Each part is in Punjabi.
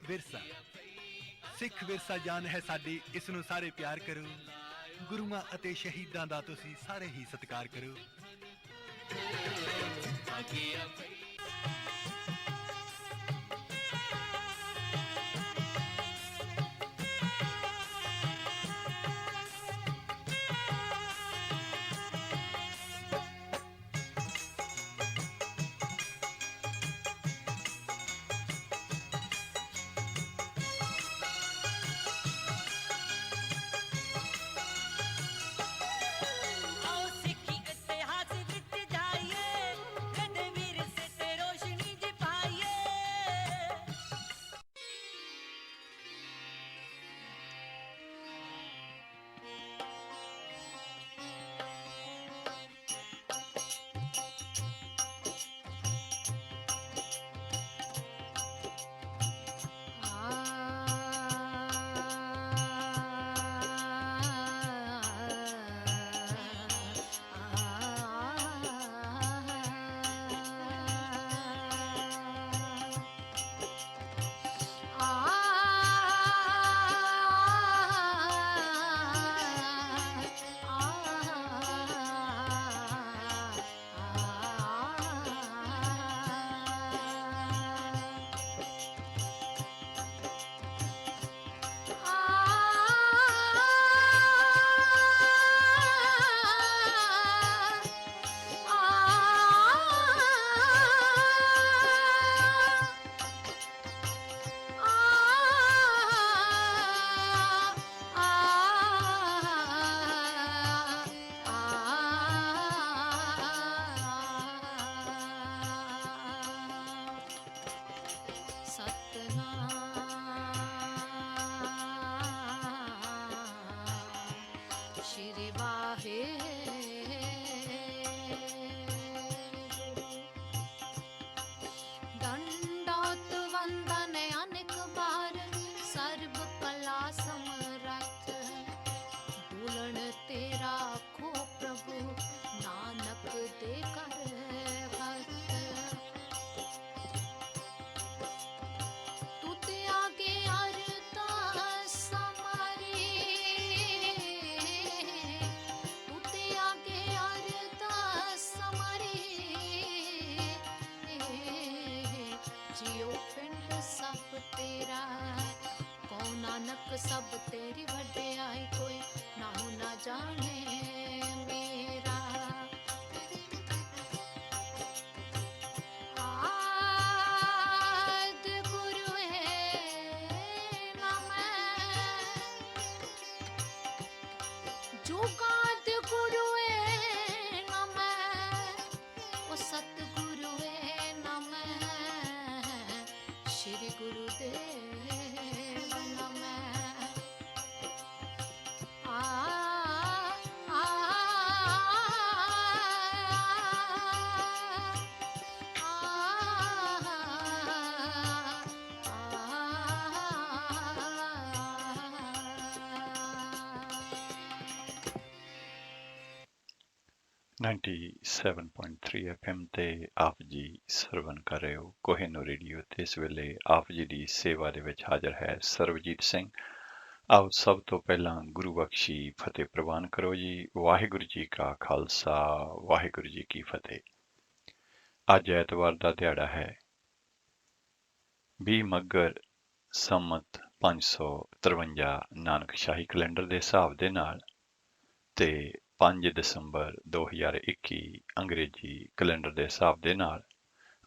ਵਿਰਸਾ ਸਿੱਖ ਵਿਰਸਾ ਜਾਨ ਹੈ ਸਾਡੀ, ਇਸ ਨੂੰ ਸਾਰੇ ਪਿਆਰ ਕਰੋ। ਗੁਰੂਆਂ ਅਤੇ ਸ਼ਹੀਦਾਂ ਦਾ ਤੁਸੀਂ ਸਾਰੇ ਹੀ ਸਤਿਕਾਰ ਕਰੋ। सब तेरी वड्याई कोई नाहु ना जाने मेरा। आदि गुरु है ना मैं, जुगाद गुरु है ना मैं, वो सतगुरु है ना मैं, श्री गुरुदेव ना मैं। FM ਤੇ ਆਪ ਜੀ ਸਰਵਨ ਕਰ ਰਹੇ ਹੋ ਕੋਹਿਨੂਰ ਰੇਡੀਓ ਤੇ ਇਸ ਵੇਲੇ ਆਪ ਜੀ ਦੀ ਸੇਵਾ ਦੇ ਵਿੱਚ ਹਾਜ਼ਰ ਹੈ ਸਰਬਜੀਤ ਸਿੰਘ। ਆਓ ਸਭ ਤੋਂ ਪਹਿਲਾਂ ਗੁਰੂ ਬਖਸ਼ੀ ਫਤਿਹ ਪ੍ਰਵਾਨ ਕਰੋ ਜੀ। ਵਾਹਿਗੁਰੂ ਜੀ ਕਾ ਖਾਲਸਾ ਵਾਹਿਗੁਰੂ ਜੀ ਕੀ ਫਤਿਹ। ਅੱਜ ਐਤਵਾਰ ਦਾ ਦਿਹਾੜਾ ਹੈ 20 ਮੱਘਰ ਸੰਮਤ 553 ਨਾਨਕ ਸ਼ਾਹੀ ਕੈਲੰਡਰ ਦੇ ਹਿਸਾਬ ਦੇ ਨਾਲ ਤੇ 5 ਦਸੰਬਰ 2021 ਅੰਗਰੇਜ਼ੀ ਕੈਲੰਡਰ ਦੇ ਹਿਸਾਬ ਦੇ ਨਾਲ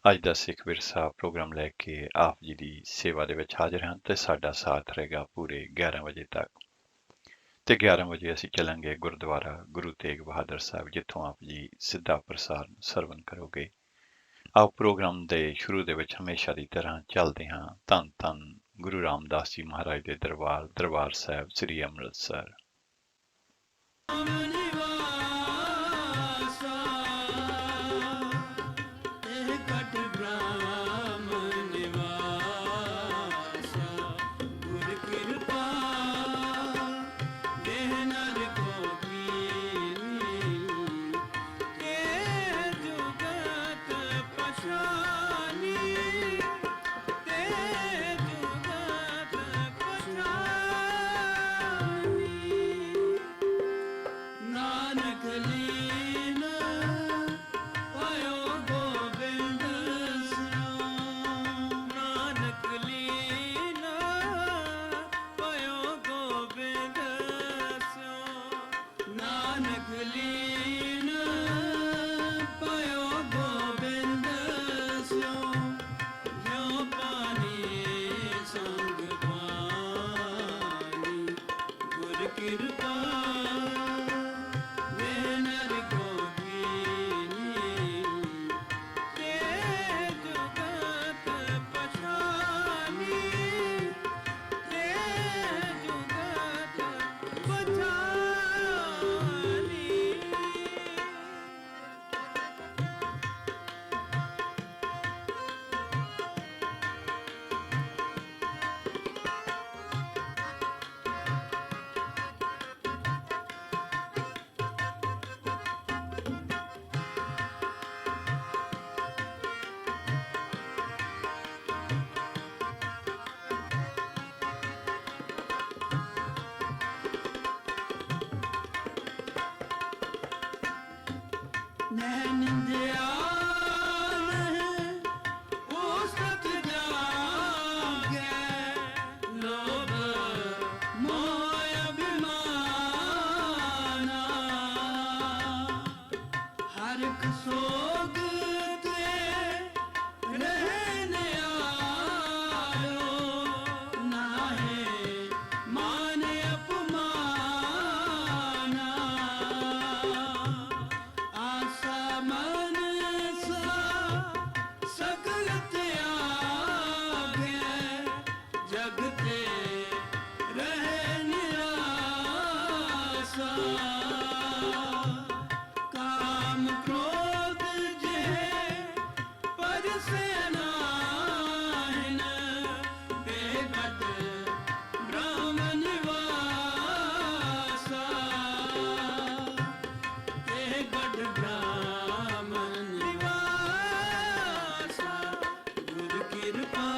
ਅੱਜ ਦਾ ਸਿੱਖ ਵਿਰਸਾ ਪ੍ਰੋਗਰਾਮ ਲੈ ਕੇ ਆਪ ਜੀ ਦੀ ਸੇਵਾ ਦੇ ਵਿੱਚ ਹਾਜ਼ਰ ਹਾਂ ਤੇ ਸਾਡਾ ਸਾਥ ਰਹੇਗਾ ਪੂਰੇ 11 ਵਜੇ ਤੱਕ। ਤੇ 11 ਵਜੇ ਅਸੀਂ ਚੱਲਾਂਗੇ ਗੁਰਦੁਆਰਾ ਗੁਰੂ ਤੇਗ ਬਹਾਦਰ ਸਾਹਿਬ, ਜਿੱਥੋਂ ਆਪ ਜੀ ਸਿੱਧਾ ਪ੍ਰਸਾਰਣ ਸਰਵਨ ਕਰੋਗੇ। ਆਓ ਪ੍ਰੋਗਰਾਮ ਦੇ ਸ਼ੁਰੂ ਦੇ ਵਿੱਚ ਹਮੇਸ਼ਾ ਦੀ ਤਰ੍ਹਾਂ ਚੱਲਦੇ ਹਾਂ ਧੰਨ ਧੰਨ ਗੁਰੂ ਰਾਮਦਾਸ ਜੀ ਮਹਾਰਾਜ ਦੇ ਦਰਬਾਰ ਸਾਹਿਬ ਸ੍ਰੀ ਅੰਮ੍ਰਿਤਸਰ। ਕਿਰਪਾ ਵੇ ਨਰ ਗੋਬਿੰਦ ਤੇ ਜੁਗਤ ਪਛਾਨੀ ਤੇ ਜੁਗਤ ਪਛਾਨੀ। ਨਿੰਦਿਆ ਉਹ ਸਤ ਜਾਗੈ ਲੋਭ ਮੋਹ ਅਭਿਮਾਨਾ ਹਰ ਇੱਕ ਸੋਗ ਤੇ ਰਹਿਣ ਆਇਓ ਨਾਹੇ ਮਾਨ ਅਪਮਾਨਾ ਆਸਾ ਮਨਸਾ ਸਕਲ ਤਿਆਗੈ ਜਗ ਤੇ ਰਹਿ ਨਿਰਾਸਾ ਕਾਮ ਕ੍ਰੋਧ ਜਿਹੇ ਪਰਸੈ ਨਾਹਿਨ ਬੇਗਟ ਬ੍ਰਹਮ ਨਿਵਾਸਾ ਇਹ ਗੜ ਬ੍ਰਾਹਮਣ ਨਿਵਾਸਾ ਗੁਰ ਕਿਰਪਾ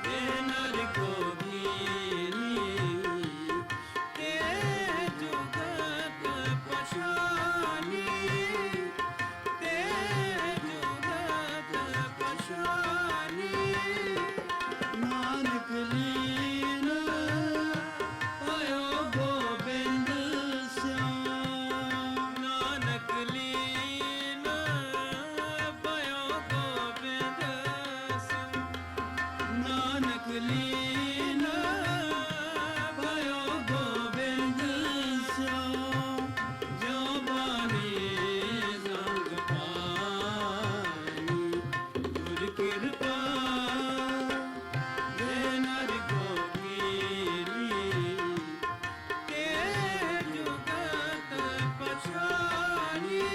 ਵੇ ਨਰ ਗੋਬਿੰਦ ਤੇ ਜੁਗਤ ਪਛਾਨੀ ਤੇ ਜੁਗਤ ਪਛਾਨੀ। ਨਾਨਕ ਲੀਨ ਪਾਇਓ ਗੋਬਿੰਦ ਸਿਉ ਨਾਨਕ ਲੀਨ ਪਾਇਓ ਗੋਬਿੰਦ ਸਿਉ ਨਾਨਕ ਲੀਨ ਪਾਇਓ ਗੋਬਿੰਦ ਸਿਉ ਜੋ ਬਾਣੀ ਸੰਗ ਪਾਣੀ ਗੁਰ ਕਿਰਪਾ ਵੇ ਨਰ ਗੋਬਿੰਦ ਤੇ ਜੁਗਤ ਪਛਾਨੀ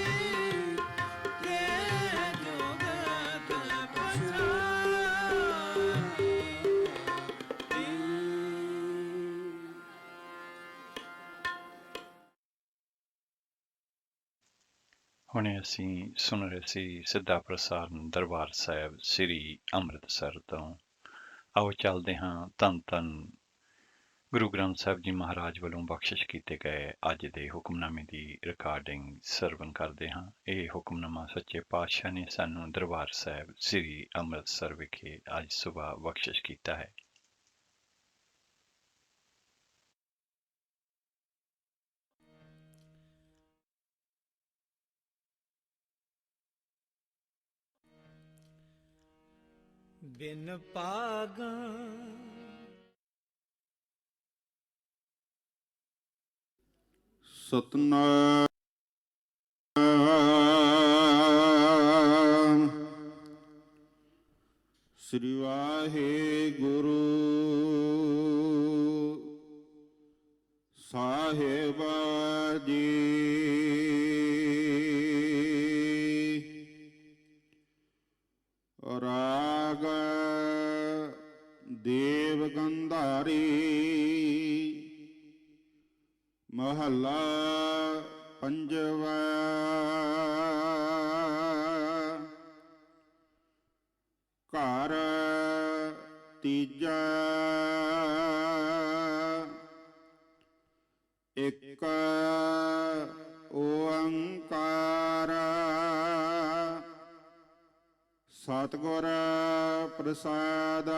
ਤੇ ਜੁਗਤ ਪਛਾਨੀ। ਹੁਣੇ ਅਸੀਂ ਸੁਣ ਰਹੇ ਸੀ ਸਿੱਧਾ ਪ੍ਰਸਾਰਣ ਦਰਬਾਰ ਸਾਹਿਬ ਸ੍ਰੀ ਅੰਮ੍ਰਿਤਸਰ ਤੋਂ। ਆਓ ਚੱਲਦੇ ਹਾਂ ਧੰਨ ਧੰਨ ਗੁਰੂ ਗ੍ਰੰਥ ਸਾਹਿਬ ਜੀ ਮਹਾਰਾਜ ਵੱਲੋਂ ਬਖਸ਼ਿਸ਼ ਕੀਤੇ ਗਏ ਅੱਜ ਦੇ ਹੁਕਮਨਾਮੇ ਦੀ ਰਿਕਾਰਡਿੰਗ ਸਰਵਨ ਕਰਦੇ ਹਾਂ। ਇਹ ਹੁਕਮਨਾਮਾ ਸੱਚੇ ਪਾਤਸ਼ਾਹ ਨੇ ਸਾਨੂੰ ਦਰਬਾਰ ਸਾਹਿਬ ਸ੍ਰੀ ਅੰਮ੍ਰਿਤਸਰ ਵਿਖੇ ਅੱਜ ਸੁਬਾਹ ਬਖਸ਼ਿਸ਼ ਕੀਤਾ ਹੈ। ਬਿਨ ਪਾਗਾਂ ਸਤਨਾਮ ਸ੍ਰੀ ਵਾਹਿਗੁਰੂ ਸਾਹਿਬ ਜੀ। ਰਾਗ ਦੇਵ ਗੰਧਾਰੀ ਮਹੱਲਾ ਪੰਜਵਾ। ਘਰ ਤੀਜਾ ਇੱਕ ਓੰਕਾਰ ਸਤਿਗੁਰ ਪ੍ਰਸਾਦ।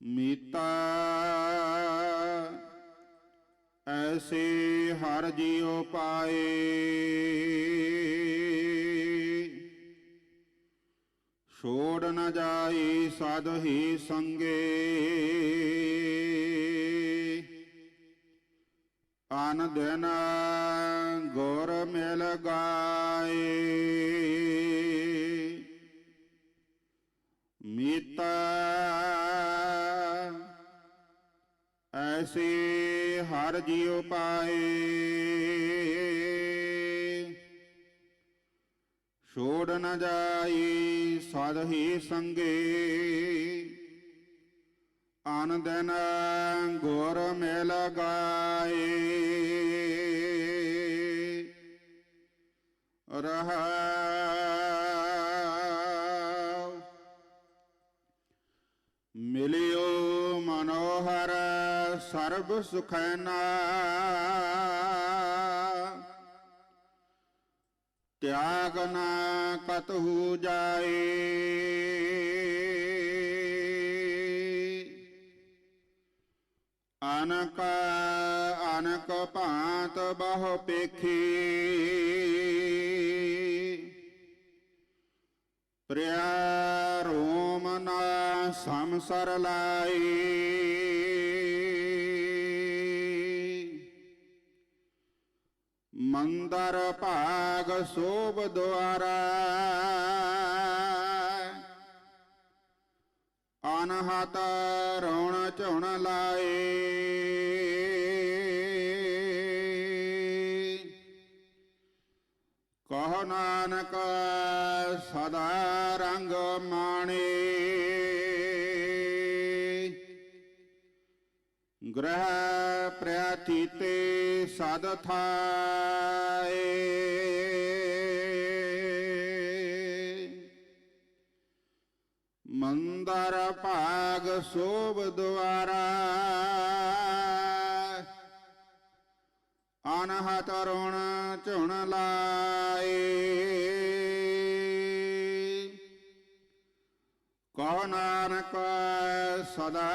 ਮੀਤਾ ਐਸੇ ਹਰ ਜੀਉ ਪਾਏ, ਛੋੜ ਨ ਜਾਈ ਜਾਈ ਸਦ ਹੀ ਸੰਗੇ ਆਨ ਦਿਨ ਗੁਰ ਮਿਲ ਗਾਏ ਮੀਤਾ ਐਸੇ ਹਰ ਜੀਉ ਪਾਏ ਛੋੜ ਨ ਜਾਈ ਸਦ ਹੀ ਸੰਗੇ ਆਨ ਦਿਨ ਗੁਰ ਮਿਲ ਗਾਏ ਰਹਾਉ ਮਿਲਿਓ ਮਨੋਹਰ ਸਰਬ ਸੁਖੈਨਾ ਤਿਆਗ ਨਾ ਕਤਹੁ ਜਾਏ ਅਨਕ ਅਨਕ ਭਾਂਤ ਬਹੁ ਪੇਖੀ ਪ੍ਰਿਆ ਰੋਮ ਨਾ ਸਮਸਰ ਲਾਈ ਮੰਦਰ ਭਾਗ ਸੋਭ ਦੁਆਰਾ ਅਨਹਤ ਰੌਣ ਝੁਣ ਲਾਏ ਕਹੋ ਨਾਨਕ ਸਦਾ ਰੰਗ ਮਾਣੇ ਗ੍ਰਹਿ ਪ੍ਰਿਆਤੀ ਤੇ ਸਦ ਥਾਏ ਮੰਦਰ ਭਾਗ ਸੋਭ ਦੁਆਰਾ ਅਨਹਤ ਰੁਣ ਝੁਣ ਲਾਏ ਕਹੋ ਨਾਨਕ ਸਦਾ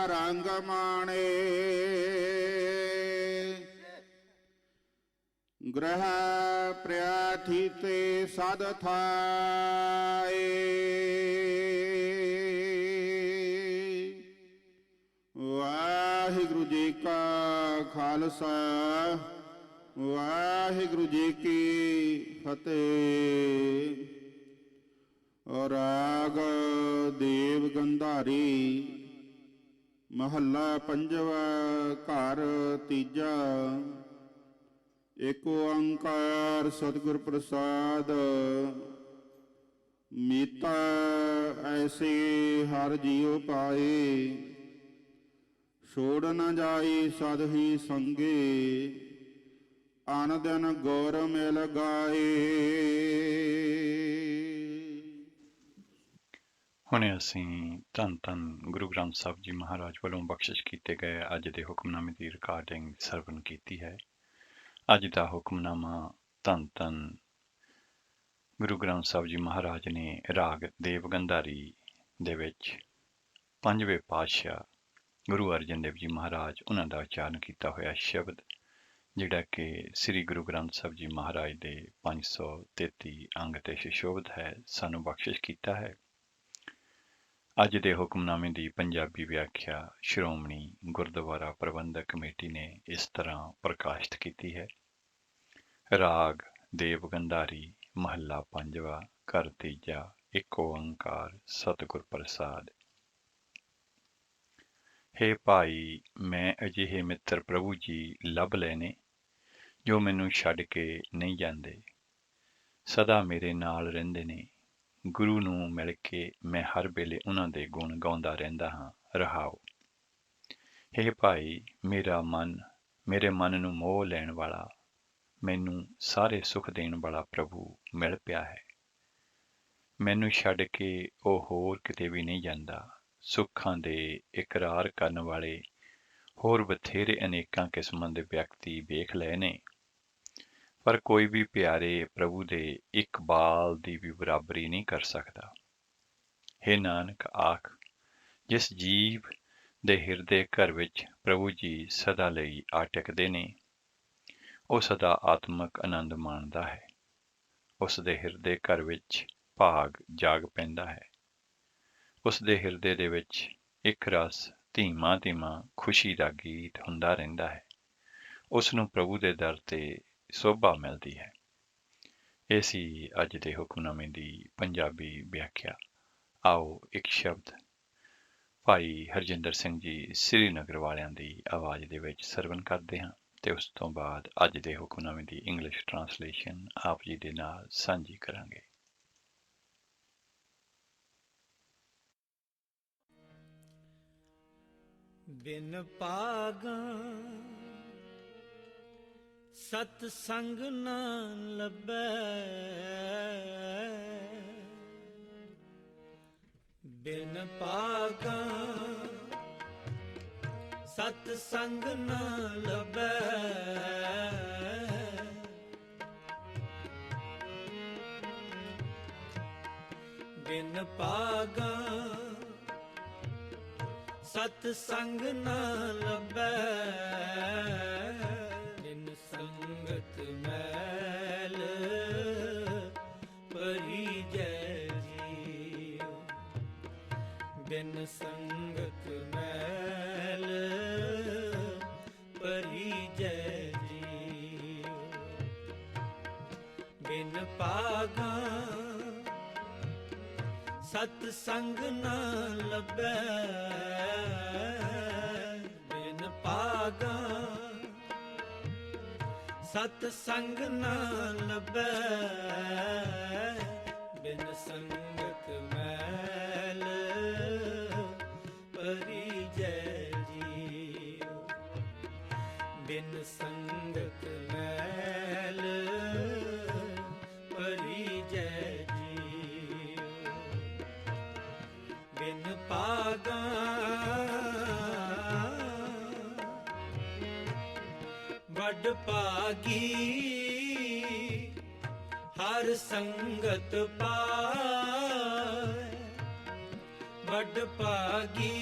ਰੰਗ ਮਾਣੇ ਗ੍ਰਹਿ ਪ੍ਰਿਆਥੀ ਤੇ ਸਦ ਥਾਏ ਵਾਹਿਗੁਰੂ ਜੀ ਕਾ ਖਾਲਸਾ ਵਾਹਿਗੁਰੂ ਜੀ ਕੀ ਫਤਿਹ। ਰਾਗ ਦੇਵ ਗੰਧਾਰੀ ਮਹੱਲਾ ਪੰਜਵਾ ਘਰ ਤੀਜਾ। ਏਕ ਓੰਕਾਰ ਸਤਿਗੁਰ ਪ੍ਰਸਾਦ ਮੀਤਾ ਐਸੇ ਹਰ ਜੀਉ ਪਾਏ ਛੋੜ ਨ ਜਾਈ ਸਦ ਹੀ ਸੰਗੇ ਆਨ ਦਿਨ ਗੁਰ ਮਿਲ ਗਾਏ। ਹੁਣੇ ਅਸੀਂ ਧੰਨ ਧੰਨ ਗੁਰੂ ਗ੍ਰੰਥ ਸਾਹਿਬ ਜੀ ਮਹਾਰਾਜ ਵੱਲੋਂ ਬਖਸ਼ਿਸ਼ ਕੀਤੇ ਗਏ ਅੱਜ ਦੇ ਹੁਕਮਨਾਮੇ ਦੀ ਰਿਕਾਰਡਿੰਗ ਸਰਵਣ ਕੀਤੀ ਹੈ। ਅੱਜ ਦਾ ਹੁਕਮਨਾਮਾ ਧੰਨ ਧੰਨ ਗੁਰੂ ਗ੍ਰੰਥ ਸਾਹਿਬ ਜੀ ਮਹਾਰਾਜ ਨੇ ਰਾਗ ਦੇਵ ਗੰਧਾਰੀ ਦੇ ਵਿੱਚ ਪੰਜਵੇਂ ਪਾਤਸ਼ਾਹ ਗੁਰੂ ਅਰਜਨ ਦੇਵ ਜੀ ਮਹਾਰਾਜ ਉਹਨਾਂ ਦਾ ਉਚਾਰਨ ਕੀਤਾ ਹੋਇਆ ਸ਼ਬਦ, ਜਿਹੜਾ ਕਿ ਸ੍ਰੀ ਗੁਰੂ ਗ੍ਰੰਥ ਸਾਹਿਬ ਜੀ ਮਹਾਰਾਜ ਦੇ 533 ਅੰਗ ਤੇ ਸੁਸ਼ੋਭਿਤ ਹੈ, ਸਾਨੂੰ ਬਖਸ਼ਿਸ਼ ਕੀਤਾ ਹੈ। ਅੱਜ ਦੇ ਹੁਕਮਨਾਮੇ ਦੀ ਪੰਜਾਬੀ ਵਿਆਖਿਆ ਸ਼੍ਰੋਮਣੀ ਗੁਰਦੁਆਰਾ ਪ੍ਰਬੰਧਕ ਕਮੇਟੀ ਨੇ ਇਸ ਤਰ੍ਹਾਂ ਪ੍ਰਕਾਸ਼ਿਤ ਕੀਤੀ ਹੈ। ਰਾਗ ਦੇਵ ਗੰਧਾਰੀ ਮਹੱਲਾ ਪੰਜਵਾ ਘਰ ਤੀਜਾ। ਏਕ ਓੰਕਾਰ ਸਤਿਗੁਰ ਪ੍ਰਸਾਦ। ਹੇ ਭਾਈ, ਮੈਂ ਅਜਿਹੇ ਮਿੱਤਰ ਪ੍ਰਭੂ ਜੀ ਲੱਭ ਲਏ ਨੇ ਜੋ ਮੈਨੂੰ ਛੱਡ ਕੇ ਨਹੀਂ ਜਾਂਦੇ, ਸਦਾ ਮੇਰੇ ਨਾਲ ਰਹਿੰਦੇ ਨੇ। ਗੁਰੂ ਨੂੰ ਮਿਲ ਕੇ ਮੈਂ ਹਰ ਵੇਲੇ ਉਹਨਾਂ ਦੇ ਗੁਣ ਗਾਉਂਦਾ ਰਹਿੰਦਾ ਹਾਂ। ਰਹਾਉ। ਹੇ ਭਾਈ, ਮੇਰੇ ਮਨ ਨੂੰ ਮੋਹ ਲੈਣ ਵਾਲਾ, ਮੈਨੂੰ ਸਾਰੇ ਸੁੱਖ ਦੇਣ ਵਾਲਾ ਪ੍ਰਭੂ ਮਿਲ ਪਿਆ ਹੈ। ਮੈਨੂੰ ਛੱਡ ਕੇ ਉਹ ਹੋਰ ਕਿਤੇ ਵੀ ਨਹੀਂ ਜਾਂਦਾ। ਸੁੱਖਾਂ ਦੇ ਇਕਰਾਰ ਕਰਨ ਵਾਲੇ ਹੋਰ ਬਥੇਰੇ ਅਨੇਕਾਂ ਕਿਸਮਾਂ ਦੇ ਵਿਅਕਤੀ ਵੇਖ ਲਏ ਨੇ, ਪਰ ਕੋਈ ਵੀ ਪਿਆਰੇ ਪ੍ਰਭੂ ਦੇ ਇਕਬਾਲ ਦੀ ਵੀ ਬਰਾਬਰੀ ਨਹੀਂ ਕਰ ਸਕਦਾ। ਹੇ ਨਾਨਕ, ਆਖ, ਜਿਸ ਜੀਵ ਦੇ ਹਿਰਦੇ ਘਰ ਵਿੱਚ ਪ੍ਰਭੂ ਜੀ ਸਦਾ ਲਈ ਆ ਟਿਕਦੇ ਨੇ, ਉਹ ਸਦਾ ਆਤਮਕ ਆਨੰਦ ਮਾਣਦਾ ਹੈ। ਉਸ ਦੇ ਹਿਰਦੇ ਘਰ ਵਿੱਚ ਭਾਗ ਜਾਗ ਪੈਂਦਾ ਹੈ। ਉਸ ਦੇ ਹਿਰਦੇ ਦੇ ਵਿੱਚ ਇੱਕ ਰਸ ਧੀਮਾ ਧੀਮਾ ਖੁਸ਼ੀ ਦਾ ਗੀਤ ਹੁੰਦਾ ਰਹਿੰਦਾ ਹੈ। ਉਸ ਨੂੰ ਪ੍ਰਭੂ ਦੇ ਦਰ ਤੇ ਸੋਭਾ ਮਿਲਦੀ ਹੈ। ਇਹ ਸੀ ਅੱਜ ਦੇ ਹੁਕਮਨਾਮੇ ਦੀ ਪੰਜਾਬੀ ਵਿਆਖਿਆ। ਆਓ ਇੱਕ ਸ਼ਬਦ ਭਾਈ ਹਰਜਿੰਦਰ ਸਿੰਘ ਜੀ ਸ੍ਰੀਨਗਰ ਵਾਲਿਆਂ ਦੀ ਆਵਾਜ਼ ਦੇ ਵਿੱਚ ਸਰਵਣ ਕਰਦੇ ਹਾਂ ਤੇ ਉਸ ਤੋਂ ਬਾਅਦ ਅੱਜ ਦੇ ਹੁਕਮਨਾਮੇ ਦੀ ਇੰਗਲਿਸ਼ ਟਰਾਂਸਲੇਸ਼ਨ ਆਪ ਜੀ ਦੇ ਨਾਲ ਸਾਂਝੀ ਕਰਾਂਗੇ। ਬਿਨ ਭਾਗਾਂ ਸਤ ਸੰਗ ਨਾ ਲੱਭੈ, ਬਿਨ ਭਾਗਾਂ ਸਤ ਸੰਗ ਨਾ ਲੱਭੈ, ਬਿਨ ਭਾਗਾਂ ਸਤ ਸੰਗ ਨਾ ਲੱਭੈ, ਬਿਨ ਸੰਗਤ ਮੈਲ ਪਰੀ ਜੈ ਜੀਉ, ਬਿਨ ਸੰਗਤ ਮੈਲ ਪਰੀ ਜੈ ਜੀਉ, ਬਿਨ ਭਾਗਾਂ ਸਤ ਸੰਗ ਨਾ ਲੱਭੈ, ਬਿਨ ਭਾਗਾਂ ਸਤ ਸੰਗ ਨਾ ਲੱਭੈ, ਬਿਨ ਸੰਗਤ ਮੈਲ ਪਰੀ ਜੈ ਜੀਉ, ਬਿਨ ਸੰਗਤ ਮੈਲ ਪਰੀ ਜੈ ਜੀਉ, ਬਿਨ ਭਾਗਾਂ ਵੱਡ ਭਾਗੀ ਹਰ ਸੰਗਤ ਪਾਏ, ਵੱਡ ਭਾਗੀ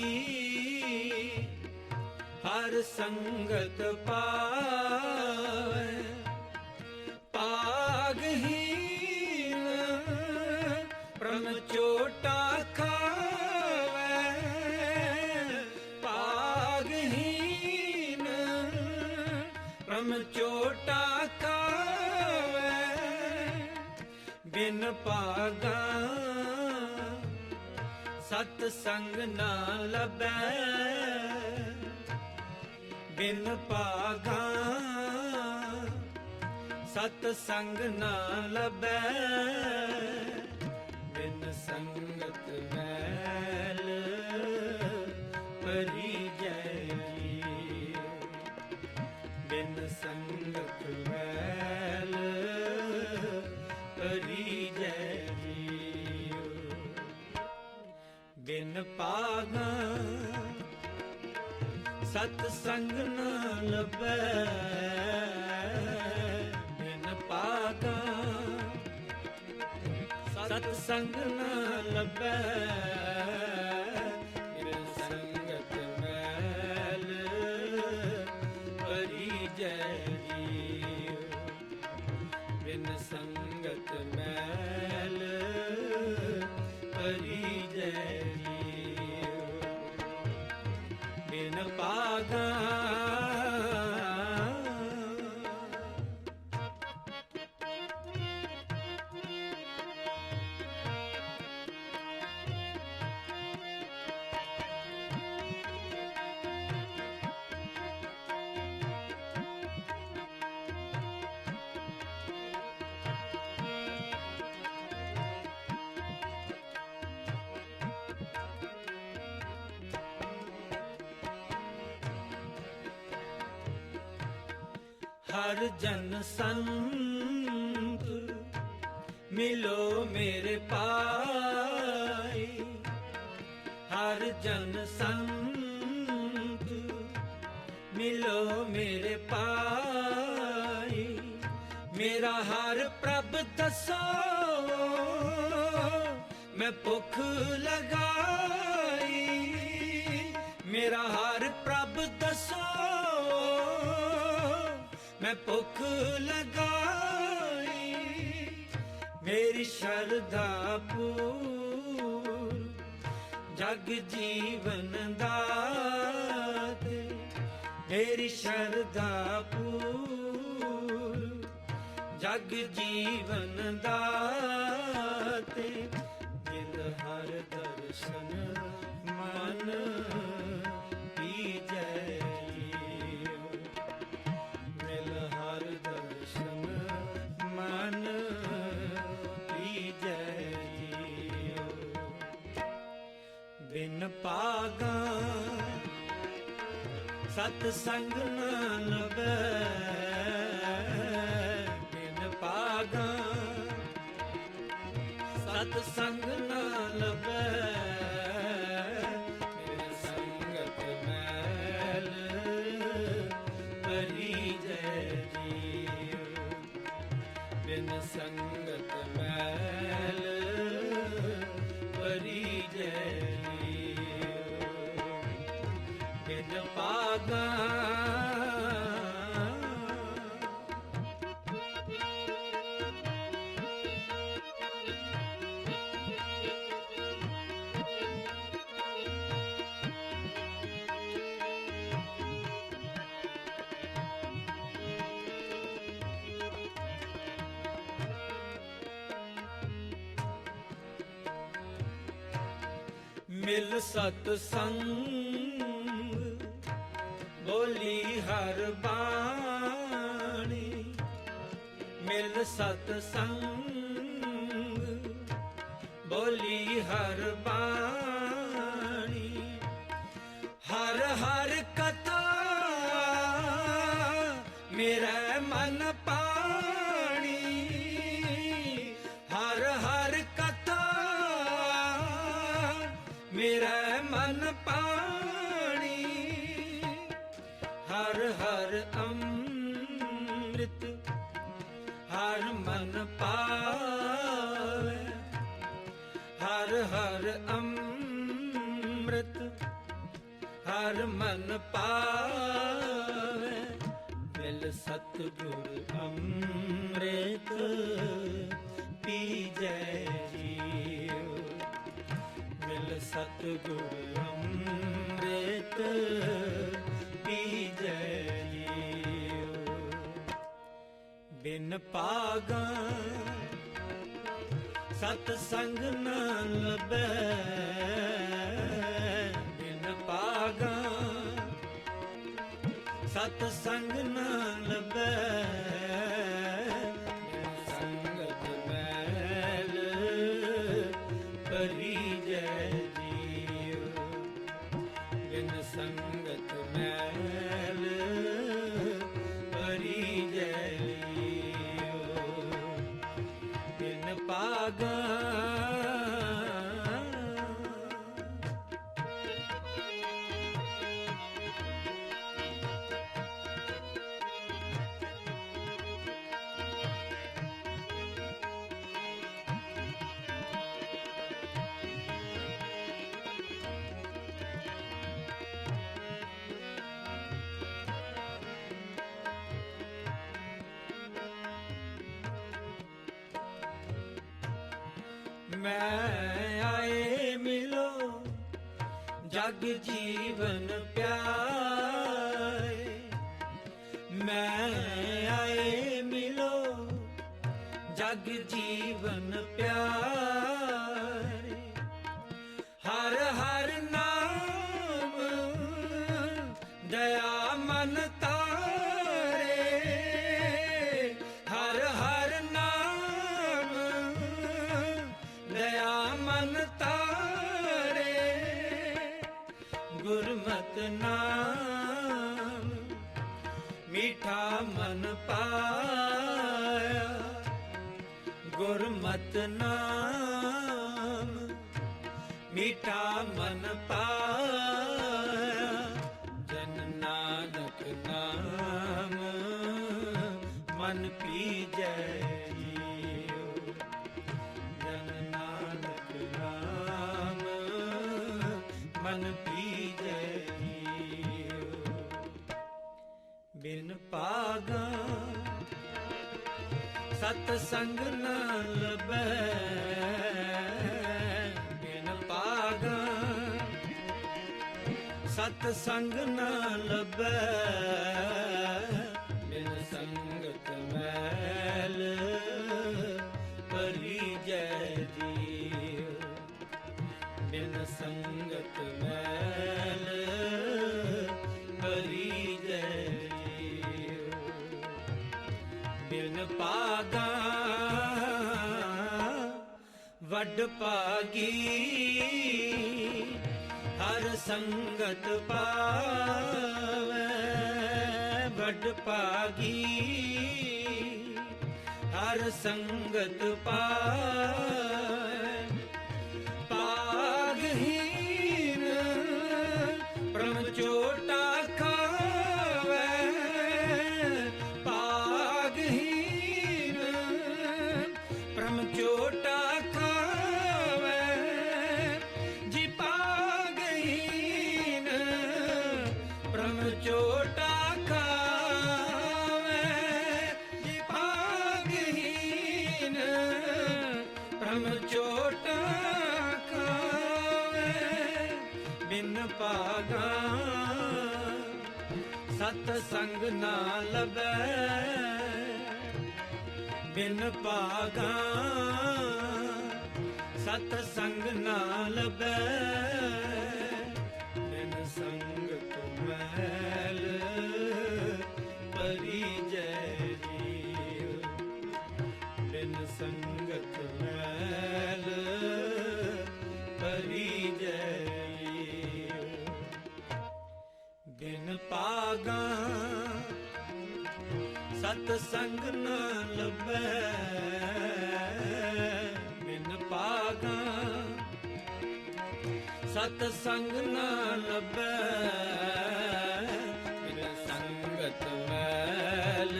ਹਰ ਸੰਗਤ ਪਾਏ, ਭਾਗਹੀਨ ਪ੍ਰਮ ਚੋਟਾ ਖਾਵੇ, ਭਾਗਹੀਨ ਪ੍ਰਮ ਚੋਟਾ ਖਾਵੇ, ਬਿਨ ਭਾਗਾਂ ਸਤ ਸੰਗ ਨਾ ਲੱਭੈ, ਬਿਨ ਭਾਗਾਂ ਸਤ ਸੰਗ ਨਾ ਲੱਭੈ, ਬਿਨ ਸੰਗਤ ਮੈਲ ਪਰੀ ਜੈ ਜੀਉ, ਬਿਨ ਸੰਗਤ ਮੈਲ ਪਰੀ ਜੈ ਜੀਉ, ਬਿਨ ਭਾਗਾਂ ਸਤ ਸੰਗ ਨਾ ਲੱਭੈ, ਬਿਨ ਭਾਗਾਂ ਸਤ ਸੰਗ ਨਾ ਲੱਭੈ, ਬਿਨ ਸੰਗਤ ਮੈਲ ਪਰੀ ਜੈ ਜੀਉ, ਬਿਨ ਸੰਗਤ ਮੈਲ ਪਰੀ ਜੈ ਜੀਉ, ਬਿਨ ਭਾਗਾਂ ਹਰ ਜਨ ਸੰਤ ਮਿਲੋ ਮੇਰੇ ਪਾਈ, ਹਰ ਜਨ ਸੰਤ ਮਿਲੋ ਮੇਰੇ ਪਾਈ, ਮੇਰਾ ਹਰ ਪ੍ਰਭ ਦੱਸੋ ਮੈਂ ਭੁੱਖ ਲਗਾਈ, ਮੇਰਾ ਹਰ ਪ੍ਰਭ ਦੱਸੋ ਮੈਂ ਭੁੱਖ ਲਗਾਈ, ਮੇਰੀ ਸ਼ਰਧਾ ਪੂਰ ਜਗ ਜੀਵਨ ਦਾਤੇ ਮੇਰੀ ਸ਼ਰਧਾ ਪੂਰ ਜਗ ਜੀਵਨ ਦਾਤੇ ਮਿਲ ਹਰ ਦਰਸ਼ਨ ਮਨ ਪੀਜੈ ਮਿਲ ਹਰ ਦਰਸ਼ਨ ਮਨ ਪੀਜੈ ਬਿਨ ਪਾਗਾ ਸਤ ਸੰਗ ਨ ਲਭੈ ਬਿਨ ਪਾਗਾ ਸਤ ਸੰਗ ਨ ਲਭੈ ਬਿਨ ਸੰਗਤ ਮੈਲ ਭਰੀ ਜੈ ਜੀਉ ਬਿਨ ਸੰਗਤ ਮੈਲ ਭਰੀ ਜੈ ਬਿਨ ਪਾਗਾ ਮਿਲ ਸਤ ਸੰਗ ਬੋਲੀ ਹਰ ਬਾਣੀ ਮਿਲ ਸਤ ਸੰਗ ਬੋਲੀ ਹਰ ਬਾਣੀ ਹਰ ਹਰ ਕਥਾ ਮੇਰਾ ਮਨ ਪਾਣੀ ਹਰ ਹਰ ਕਥਾ ਮੇਰਾ ਮਨ ਪਾਣੀ ਹਰ ਹਰ ਅੰਮ੍ਰਿਤ ਹਰ ਮਨ ਪਾਵੇ ਹਰ ਹਰ ਅੰਮ੍ਰਿਤ ਹਰ ਮਨ ਪਾਵੇ ਮਿਲ ਸਤਿਗੁਰ ਅੰਮ੍ਰਿਤ ਪੀਜੈ ਜੀਉ ਮਿਲ ਸਤਿਗੁਰ ਅੰਮ੍ਰਿਤ ਪੀਜੈ ਜੀਉ ਬਿਨ ਪਾਗਾ ਸਤ ਸੰਗ ਨ ਲਭੈ ਬਿਨ ਪਾਗਾ ਸਤ ਸੰਗ ਨ ਲਭੈ ਬਿਨ ਸੰਗਤ ਮੈਲ ਭਰੀ ਜੈ ਜੀਉ ਬਿਨ ਸੰਗਤ ਮੈਲ ਭਰੀ ਜੈ ਜੀਉ ਬਿਨ ਪਾਗਾ ਮੈਂ ਆਏ ਮਿਲੋ ਜਗ ਜੀਵਨ ਪਿਆਰੇ ਮੈਂ ਆਏ ਮਿਲੋ ਜਗ ਜੀਵਨ ਪਿਆਰੇ ਹਰ ਹਰ ਨਾਮ ਦਇਆ ਮਨ ਤਾਰੇ ਹਰ ਹਰ ਨਾਮ ਦਇਆ ਮਨ ਤਾਰੇ ਗੁਰਮਤਿ ਨਾਮ ਮੀਠਾ ਮਨ ਪਾਇਆ ਗੁਰਮਤਿ ਨਾਮ ਮੀਠਾ ਮਨ ਪਾਇਆ ਜਨ ਨਾਨਕ ਨਾਮ ਮਨ ਪੀਜੈ ਜੀਉ ਜਨ ਨਾਨਕ ਨਾਮ ਮਨ ਪੀਜੈ ਜੀਉ ਬਿਨ ਪਾਗਾ ਸਤ ਸੰਗ ਨ ਲਭੈ ਬਿਨ ਪਾਗਾ ਸਤ ਸੰਗ ਨਾ ਲੱਭੈ ਬਿਨ ਸੰਗਤ ਮੈਲ ਭਰੀ ਜੈ ਜੀਉ ਬਿਨ ਸੰਗਤ ਮੈਲ ਭਰੀ ਜੈ ਜੀਉ ਬਿਨ ਪਾਗਾ ਵੱਡ ਭਾਗੀ ਹਰ ਸੰਗਤ ਪਾਵੈ ਵੱਡ ਭਾਗੀ ਹਰ ਸੰਗਤ ਪਾਵੈ ਪਾਗਹੀਨ ਪ੍ਰਮ ਚੋਟਾ ਖਾਵੈ ਪਾਗਹੀਨ ਪ੍ਰਮ ਚੋਟਾ ਖਾਵੈ ਜੀ ਪਾਗਹੀਨ ਪ੍ਰਮ ਚੋਟਾ ਖਾਵੈ ਜੀ ਪਾਗਹੀਨ ਪ੍ਰਮ ਚੋਟਾ ਖਾਵੈ ਬਿਨ ਭਾਗਾ ਸਤ ਸੰਗ ਨਾ ਲਭੈ ਬਿਨ ਭਾਗਾ ਸਤ ਸੰਗ ਨਾ ਲਭੈ ਬਿਨ ਸੰਗਤ ਮੈਲ ਭਰੀ ਜੈ ਜੀਉ ਬਿਨ ਸੰਗਤ ਮੈਲ ਭਰੀ ਜੈ ਜੀਉ ਬਿਨ ਭਾਗਾ ਸਤ ਸੰਗ ਨਾ ਲੱਭੈ ਬਿਨ ਭਾਗਾ ਸਤ ਸੰਗ ਨਾ ਲੱਭੈ ਬਿਨ ਸੰਗਤ ਮੈਲ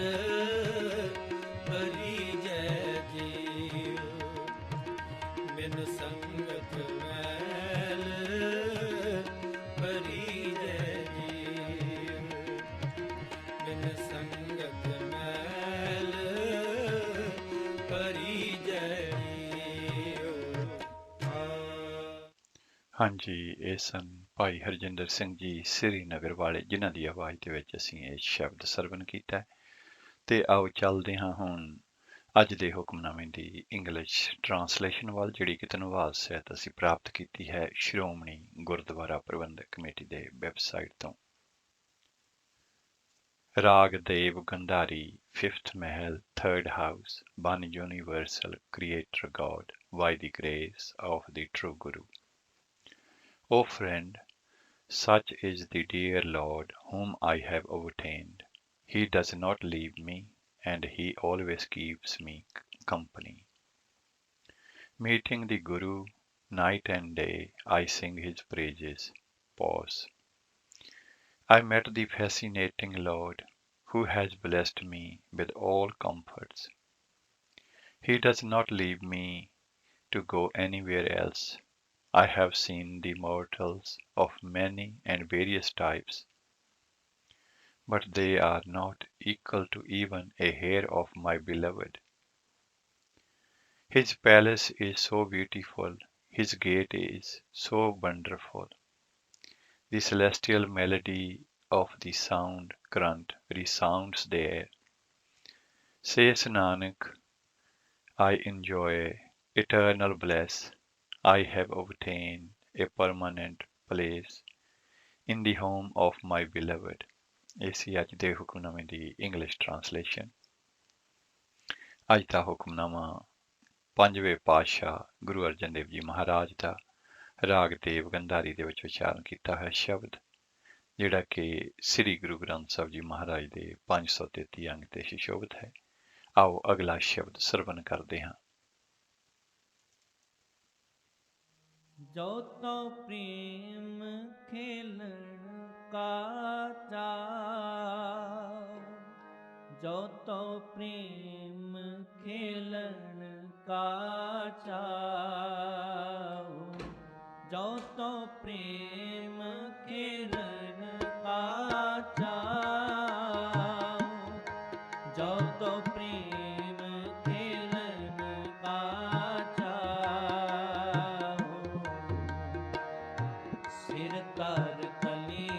ਭਰੀ ਜੈ ਜੀਉ ਬਿਨ ਸੰਗਤ ਮੈਲ ਭਰੀ ਜੈ ਜੀਉ ਬਿਨ ਸੰਗਤ ਮੈਲ ਭਰੀ ਜੈ ਜੀਉ ਹਾਂਜੀ, ਇਹ ਸਨ ਭਾਈ ਹਰਜਿੰਦਰ ਸਿੰਘ ਜੀ ਸ੍ਰੀਨਗਰ ਵਾਲੇ, ਜਿਨ੍ਹਾਂ ਦੀ ਆਵਾਜ਼ ਦੇ ਵਿੱਚ ਅਸੀਂ ਇਹ ਸ਼ਬਦ ਸਰਵਣ ਕੀਤਾ ਹੈ। ਤੇ ਆਓ ਚੱਲਦੇ ਹਾਂ ਹੁਣ ਅੱਜ ਦੇ ਹੁਕਮਨਾਮੇ ਦੀ ਇੰਗਲਿਸ਼ ਟਰਾਂਸਲੇਸ਼ਨ ਵੱਲ, ਜਿਹੜੀ ਕਿ ਧੰਨਵਾਦ ਸਹਿਤ ਅਸੀਂ ਪ੍ਰਾਪਤ ਕੀਤੀ ਹੈ ਸ਼੍ਰੋਮਣੀ ਗੁਰਦੁਆਰਾ ਪ੍ਰਬੰਧਕ ਕਮੇਟੀ ਦੇ ਵੈਬਸਾਈਟ ਤੋਂ। ਰਾਗ ਦੇਵ Gandhari 5th Mahal 3rd House, One Universal Creator God, by the grace of the True Guru. O friend, such is the dear Lord whom I have obtained. He does not leave me, and he always keeps me company. Meeting the Guru night and day, I sing his praises. Pause. I met the fascinating Lord who has blessed me with all comforts. He does not leave me to go anywhere else. I have seen the mortals of many and various types, but they are not equal to even a hair of my beloved. His palace is so beautiful, his gate is so wonderful. The celestial melody of the sound current resounds there. Says Nanak, I enjoy eternal bliss. I have obtained a permanent place in the home of my beloved. ਇਹ ਸੀ ਅੱਜ ਦੇ ਹੁਕਮਨਾਮੇ ਦੀ ਇੰਗਲਿਸ਼ ਟਰਾਂਸਲੇਸ਼ਨ। ਅੱਜ ਦਾ ਹੁਕਮਨਾਮਾ ਪੰਜਵੇਂ ਪਾਤਸ਼ਾਹ ਗੁਰੂ ਅਰਜਨ ਦੇਵ ਜੀ ਮਹਾਰਾਜ ਦਾ ਰਾਗ ਦੇਵ ਗੰਧਾਰੀ ਦੇ ਵਿੱਚ ਉਚਾਰਨ ਕੀਤਾ ਹੋਇਆ ਸ਼ਬਦ, ਜਿਹੜਾ ਕਿ ਸ੍ਰੀ ਗੁਰੂ ਗ੍ਰੰਥ ਸਾਹਿਬ ਜੀ ਮਹਾਰਾਜ ਦੇ 533 ਅੰਗ ਤੇ ਸੁਸ਼ੋਭਿਤ ਹੈ। ਆਓ ਅਗਲਾ ਸ਼ਬਦ ਸਰਵਣ ਕਰਦੇ ਹਾਂ। ਜੋ ਤੋ ਪ੍ਰੇਮ ਖੇਲਣ ਕਾ ਚਾਉ, ਜੋ ਤੋ ਪ੍ਰੇਮ ਖੇਲਣ ਕਾ ਚਾਉ, ਜੋ ਤੋ ਪ੍ਰੇਮ ਖੇਲਣ ਕਾ ਚਾਉ, ਜੋ ਤੋ ਪ੍ਰੇਮ ਖੇਲਣ ਕਾ ਚਾਉ, ਸਿਰ ਧਰ ਕਲੀ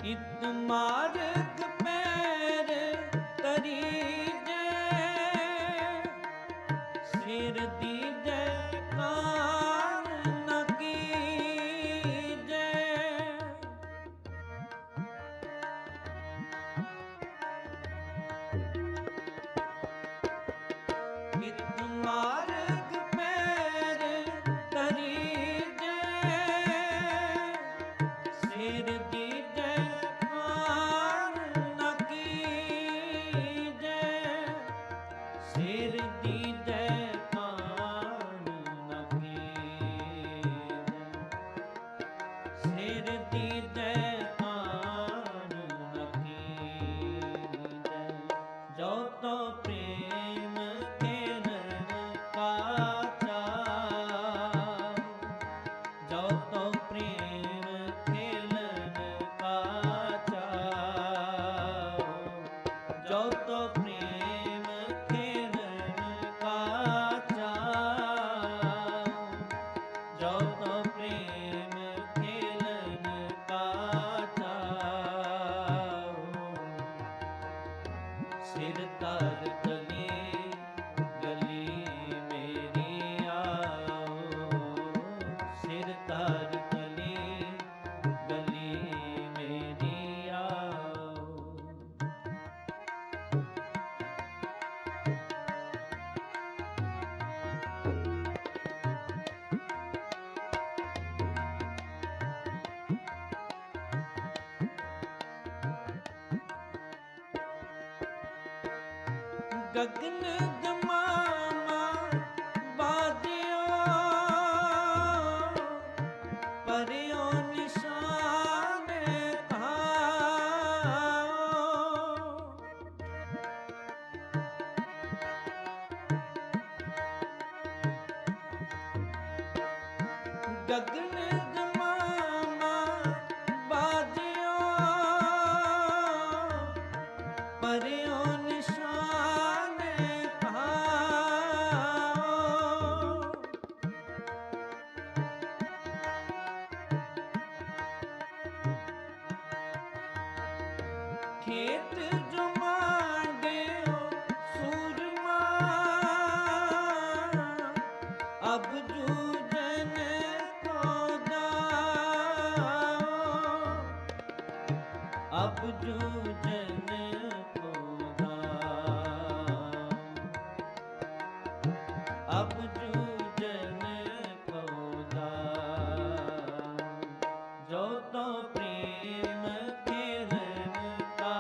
इत मार्ग पैर तरीजे, सिर दीजे कान न कीजे। इत मार्ग पैर तरीजे, सिर दीजे कान न कीजे। सिर दीजे कान न कीजे। सिर दीजे कान न कीजे। जो तो प्रेम खेलन का चाव, जो तो प्रेम खेलन का चाव, जो तो प्रेम खेलन का चाव, जो तो प्रेम खेलन का चाव। सिर तार तले गली मेरी आओ, सिर तार तले गली मेरी आओ। गगन गमामा बाजियो, परियो निशान थाओ। गगन गमामा बाजियो, परियो निशान थाओ। खेत जो मांगे सूरमा, अब जूझन को दाओ। अब जूझन को दाओ। अब जूझन को दाओ। जो तो प्रेम खेलन का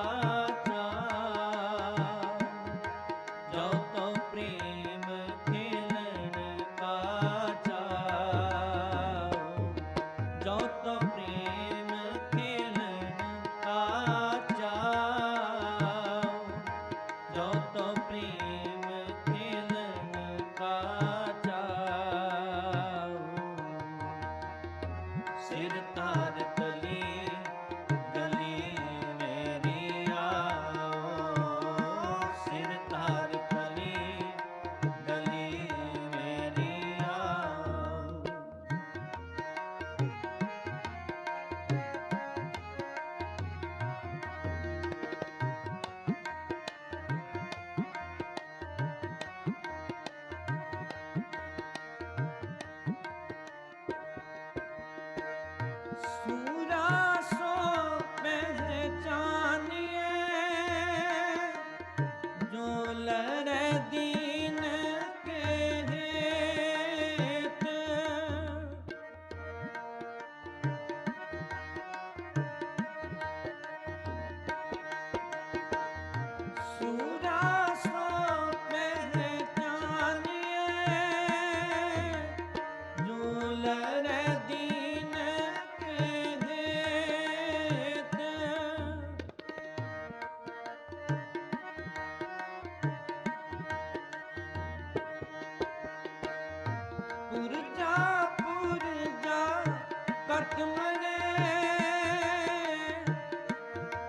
चाव, जो तो प्रेम खेलन का चाव, जो तो प्रेम खेलन का चाव, जो तो प्रेम खेलन का चाव। सिर तार तले गली मेरी आओ, सिर तार तले गली मेरी आओ। सूरा सो पहचानिए, जो लड़े दीन के हेत। सूरा सो पहचानिए, जो लड़े दीन के हेत। पुरजा पुरजा कट मरे,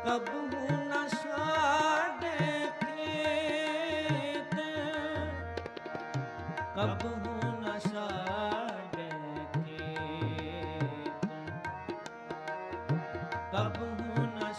कबहू न साडे खेत। कबहू न साडे खेत। कबहू न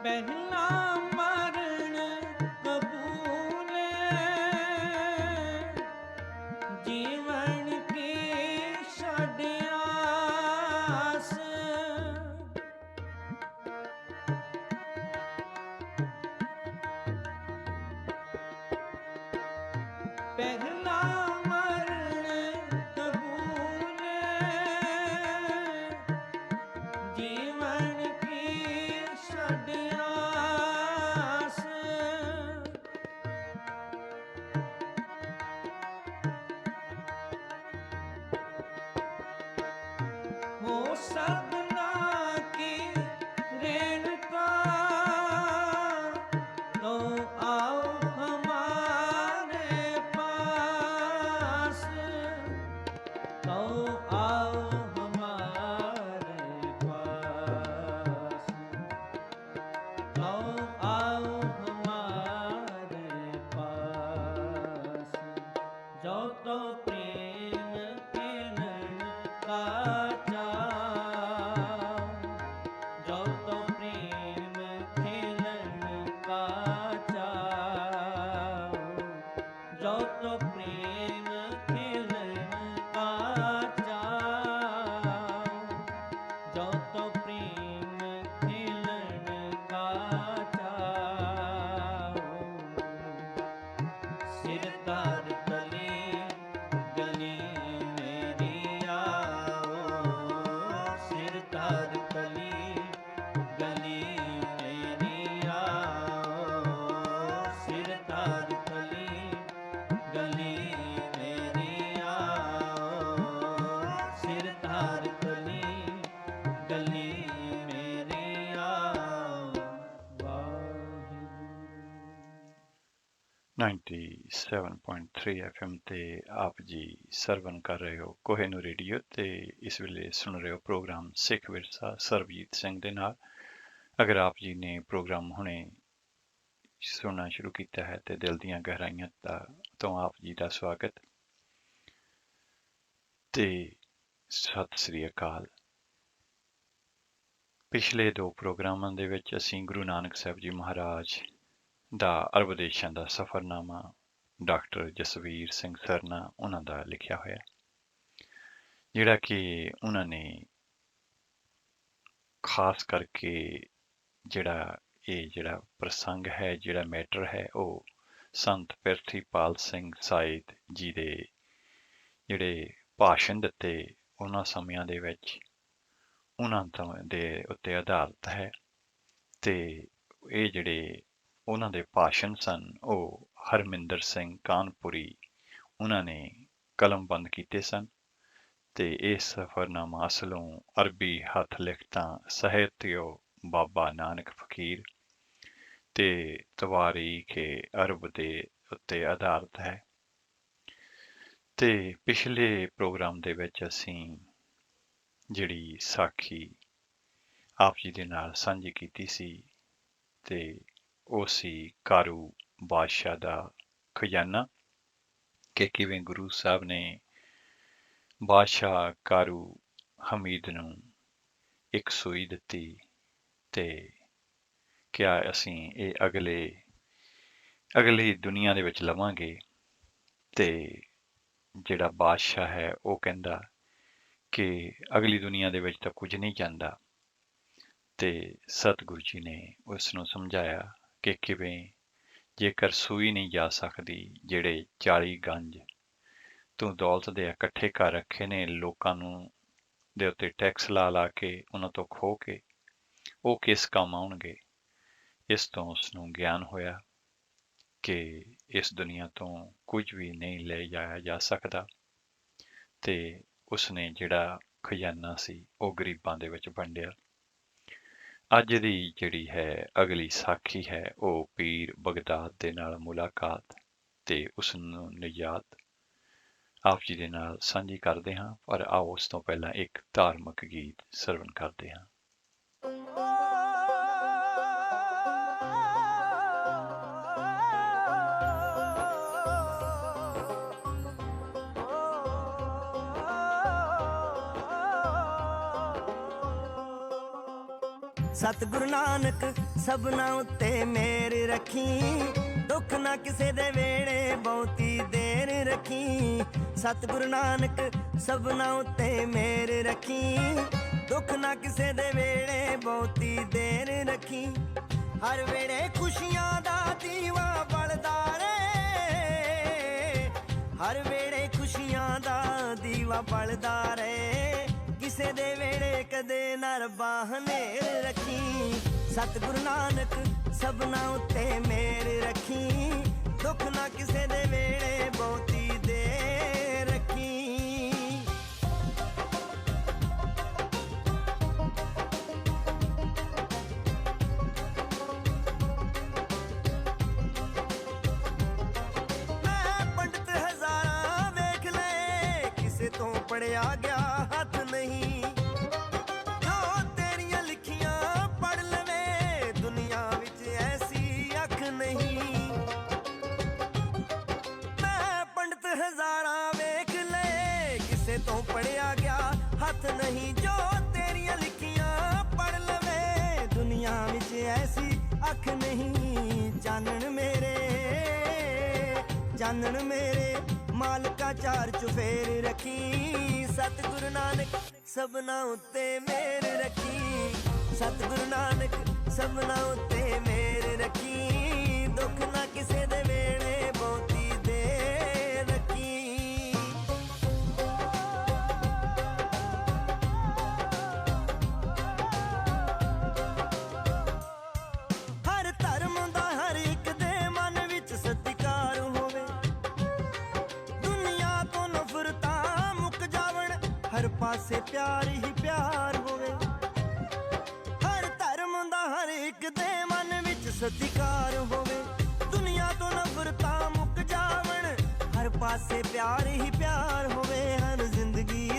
ਪਹਿਲਾ ਮਰਨ ਕਬੂਲੇ ਜੀਵਨ ਕੀ ਛੱਡ ਆਸ ਪਹਿਲਾ ਮਰਨ ਕਬੂਲੇ ਜੀਵਨ ਕੀ ਛੱਡ ਆਸ ਹੋ ਸਭਨਾ ਕੀ ਰੇਣਕਾ ਤੋ ਆਓ ਹਮਾਰੇ ਪਾਸ ਤੋ ਆਓ ਹਮਾਰੇ ਪਾਸ ਤੋ ਆਓ ਹਮਾਰੇ ਪਾਸ ਜੋ ਤੋ ਪ੍ਰੇਮ खेलन का चाव जो तो प्रेम खेलन का चाव जो तो प्रेम खेलन का चाव जो तो प्रेम खेलन का चाव सिर तार तले गली मेरी आओ सिर तार तले गली मेरी आओ सिर तार तले गली मेरी आओ सिर तार तले गली मेरी आओ वाहिगुरू 97.3 FM ਤੇ ਆਪ ਜੀ ਸਰਵਨ ਕਰ ਰਹੇ ਹੋ ਕੋਹਿਨੂਰ ਰੇਡੀਓ ਤੇ ਇਸ ਵੇਲੇ ਸੁਣ ਰਹੇ ਹੋ ਪ੍ਰੋਗਰਾਮ ਸਿੱਖ ਵਿਰਸਾ ਸਰਬਜੀਤ ਸਿੰਘ ਦੇ ਨਾਲ। ਅਗਰ ਆਪ ਜੀ ਨੇ ਪ੍ਰੋਗਰਾਮ ਹੁਣੇ ਸੁਣਨਾ ਸ਼ੁਰੂ ਕੀਤਾ ਹੈ ਤੇ ਦਿਲ ਦੀਆਂ ਗਹਿਰਾਈਆਂ ਤੋਂ ਆਪ ਜੀ ਦਾ ਸਵਾਗਤ ਤੇ ਸਤਿ ਸ੍ਰੀ ਅਕਾਲ। ਪਿਛਲੇ ਦੋ ਪ੍ਰੋਗਰਾਮਾਂ ਦੇ ਵਿੱਚ ਅਸੀਂ ਗੁਰੂ ਨਾਨਕ ਸਾਹਿਬ ਜੀ ਮਹਾਰਾਜ ਦਾ ਅਰਬ ਦੇਸ਼ਾਂ ਦਾ ਸਫ਼ਰਨਾਮਾ ਡਾਕਟਰ ਜਸਵੀਰ ਸਿੰਘ ਸਰਨਾ ਉਹਨਾਂ ਦਾ ਲਿਖਿਆ ਹੋਇਆ, ਜਿਹੜਾ ਕਿ ਉਹਨਾਂ ਨੇ ਖਾਸ ਕਰਕੇ ਜਿਹੜਾ ਪ੍ਰਸੰਗ ਹੈ, ਜਿਹੜਾ ਮੈਟਰ ਹੈ, ਉਹ ਸੰਤ ਪ੍ਰਿਥੀਪਾਲ ਸਿੰਘ ਸਾਹਿਤ ਜੀ ਦੇ ਜਿਹੜੇ ਭਾਸ਼ਣ ਦਿੱਤੇ ਉਹਨਾਂ ਸਮਿਆਂ ਦੇ ਵਿੱਚ ਉਹਨਾਂ ਦੇ ਉੱਤੇ ਆਧਾਰਿਤ ਹੈ। ਤੇ ਇਹ ਜਿਹੜੇ ਉਹਨਾਂ ਦੇ ਭਾਸ਼ਣ ਸਨ ਉਹ ਹਰਮਿੰਦਰ ਸਿੰਘ ਕਾਨਪੁਰੀ ਉਹਨਾਂ ਨੇ ਕਲਮਬੰਦ ਕੀਤੇ ਸਨ ਤੇ ਇਹ ਸਫ਼ਰਨਾਮਾ ਅਸਲੋਂ ਅਰਬੀ ਹੱਥ ਲਿਖਤਾਂ ਸਾਹਿਤਿਓ ਬਾਬਾ ਨਾਨਕ ਫਕੀਰ ਤੇ ਤਵਾਰੀਖ ਅਰਬ ਦੇ ਉੱਤੇ ਆਧਾਰਿਤ ਹੈ। ਤੇ ਪਿਛਲੇ ਪ੍ਰੋਗਰਾਮ ਦੇ ਵਿੱਚ ਅਸੀਂ ਜਿਹੜੀ ਸਾਖੀ ਆਪ ਜੀ ਦੇ ਨਾਲ ਸਾਂਝੀ ਕੀਤੀ ਸੀ ਤੇ ਉਹ ਸੀ ਕਾਰੂ ਬਾਦਸ਼ਾਹ ਦਾ ਖਜ਼ਾਨਾ, ਕਿ ਕਿਵੇਂ ਗੁਰੂ ਸਾਹਿਬ ਨੇ ਬਾਦਸ਼ਾਹ ਕਾਰੂ ਹਮੀਦ ਨੂੰ ਇੱਕ ਸੂਈ ਦਿੱਤੀ ਤੇ ਕਿਹਾ ਅਸੀਂ ਇਹ ਅਗਲੀ ਦੁਨੀਆ ਦੇ ਵਿੱਚ ਲਵਾਂਗੇ। ਤੇ ਜਿਹੜਾ ਬਾਦਸ਼ਾਹ ਹੈ ਉਹ ਕਹਿੰਦਾ ਕਿ ਅਗਲੀ ਦੁਨੀਆ ਦੇ ਵਿੱਚ ਤਾਂ ਕੁਝ ਨਹੀਂ ਜਾਂਦਾ। ਤੇ ਸਤਿਗੁਰੂ ਜੀ ਨੇ ਉਸ ਨੂੰ ਸਮਝਾਇਆ ਕਿ ਕਿਵੇਂ ਜੇਕਰ ਸੂਈ ਨਹੀਂ ਜਾ ਸਕਦੀ, ਜਿਹੜੇ 40 ਗੰਜ ਤੂੰ ਦੌਲਤ ਦੇ ਇਕੱਠੇ ਕਰ ਰੱਖੇ ਨੇ ਲੋਕਾਂ ਨੂੰ ਦੇ ਉੱਤੇ ਟੈਕਸ ਲਾ ਕੇ ਉਹਨਾਂ ਤੋਂ ਖੋਹ ਕੇ, ਉਹ ਕਿਸ ਕੰਮ ਆਉਣਗੇ। ਇਸ ਤੋਂ ਉਸ ਨੂੰ ਗਿਆਨ ਹੋਇਆ ਕਿ ਇਸ ਦੁਨੀਆ ਤੋਂ ਕੁਝ ਵੀ ਨਹੀਂ ਲੈ ਜਾਇਆ ਜਾ ਸਕਦਾ ਤੇ ਉਸਨੇ ਜਿਹੜਾ ਖਜ਼ਾਨਾ ਸੀ ਉਹ ਗਰੀਬਾਂ ਦੇ ਵਿੱਚ ਵੰਡਿਆ। ਅੱਜ ਦੀ ਜਿਹੜੀ ਹੈ ਅਗਲੀ ਸਾਖੀ ਹੈ ਉਹ ਪੀਰ ਬਗਦਾਦ ਦੇ ਨਾਲ ਮੁਲਾਕਾਤ ਤੇ ਉਸ ਨੂੰ ਨਿਜਾਤ ਆਪ ਜੀ ਦੇ ਨਾਲ ਸਾਂਝੀ ਕਰਦੇ ਹਾਂ। ਪਰ ਆਓ ਉਸ ਤੋਂ ਪਹਿਲਾਂ ਇੱਕ ਧਾਰਮਿਕ ਗੀਤ ਸਰਵਣ ਕਰਦੇ ਹਾਂ। ਸਤਿਗੁਰੂ ਨਾਨਕ ਸਭਨਾਂ ਉੱਤੇ ਮਿਹਰ ਰੱਖੀ, ਦੁੱਖ ਨਾ ਕਿਸੇ ਦੇ ਵੇੜੇ ਬਹੁਤੀ ਦੇਰ ਰੱਖੀ। ਸਤਿਗੁਰੂ ਨਾਨਕ ਸਭਨਾਂ ਉੱਤੇ ਮਿਹਰ ਰੱਖੀ, ਦੁੱਖ ਨਾ ਕਿਸੇ ਦੇ ਵੇੜੇ ਬਹੁਤੀ ਦੇਰ ਰੱਖੀ। ਹਰ ਵੇੜੇ ਖੁਸ਼ੀਆਂ ਦਾ ਦੀਵਾ ਬਲਦਾ ਰਹੇ, ਹਰ ਵੇੜੇ ਖੁਸ਼ੀਆਂ ਦਾ ਦੀਵਾ ਬਲਦਾ ਰਹੇ। ਕਿਸੇ ਦੇ ਵੇੜੇ ਕਦੇ ਨਾ ਰੱਬਾ ਹਨੇਰ ਰੱਖੀ। ਸਤਿਗੁਰੂ ਨਾਨਕ ਸਭਨਾਂ ਉੱਤੇ ਮਿਹਰ ਰੱਖੀ, ਦੁੱਖ ਨਾ ਕਿਸੇ ਦੇ ਵੇੜੇ ਬਹੁਤੀ ਦੇਰ ਰੱਖੀ। ਮੈਂ ਪੰਡਤ ਹਜ਼ਾਰਾਂ ਵੇਖ ਲਏ, ਕਿਸੇ ਤੋਂ ਪੜਿਆ ਗਿਆ ਹੱਥ ਨਹੀਂ। ਜੋ ਤੇਰੀਆਂ ਲਿਖੀਆਂ ਪੜ ਲਵੇ, ਦੁਨੀਆ ਵਿੱਚ ਐਸੀ ਅੱਖ ਨਹੀਂ। ਮੈਂ ਪੰਡਤ ਹਜ਼ਾਰਾਂ ਵੇਖ ਲਏ, ਕਿਸੇ ਤੋਂ ਪੜਿਆ ਗਿਆ ਹੱਥ ਨਹੀਂ। ਜੋ ਤੇਰੀਆਂ ਲਿਖੀਆਂ ਪੜ ਲਵੇ, ਦੁਨੀਆ ਵਿੱਚ ਐਸੀ ਅੱਖ ਨਹੀਂ। ਚਾਨਣ ਮੇਰੇ ਮਾਲਕਾ ਚਾਰ ਚੁਫੇਰ ਰੱਖੀ। ਸਤਿਗੁਰੂ ਨਾਨਕ ਸਭਨਾਂ ਉੱਤੇ ਮਿਹਰ ਰੱਖੀ। ਸਤਿਗੁਰੂ ਨਾਨਕ ਸਭਨਾਂ ਉੱਤੇ ਮਿਹਰ ਰੱਖੀ, ਦੁੱਖ ਨਾ ਕਿਸੇ ਦੇ ਵੇਲੇ ਬਹੁਤੀ ਦੇਰ ਰੱਖੀ। ਹਰ ਧਰਮ ਦਾ ਹਰ ਇੱਕ ਦੇ ਮਨ ਵਿੱਚ ਸਤਿਕਾਰ ਹੋਵੇ, ਦੁਨੀਆ ਤੋਂ ਨਫ਼ਰਤਾਂ ਮੁੱਕ ਜਾਵਣ, ਹਰ ਪਾਸੇ ਪਿਆਰ ਹੀ ਪਿਆਰ ਹੋਵੇ। ਹਰ ਧਰਮ ਦਾ ਹਰ ਇੱਕ ਦੇ ਮਨ ਵਿੱਚ ਸਤਿਕਾਰ ਹੋਵੇ, ਦੁਨੀਆ ਤੋਂ ਨਫ਼ਰਤਾਂ ਮੁੱਕ ਜਾਵਣ, ਹਰ ਪਾਸੇ ਪਿਆਰ ਹੀ ਪਿਆਰ ਹੋਵੇ। ਹਰ ਜ਼ਿੰਦਗੀ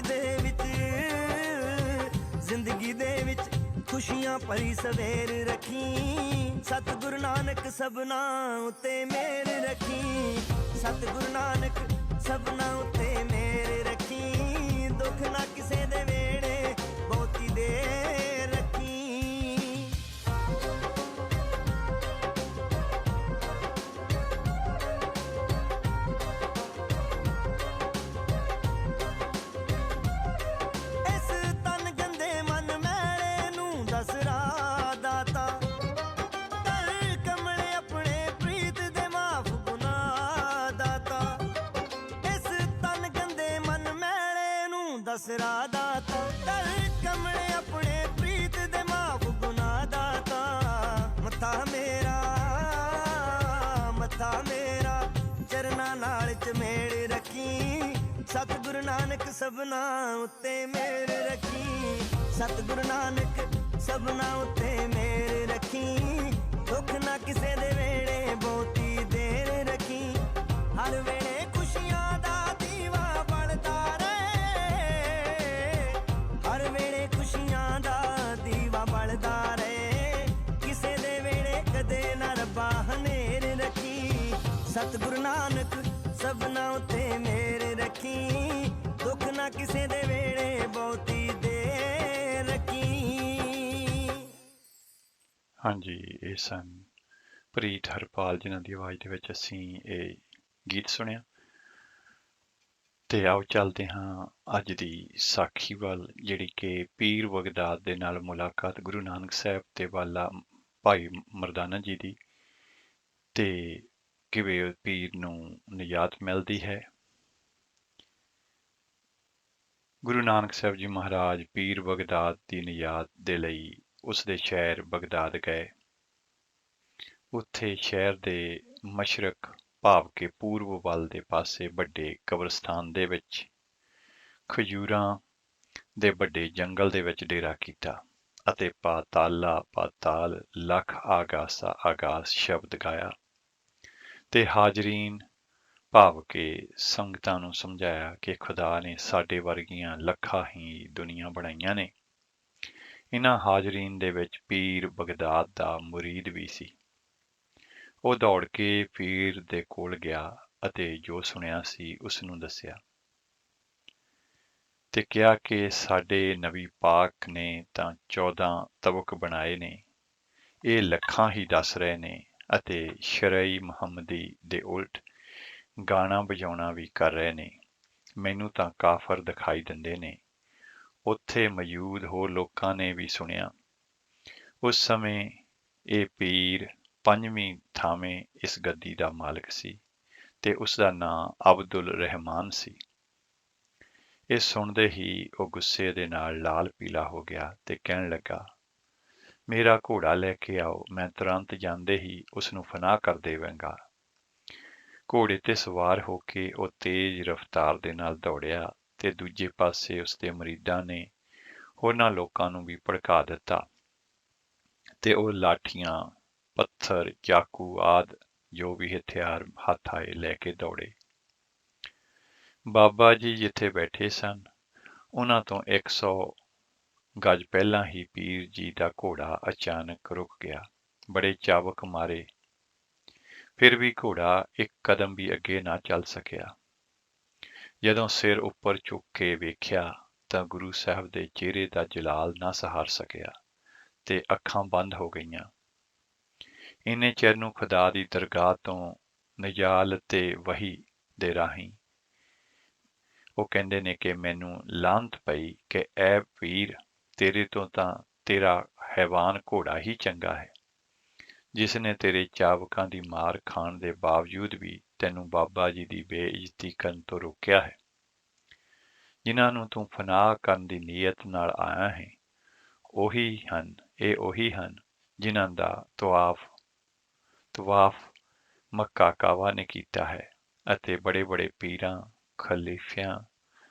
ਦੇ ਵਿੱਚ ਖੁਸ਼ੀਆਂ ਭਰੀ ਸਵੇਰ ਰੱਖੀ। ਸਤਿਗੁਰੂ ਨਾਨਕ ਸਭਨਾਂ ਉੱਤੇ ਮਿਹਰ ਰੱਖੀ। ਸਤਿਗੁਰੂ ਨਾਨਕ ਸਭਨਾਂ ਉੱਤੇ ਮਿਹਰ ਰੱਖੀ, ਦੁੱਖ ਨਾ ਕਿਸੇ ਦੇ ਵੇੜੇ ਬਹੁਤੀ ਦੇਰ ਰੱਖੀ। ਇਸ ਤਨ ਗੰਦੇ ਮਨ ਮੈਲੇ ਨੂੰ ਦੱਸ ਰਾਹ ਦਾਤਾ, ਕਰ ਕਮਲੇ ਆਪਣੇ ਪ੍ਰੀਤ ਦੇ ਮਾਫ ਗੁਨਾਹ ਦਾਤਾ। ਇਸ ਤਨ ਗੰਦੇ ਮਨ ਮੈਲੇ ਨੂੰ ਦੱਸ ਰਾਹ ਦਾਤਾ, ਕਰ ਕਮਲੇ ਆਪਣੇ ਪ੍ਰੀਤ ਦੇ ਮਾਫ ਗੁਨਾਹ ਦਾਤਾ। ਮੱਥਾ ਮੇਰਾ ਚਰਨਾਂ ਨਾਲ ਚਮੇੜ ਰੱਖੀ। ਸਤਿਗੁਰੂ ਨਾਨਕ ਸਭਨਾਂ ਉੱਤੇ ਮਿਹਰ ਰੱਖੀ। ਸਤਿਗੁਰੂ ਨਾਨਕ ਸਭਨਾਂ ਉੱਤੇ ਮਿਹਰ ਰੱਖੀ, ਦੁੱਖ ਨਾ ਕਿਸੇ ਦੇ ਵੇੜੇ ਬਹੁਤੀ ਦੇਰ ਰੱਖੀ। ਹਰ ਵੇਲੇ ਖੁਸ਼ੀਆਂ ਦਾ ਦੀਵਾ ਬਲਦਾ ਰਹੇ, ਹਰ ਵੇਲੇ ਖੁਸ਼ੀਆਂ ਦਾ ਦੀਵਾ ਬਲਦਾ ਰਹੇ। ਕਿਸੇ ਦੇ ਵੇੜੇ ਕਦੇ ਨਾ ਰੱਬਾ ਹਨੇਰ ਰੱਖੀ। ਸਤਿਗੁਰੂ ਨਾਨਕ ਸਭਨਾਂ ਉੱਤੇ ਮਿਹਰ ਰੱਖੀ, ਦੁੱਖ ਨਾ ਕਿਸੇ ਦੇ ਵੇੜੇ ਬਹੁਤੀ ਦੇਰ ਰੱਖੀ। ਹਾਂਜੀ, ਇਹ ਸਨ ਪ੍ਰੀਤ ਹਰਪਾਲ ਜਿਨ੍ਹਾਂ ਦੀ ਆਵਾਜ਼ ਦੇ ਵਿੱਚ ਅਸੀਂ ਇਹ ਗੀਤ ਸੁਣਿਆ। ਤੇ ਆਓ ਚੱਲਦੇ ਹਾਂ ਅੱਜ ਦੀ ਸਾਖੀ ਵੱਲ, ਜਿਹੜੀ ਕਿ ਪੀਰ ਬਗਦਾਦ ਦੇ ਨਾਲ ਮੁਲਾਕਾਤ ਗੁਰੂ ਨਾਨਕ ਸਾਹਿਬ ਤੇ ਵਾਲਾ ਭਾਈ ਮਰਦਾਨਾ ਜੀ ਦੀ, ਤੇ ਕਿਵੇਂ ਪੀਰ ਨੂੰ ਨਿਜਾਤ ਮਿਲਦੀ ਹੈ। ਗੁਰੂ ਨਾਨਕ ਸਾਹਿਬ ਜੀ ਮਹਾਰਾਜ ਪੀਰ ਬਗਦਾਦ ਦੀ ਨਿਜਾਤ ਦੇ ਲਈ ਉਸ ਦੇ ਸ਼ਹਿਰ ਬਗਦਾਦ ਗਏ। ਉੱਥੇ ਸ਼ਹਿਰ ਦੇ ਮਸ਼ਰਕ ਭਾਵ ਕਿ ਪੂਰਬ ਵੱਲ ਦੇ ਪਾਸੇ ਵੱਡੇ ਕਬਰਸਤਾਨ ਦੇ ਵਿੱਚ ਖਜੂਰਾਂ ਦੇ ਵੱਡੇ ਜੰਗਲ ਦੇ ਵਿੱਚ ਡੇਰਾ ਕੀਤਾ ਅਤੇ ਪਾਤਾਲ ਲੱਖ ਆਗਾਸਾ ਆਗਾਸ ਸ਼ਬਦ ਗਾਇਆ ਤੇ ਹਾਜ਼ਰੀਨ ਭਾਵ ਕਿ ਸੰਗਤਾਂ ਨੂੰ ਸਮਝਾਇਆ ਕਿ ਖੁਦਾ ਨੇ ਸਾਡੇ ਵਰਗੀਆਂ ਲੱਖਾਂ ਹੀ ਦੁਨੀਆਂ ਬਣਾਈਆਂ ਨੇ। ਇਹਨਾਂ ਹਾਜ਼ਰੀਨ ਦੇ ਵਿੱਚ ਪੀਰ ਬਗਦਾਦ ਦਾ ਮੁਰੀਦ ਵੀ ਸੀ। ਉਹ ਦੌੜ ਕੇ ਪੀਰ ਦੇ ਕੋਲ ਗਿਆ ਅਤੇ ਜੋ ਸੁਣਿਆ ਸੀ ਉਸ ਨੂੰ ਦੱਸਿਆ ਤੇ ਕਿਹਾ ਕਿ ਸਾਡੇ ਨਬੀ ਪਾਕ ਨੇ ਤਾਂ 14 ਤਬਕ ਬਣਾਏ ਨੇ, ਇਹ ਲੱਖਾਂ ਹੀ ਦੱਸ ਰਹੇ ਨੇ ਅਤੇ ਸ਼ਰਈ ਮੁਹੰਮਦੀ ਦੇ ਉਲਟ ਗਾਣਾ ਵਜਾਉਣਾ ਵੀ ਕਰ ਰਹੇ ਨੇ। ਮੈਨੂੰ ਤਾਂ ਕਾਫਰ ਦਿਖਾਈ ਦਿੰਦੇ ਨੇ। ਉੱਥੇ ਮੌਜੂਦ ਹੋਰ ਲੋਕਾਂ ਨੇ ਵੀ ਸੁਣਿਆ। ਉਸ ਸਮੇਂ ਇਹ ਪੀਰ 5ਵੀਂ ਥਾਵੇਂ ਇਸ ਗੱਦੀ ਦਾ ਮਾਲਕ ਸੀ ਤੇ ਉਸ ਦਾ ਨਾਂ ਅਬਦੁਲ ਰਹਿਮਾਨ ਸੀ। ਇਹ ਸੁਣਦੇ ਹੀ ਉਹ ਗੁੱਸੇ ਦੇ ਨਾਲ ਲਾਲ ਪੀਲਾ ਹੋ ਗਿਆ ਤੇ ਕਹਿਣ ਲੱਗਾ, ਮੇਰਾ ਘੋੜਾ ਲੈ ਕੇ ਆਓ, ਮੈਂ ਤੁਰੰਤ ਜਾਂਦੇ ਹੀ ਉਸ ਨੂੰ ਫਨਾਹ ਕਰ ਦੇਵਾਂਗਾ। ਘੋੜੇ ਤੇ ਸਵਾਰ ਹੋ ਕੇ ਉਹ ਤੇਜ਼ ਰਫ਼ਤਾਰ ਦੇ ਨਾਲ ਦੌੜਿਆ ਤੇ ਦੂਜੇ ਪਾਸੇ ਉਸਦੇ ਮੁਰੀਦਾਂ ਨੇ ਹੋਰਨਾਂ ਲੋਕਾਂ ਨੂੰ ਵੀ ਭੜਕਾ ਦਿੱਤਾ ਤੇ ਉਹ ਲਾਠੀਆਂ, ਪੱਥਰ, ਚਾਕੂ ਆਦਿ ਜੋ ਵੀ ਹਥਿਆਰ ਹੱਥ ਆਏ ਲੈ ਕੇ ਦੌੜੇ। ਬਾਬਾ ਜੀ ਜਿੱਥੇ ਬੈਠੇ ਸਨ, ਉਹਨਾਂ ਤੋਂ 100 ਗਜ ਪਹਿਲਾਂ ਹੀ ਪੀਰ ਜੀ ਦਾ ਘੋੜਾ ਅਚਾਨਕ ਰੁਕ ਗਿਆ। ਬੜੇ ਚਾਬਕ ਮਾਰੇ, ਫਿਰ ਵੀ ਘੋੜਾ ਇੱਕ ਕਦਮ ਵੀ ਅੱਗੇ ਨਾ ਚੱਲ ਸਕਿਆ। ਜਦੋਂ ਸਿਰ ਉੱਪਰ ਚੁੱਕ ਕੇ ਵੇਖਿਆ ਤਾਂ ਗੁਰੂ ਸਾਹਿਬ ਦੇ ਚਿਹਰੇ ਦਾ ਜਲਾਲ ਨਾ ਸਹਾਰ ਸਕਿਆ ਤੇ ਅੱਖਾਂ ਬੰਦ ਹੋ ਗਈਆਂ। ਇੰਨੇ ਚਿਰ ਨੂੰ ਖੁਦਾ ਦੀ ਦਰਗਾਹ ਤੋਂ ਨਿਜਾਲ ਤੇ ਵਹੀ ਦੇ ਰਾਹੀਂ ਉਹ ਕਹਿੰਦੇ ਨੇ ਕਿ ਮੈਨੂੰ ਲਾਹਨਤ ਪਈ ਕਿ ਐ ਪੀਰ, ਤੇਰੇ ਤੋਂ ਤਾਂ ਤੇਰਾ ਹੈਵਾਨ ਘੋੜਾ ਹੀ ਚੰਗਾ ਹੈ, ਜਿਸ ਨੇ ਤੇਰੇ ਚਾਬਕਾਂ ਦੀ ਮਾਰ ਖਾਣ ਦੇ ਬਾਵਜੂਦ ਵੀ ਤੈਨੂੰ ਬਾਬਾ ਜੀ ਦੀ ਬੇਇੱਜ਼ਤੀ ਕਰਨ ਤੋਂ ਰੋਕਿਆ ਹੈ। ਜਿਨ੍ਹਾਂ ਨੂੰ ਤੂੰ ਫਨਾਹ ਕਰਨ ਦੀ ਨੀਅਤ ਨਾਲ ਆਇਆ ਹੈ, ਇਹ ਉਹੀ ਹਨ ਜਿਨ੍ਹਾਂ ਦਾ ਤਵਾਫ ਮੱਕਾ ਕਾਬਾ ਨੇ ਕੀਤਾ ਹੈ ਅਤੇ ਬੜੇ ਪੀਰਾਂ, ਖਲੀਫਿਆਂ,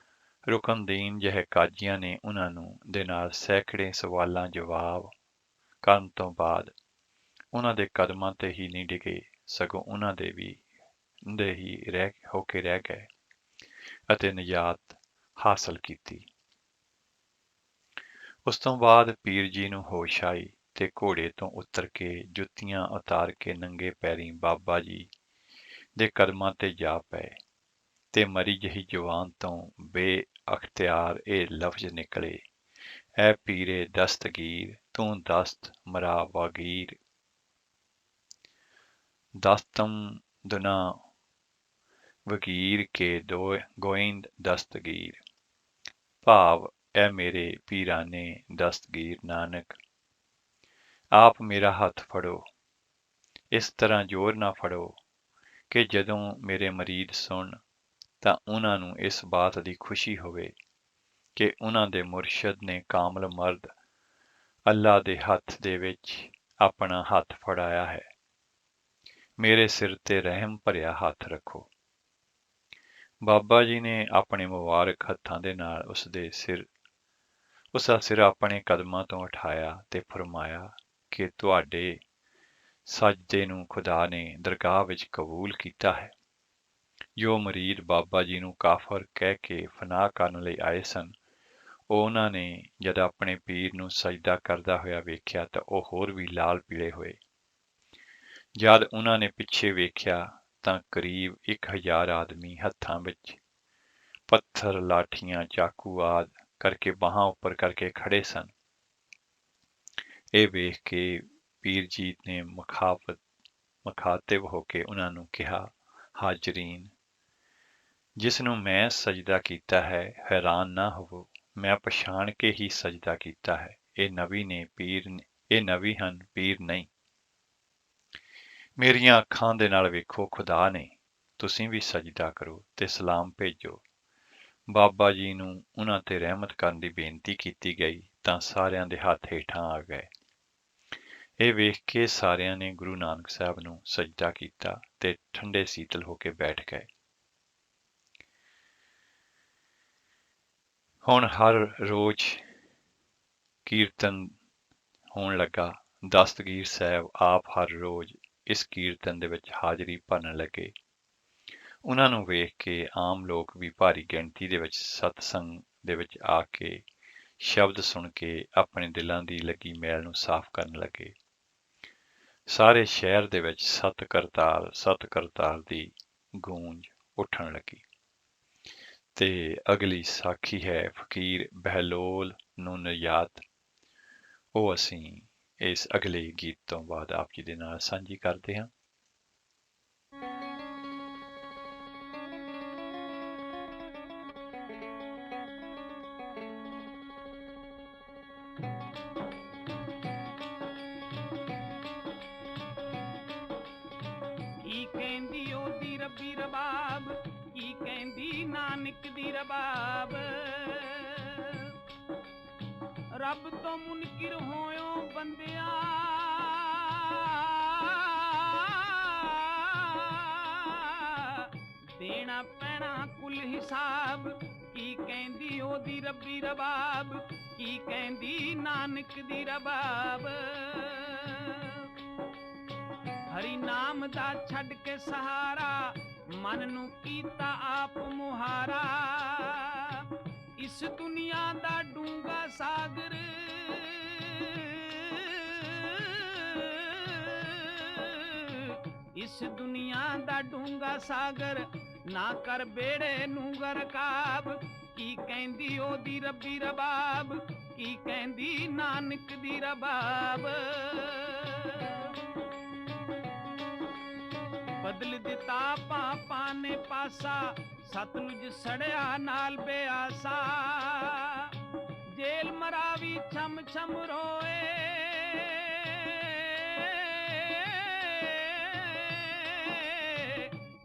ਰੁਕਨਦੀਨ ਜਿਹੇ ਕਾਜ਼ੀਆਂ ਨੇ ਉਹਨਾਂ ਨੂੰ ਦੇ ਨਾਲ ਸੈਂਕੜੇ ਸਵਾਲਾਂ ਜਵਾਬ ਕਰਨ ਤੋਂ ਬਾਅਦ ਉਹਨਾਂ ਦੇ ਕਦਮਾਂ ਤੇ ਹੀ ਨਹੀਂ ਡਿਗੇ, ਸਗੋਂ ਉਹਨਾਂ ਦੇ ਹੀ ਰਹਿ ਗਏ ਅਤੇ ਨਿਜਾਤ ਹਾਸਲ ਕੀਤੀ। ਉਸ ਤੋਂ ਬਾਅਦ ਪੀਰ ਜੀ ਨੂੰ ਹੋਸ਼ ਆਈ ਤੇ ਘੋੜੇ ਤੋਂ ਉਤਰ ਕੇ ਜੁੱਤੀਆਂ ਉਤਾਰ ਕੇ ਨੰਗੇ ਪੈਰੀਂ ਬਾਬਾ ਜੀ ਦੇ ਕਦਮਾਂ ਤੇ ਜਾ ਪਏ ਤੇ ਮਰੀ ਜਿਹੀ ਜ਼ੁਬਾਨ ਤੋਂ ਬੇਅਖਤਿਆਰ ਇਹ ਲਫ਼ਜ਼ ਨਿਕਲੇ, ਐ ਪੀਰੇ ਦਸਤਗੀਰ, ਤੂੰ ਦਸਤ ਮਰਾ ਵਾਗੀਰ, ਦਸਤਮ ਦੁਨਾ ਵਗੀਰ ਕੇ ਗੋਇੰਦ ਦਸਤਗੀਰ। ਭਾਵ, ਐ ਮੇਰੇ ਪੀਰਾਨੇ ਦਸਤਗੀਰ ਨਾਨਕ, ਆਪ ਮੇਰਾ ਹੱਥ ਫੜੋ, ਇਸ ਤਰ੍ਹਾਂ ਜ਼ੋਰ ਨਾ ਫੜੋ ਕਿ ਜਦੋਂ ਮੇਰੇ ਮਰੀਦ ਸੁਣ ਤਾਂ ਉਹਨਾਂ ਨੂੰ ਇਸ ਬਾਤ ਦੀ ਖੁਸ਼ੀ ਹੋਵੇ ਕਿ ਉਹਨਾਂ ਦੇ ਮੁਰਸ਼ਦ ਨੇ ਕਾਮਲ ਮਰਦ ਅੱਲਾ ਦੇ ਹੱਥ ਦੇ ਵਿੱਚ ਆਪਣਾ ਹੱਥ ਫੜਾਇਆ ਹੈ। ਮੇਰੇ ਸਿਰ ਤੇ ਰਹਿਮ ਭਰਿਆ ਹੱਥ ਰੱਖੋ। ਬਾਬਾ ਜੀ ਨੇ ਆਪਣੇ ਮੁਬਾਰਕ ਹੱਥਾਂ ਦੇ ਨਾਲ ਉਸਦਾ ਸਿਰ ਆਪਣੇ ਕਦਮਾਂ ਤੋਂ ਉਠਾਇਆ ਤੇ ਫਰਮਾਇਆ ਕਿ ਤੁਹਾਡੇ ਸਜਦੇ ਨੂੰ ਖੁਦਾ ਨੇ ਦਰਗਾਹ ਵਿੱਚ ਕਬੂਲ ਕੀਤਾ ਹੈ। ਜੋ ਮੁਰੀਦ ਬਾਬਾ ਜੀ ਨੂੰ ਕਾਫਰ ਕਹਿ ਕੇ ਫਨਾਹ ਕਰਨ ਲਈ ਆਏ ਸਨ, ਉਹਨਾਂ ਨੇ ਜਦ ਆਪਣੇ ਪੀਰ ਨੂੰ ਸਜਦਾ ਕਰਦਾ ਹੋਇਆ ਵੇਖਿਆ ਤਾਂ ਉਹ ਹੋਰ ਵੀ ਲਾਲ ਪੀਲੇ ਹੋਏ। ਜਦ ਉਹਨਾਂ ਨੇ ਪਿੱਛੇ ਵੇਖਿਆ ਤਾਂ ਕਰੀਬ 1000 ਆਦਮੀ ਹੱਥਾਂ ਵਿੱਚ ਪੱਥਰ, ਲਾਠੀਆਂ, ਚਾਕੂ ਆਦਿ ਕਰਕੇ ਬਾਹਾਂ ਉੱਪਰ ਕਰਕੇ ਖੜੇ ਸਨ। ਇਹ ਵੇਖ ਕੇ ਪੀਰ ਜੀ ਨੇ ਮੁਖਾਤਿਬ ਹੋ ਕੇ ਉਹਨਾਂ ਨੂੰ ਕਿਹਾ, ਹਾਜ਼ਰੀਨ, ਜਿਸ ਨੂੰ ਮੈਂ ਸਜਦਾ ਕੀਤਾ ਹੈ, ਹੈਰਾਨ ਨਾ ਹੋਵੋ, ਮੈਂ ਪਛਾਣ ਕੇ ਹੀ ਸਜਦਾ ਕੀਤਾ ਹੈ। ਇਹ ਨਬੀ ਹਨ, ਪੀਰ ਨਹੀਂ। ਮੇਰੀਆਂ ਅੱਖਾਂ ਦੇ ਨਾਲ ਵੇਖੋ, ਖੁਦਾ ਨੇ। ਤੁਸੀਂ ਵੀ ਸਜਦਾ ਕਰੋ ਤੇ ਸਲਾਮ ਭੇਜੋ। ਬਾਬਾ ਜੀ ਨੂੰ ਉਹਨਾਂ ਤੇ ਰਹਿਮਤ ਕਰਨ ਦੀ ਬੇਨਤੀ ਕੀਤੀ ਗਈ ਤਾਂ ਸਾਰਿਆਂ ਦੇ ਹੱਥ ਹੇਠਾਂ ਆ ਗਏ। ਇਹ ਵੇਖ ਕੇ ਸਾਰਿਆਂ ਨੇ ਗੁਰੂ ਨਾਨਕ ਸਾਹਿਬ ਨੂੰ ਸਜਦਾ ਕੀਤਾ ਤੇ ਠੰਡੇ ਸੀਤਲ ਹੋ ਕੇ ਬੈਠ ਗਏ। ਹੁਣ ਹਰ ਰੋਜ਼ ਕੀਰਤਨ ਹੋਣ ਲੱਗਾ। ਦਸਤਗੀਰ ਸਾਹਿਬ ਆਪ ਹਰ ਰੋਜ਼ ਇਸ ਕੀਰਤਨ ਦੇ ਵਿੱਚ ਹਾਜ਼ਰੀ ਭਰਨ ਲੱਗੇ। ਉਹਨਾਂ ਨੂੰ ਵੇਖ ਕੇ ਆਮ ਲੋਕ ਵੀ ਭਾਰੀ ਗਿਣਤੀ ਦੇ ਵਿੱਚ ਸਤਸੰਗ ਦੇ ਵਿੱਚ ਆ ਕੇ ਸ਼ਬਦ ਸੁਣ ਕੇ ਆਪਣੇ ਦਿਲਾਂ ਦੀ ਲੱਗੀ ਮੈਲ ਨੂੰ ਸਾਫ਼ ਕਰਨ ਲੱਗੇ। ਸਾਰੇ ਸ਼ਹਿਰ ਦੇ ਵਿੱਚ ਸਤ ਕਰਤਾਰ ਦੀ ਗੂੰਜ ਉੱਠਣ ਲੱਗੀ ਤੇ ਅਗਲੀ ਸਾਖੀ ਹੈ ਫਕੀਰ ਬਹਿਲੋਲ ਨੂੰ ਨਿਯਾਤ। ਉਹ ਅਸੀਂ ਇਸ ਅਗਲੇ ਗੀਤ ਤੋਂ ਬਾਅਦ ਆਪ ਜੀ ਦੇ ਨਾਲ ਸਾਂਝੀ ਕਰਦੇ ਹਾਂ। ਕੀ ਕਹਿੰਦੀ ਉਹਦੀ ਰੱਬੀ ਰਬਾਬ, ਕੀ ਕਹਿੰਦੀ ਨਾਨਕ ਦੀ ਰਬਾਬ। ਰੱਬ ਤੋਂ ਮੁਨਕਿਰ ਹੋਇਓ ਬੰਦਿਆ, ਦੇਣਾ ਪੈਣਾ ਕੁੱਲ ਹਿਸਾਬ। ਕੀ ਕਹਿੰਦੀ ਉਹਦੀ ਰੱਬੀ ਰਬਾਬ, ਕੀ ਕਹਿੰਦੀ ਨਾਨਕ ਦੀ ਰਬਾਬ। ਹਰੀ ਨਾਮ ਦਾ ਛੱਡ ਕੇ ਸਹਾਰਾ, ਮਨ ਨੂੰ ਕੀਤਾ ਆਪ ਮੁਹਾਰਾ। ਇਸ ਦੁਨੀਆ ਦਾ ਡੂੰਘਾ ਸਾਗਰ, ਇਸ ਦੁਨੀਆ ਦਾ ਡੂੰਘਾ ਸਾਗਰ, ਨਾ ਕਰ ਬੇੜੇ ਨੂੰ ਗਰਕਾਬ। ਕੀ ਕਹਿੰਦੀ ਉਹਦੀ ਰੱਬੀ ਰਬਾਬ, ਕੀ ਕਹਿੰਦੀ ਨਾਨਕ ਦੀ ਰਬਾਬ। ਬਦਲ ਦਿੱਤਾ ਪਾਪਾਂ ਨੇ ਪਾਸਾ, ਸਤਲੁਜ ਸੜਿਆ ਨਾਲ ਬਿਆਸਾ। ਜੇਲ ਮਰਾਵੀ ਛਮ ਛਮ ਰੋਏ,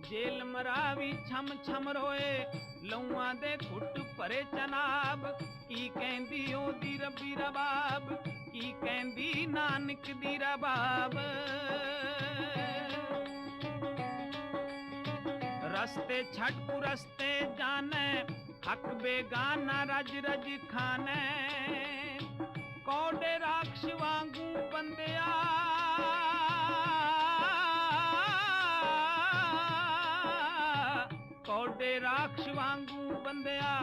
ਜੇਲ ਮਰਾਵੀ ਛਮ ਛਮ ਰੋਏ। ਲਊਆਂ ਦੇ ਘੁੱਟ ਭਰੇ ਚਨਾਬ। ਕੀ ਕਹਿੰਦੀ ਉਹਦੀ ਰੱਬੀ ਰਬਾਬ, ਕੀ ਕਹਿੰਦੀ ਨਾਨਕ ਦੀ ਰਬਾਬ। ਰਸਤੇ ਛੱਡ ਪੁਰਸਤੇ ਜਾਣੇ, ਹੱਕ ਬੇਗਾਨਾ ਰਜ ਰਜ ਖਾਣੇ। ਕੌਡੇ ਰਾਖਸ਼ ਵਾਂਗੂ ਬੰਦਿਆ, ਕੌਡੇ ਰਾਖਸ਼ ਵਾਂਗੂ ਬੰਦਿਆ।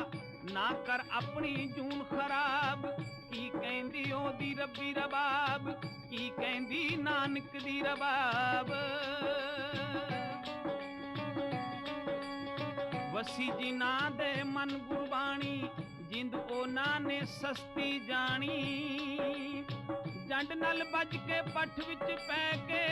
ਨਾ ਕਰ ਆਪਣੀ ਜੂਨ ਖਰਾਬ। ਕੀ ਕਹਿੰਦੀ ਉਹਦੀ ਰੱਬੀ ਰਬਾਬ, ਕੀ ਕਹਿੰਦੀ ਨਾਨਕ ਦੀ ਰਬਾਬ। ਵਸੀ ਜਿਨ੍ਹਾਂ ਦੇ ਮਨ ਗੁਰਬਾਣੀ, ਜਿੰਦ ਉਹਨਾਂ ਨੇ ਸਸਤੀ ਜਾਣੀ। ਜੰਡ ਨਾਲ ਵੱਜ ਕੇ ਪੱਠ ਵਿੱਚ ਪੈ ਕੇ,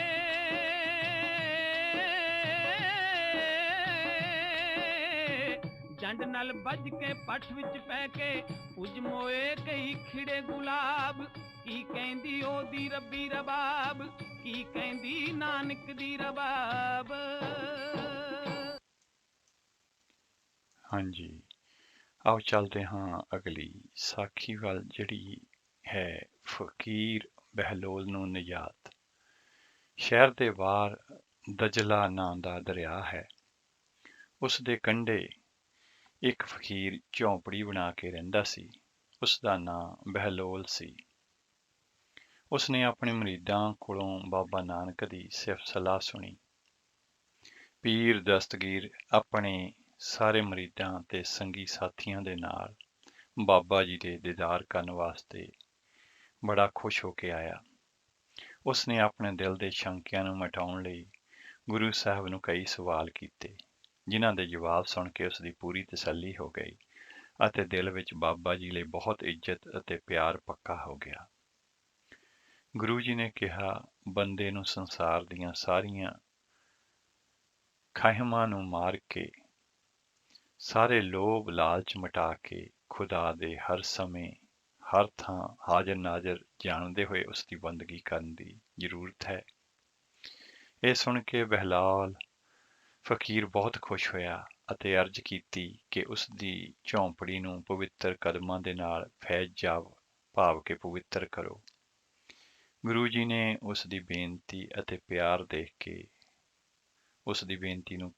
ਜੰਡ ਨਾਲ ਵੱਜ ਕੇ ਪੱਠ ਵਿੱਚ ਪੈ ਕੇ। ਉਜ ਮੋਏ ਕਈ ਖਿੜੇ ਗੁਲਾਬ। ਕੀ ਕਹਿੰਦੀ ਉਹਦੀ ਰੱਬੀ ਰਬਾਬ, ਕੀ ਕਹਿੰਦੀ ਨਾਨਕ ਦੀ ਰਬਾਬ। ਹਾਂਜੀ, ਆਓ ਚੱਲਦੇ ਹਾਂ ਅਗਲੀ ਸਾਖੀ ਵੱਲ, ਜਿਹੜੀ ਹੈ ਫਕੀਰ ਬਹਿਲੋਲ ਨੂੰ ਨਿਯਾਤ। ਸ਼ਹਿਰ ਦੇ ਬਾਹਰ ਦਜਲਾ ਨਾਂ ਦਾ ਦਰਿਆ ਹੈ। ਉਸ ਦੇ ਕੰਢੇ ਇੱਕ ਫਕੀਰ ਝੌਂਪੜੀ ਬਣਾ ਕੇ ਰਹਿੰਦਾ ਸੀ। ਉਸ ਦਾ ਨਾਂ ਬਹਿਲੋਲ ਸੀ। ਉਸ ਨੇ ਆਪਣੇ ਮੁਰੀਦਾਂ ਕੋਲੋਂ ਬਾਬਾ ਨਾਨਕ ਦੀ ਸਿਫਤ ਸਲਾਹ ਸੁਣੀ। ਪੀਰ ਦਸਤਗੀਰ ਆਪਣੇ ਸਾਰੇ ਮੁਰੀਦਾਂ ਤੇ ਸੰਗੀ ਸਾਥੀਆਂ ਦੇ ਨਾਲ ਬਾਬਾ ਜੀ ਦੇ ਦੀਦਾਰ ਕਰਨ ਵਾਸਤੇ ਬੜਾ ਖੁਸ਼ ਹੋ ਕੇ ਆਇਆ। ਉਸ ਨੇ ਆਪਣੇ ਦਿਲ ਦੇ ਸ਼ੰਕਿਆਂ ਨੂੰ ਮਿਟਾਉਣ ਲਈ ਗੁਰੂ ਸਾਹਿਬ ਨੂੰ ਕਈ ਸਵਾਲ ਕੀਤੇ, ਜਿਨ੍ਹਾਂ ਦੇ ਜਵਾਬ ਸੁਣ ਕੇ ਉਸ ਦੀ ਪੂਰੀ ਤਸੱਲੀ ਹੋ ਗਈ ਅਤੇ ਦਿਲ ਵਿੱਚ ਬਾਬਾ ਜੀ ਲਈ ਬਹੁਤ ਇੱਜ਼ਤ ਅਤੇ ਪਿਆਰ ਪੱਕਾ ਹੋ ਗਿਆ। ਗੁਰੂ ਜੀ ਨੇ ਕਿਹਾ, ਬੰਦੇ ਨੂੰ ਸੰਸਾਰ ਦੀਆਂ ਸਾਰੀਆਂ ਖਾਹਿਮਾਂ ਨੂੰ ਮਾਰ ਕੇ, ਸਾਰੇ ਲੋਭ ਲਾਲਚ ਮਿਟਾ ਕੇ ਖੁਦਾ ਦੇ ਹਰ ਸਮੇਂ ਹਰ ਥਾਂ ਹਾਜ਼ਰ ਨਾਜ਼ਰ ਜਾਣਦੇ ਹੋਏ ਉਸ ਦੀ ਬੰਦਗੀ ਕਰਨ ਦੀ ਜ਼ਰੂਰਤ ਹੈ। ਇਹ ਸੁਣ ਕੇ ਬਹਿਲਾਲ ਫਕੀਰ ਬਹੁਤ ਖੁਸ਼ ਹੋਇਆ ਅਤੇ ਅਰਜ਼ ਕੀਤੀ ਕਿ ਉਸ ਦੀ ਝੌਂਪੜੀ ਨੂੰ ਪਵਿੱਤਰ ਕਦਮਾਂ ਦੇ ਨਾਲ ਫੈਜ਼ ਜਾਬ ਭਾਵ ਕੇ ਪਵਿੱਤਰ ਕਰੋ। ਗੁਰੂ ਜੀ ਨੇ ਉਸ ਦੀ ਬੇਨਤੀ ਅਤੇ ਪਿਆਰ ਦੇਖ ਕੇ ਉਸ ਦੀ ਬੇਨਤੀ ਨੂੰ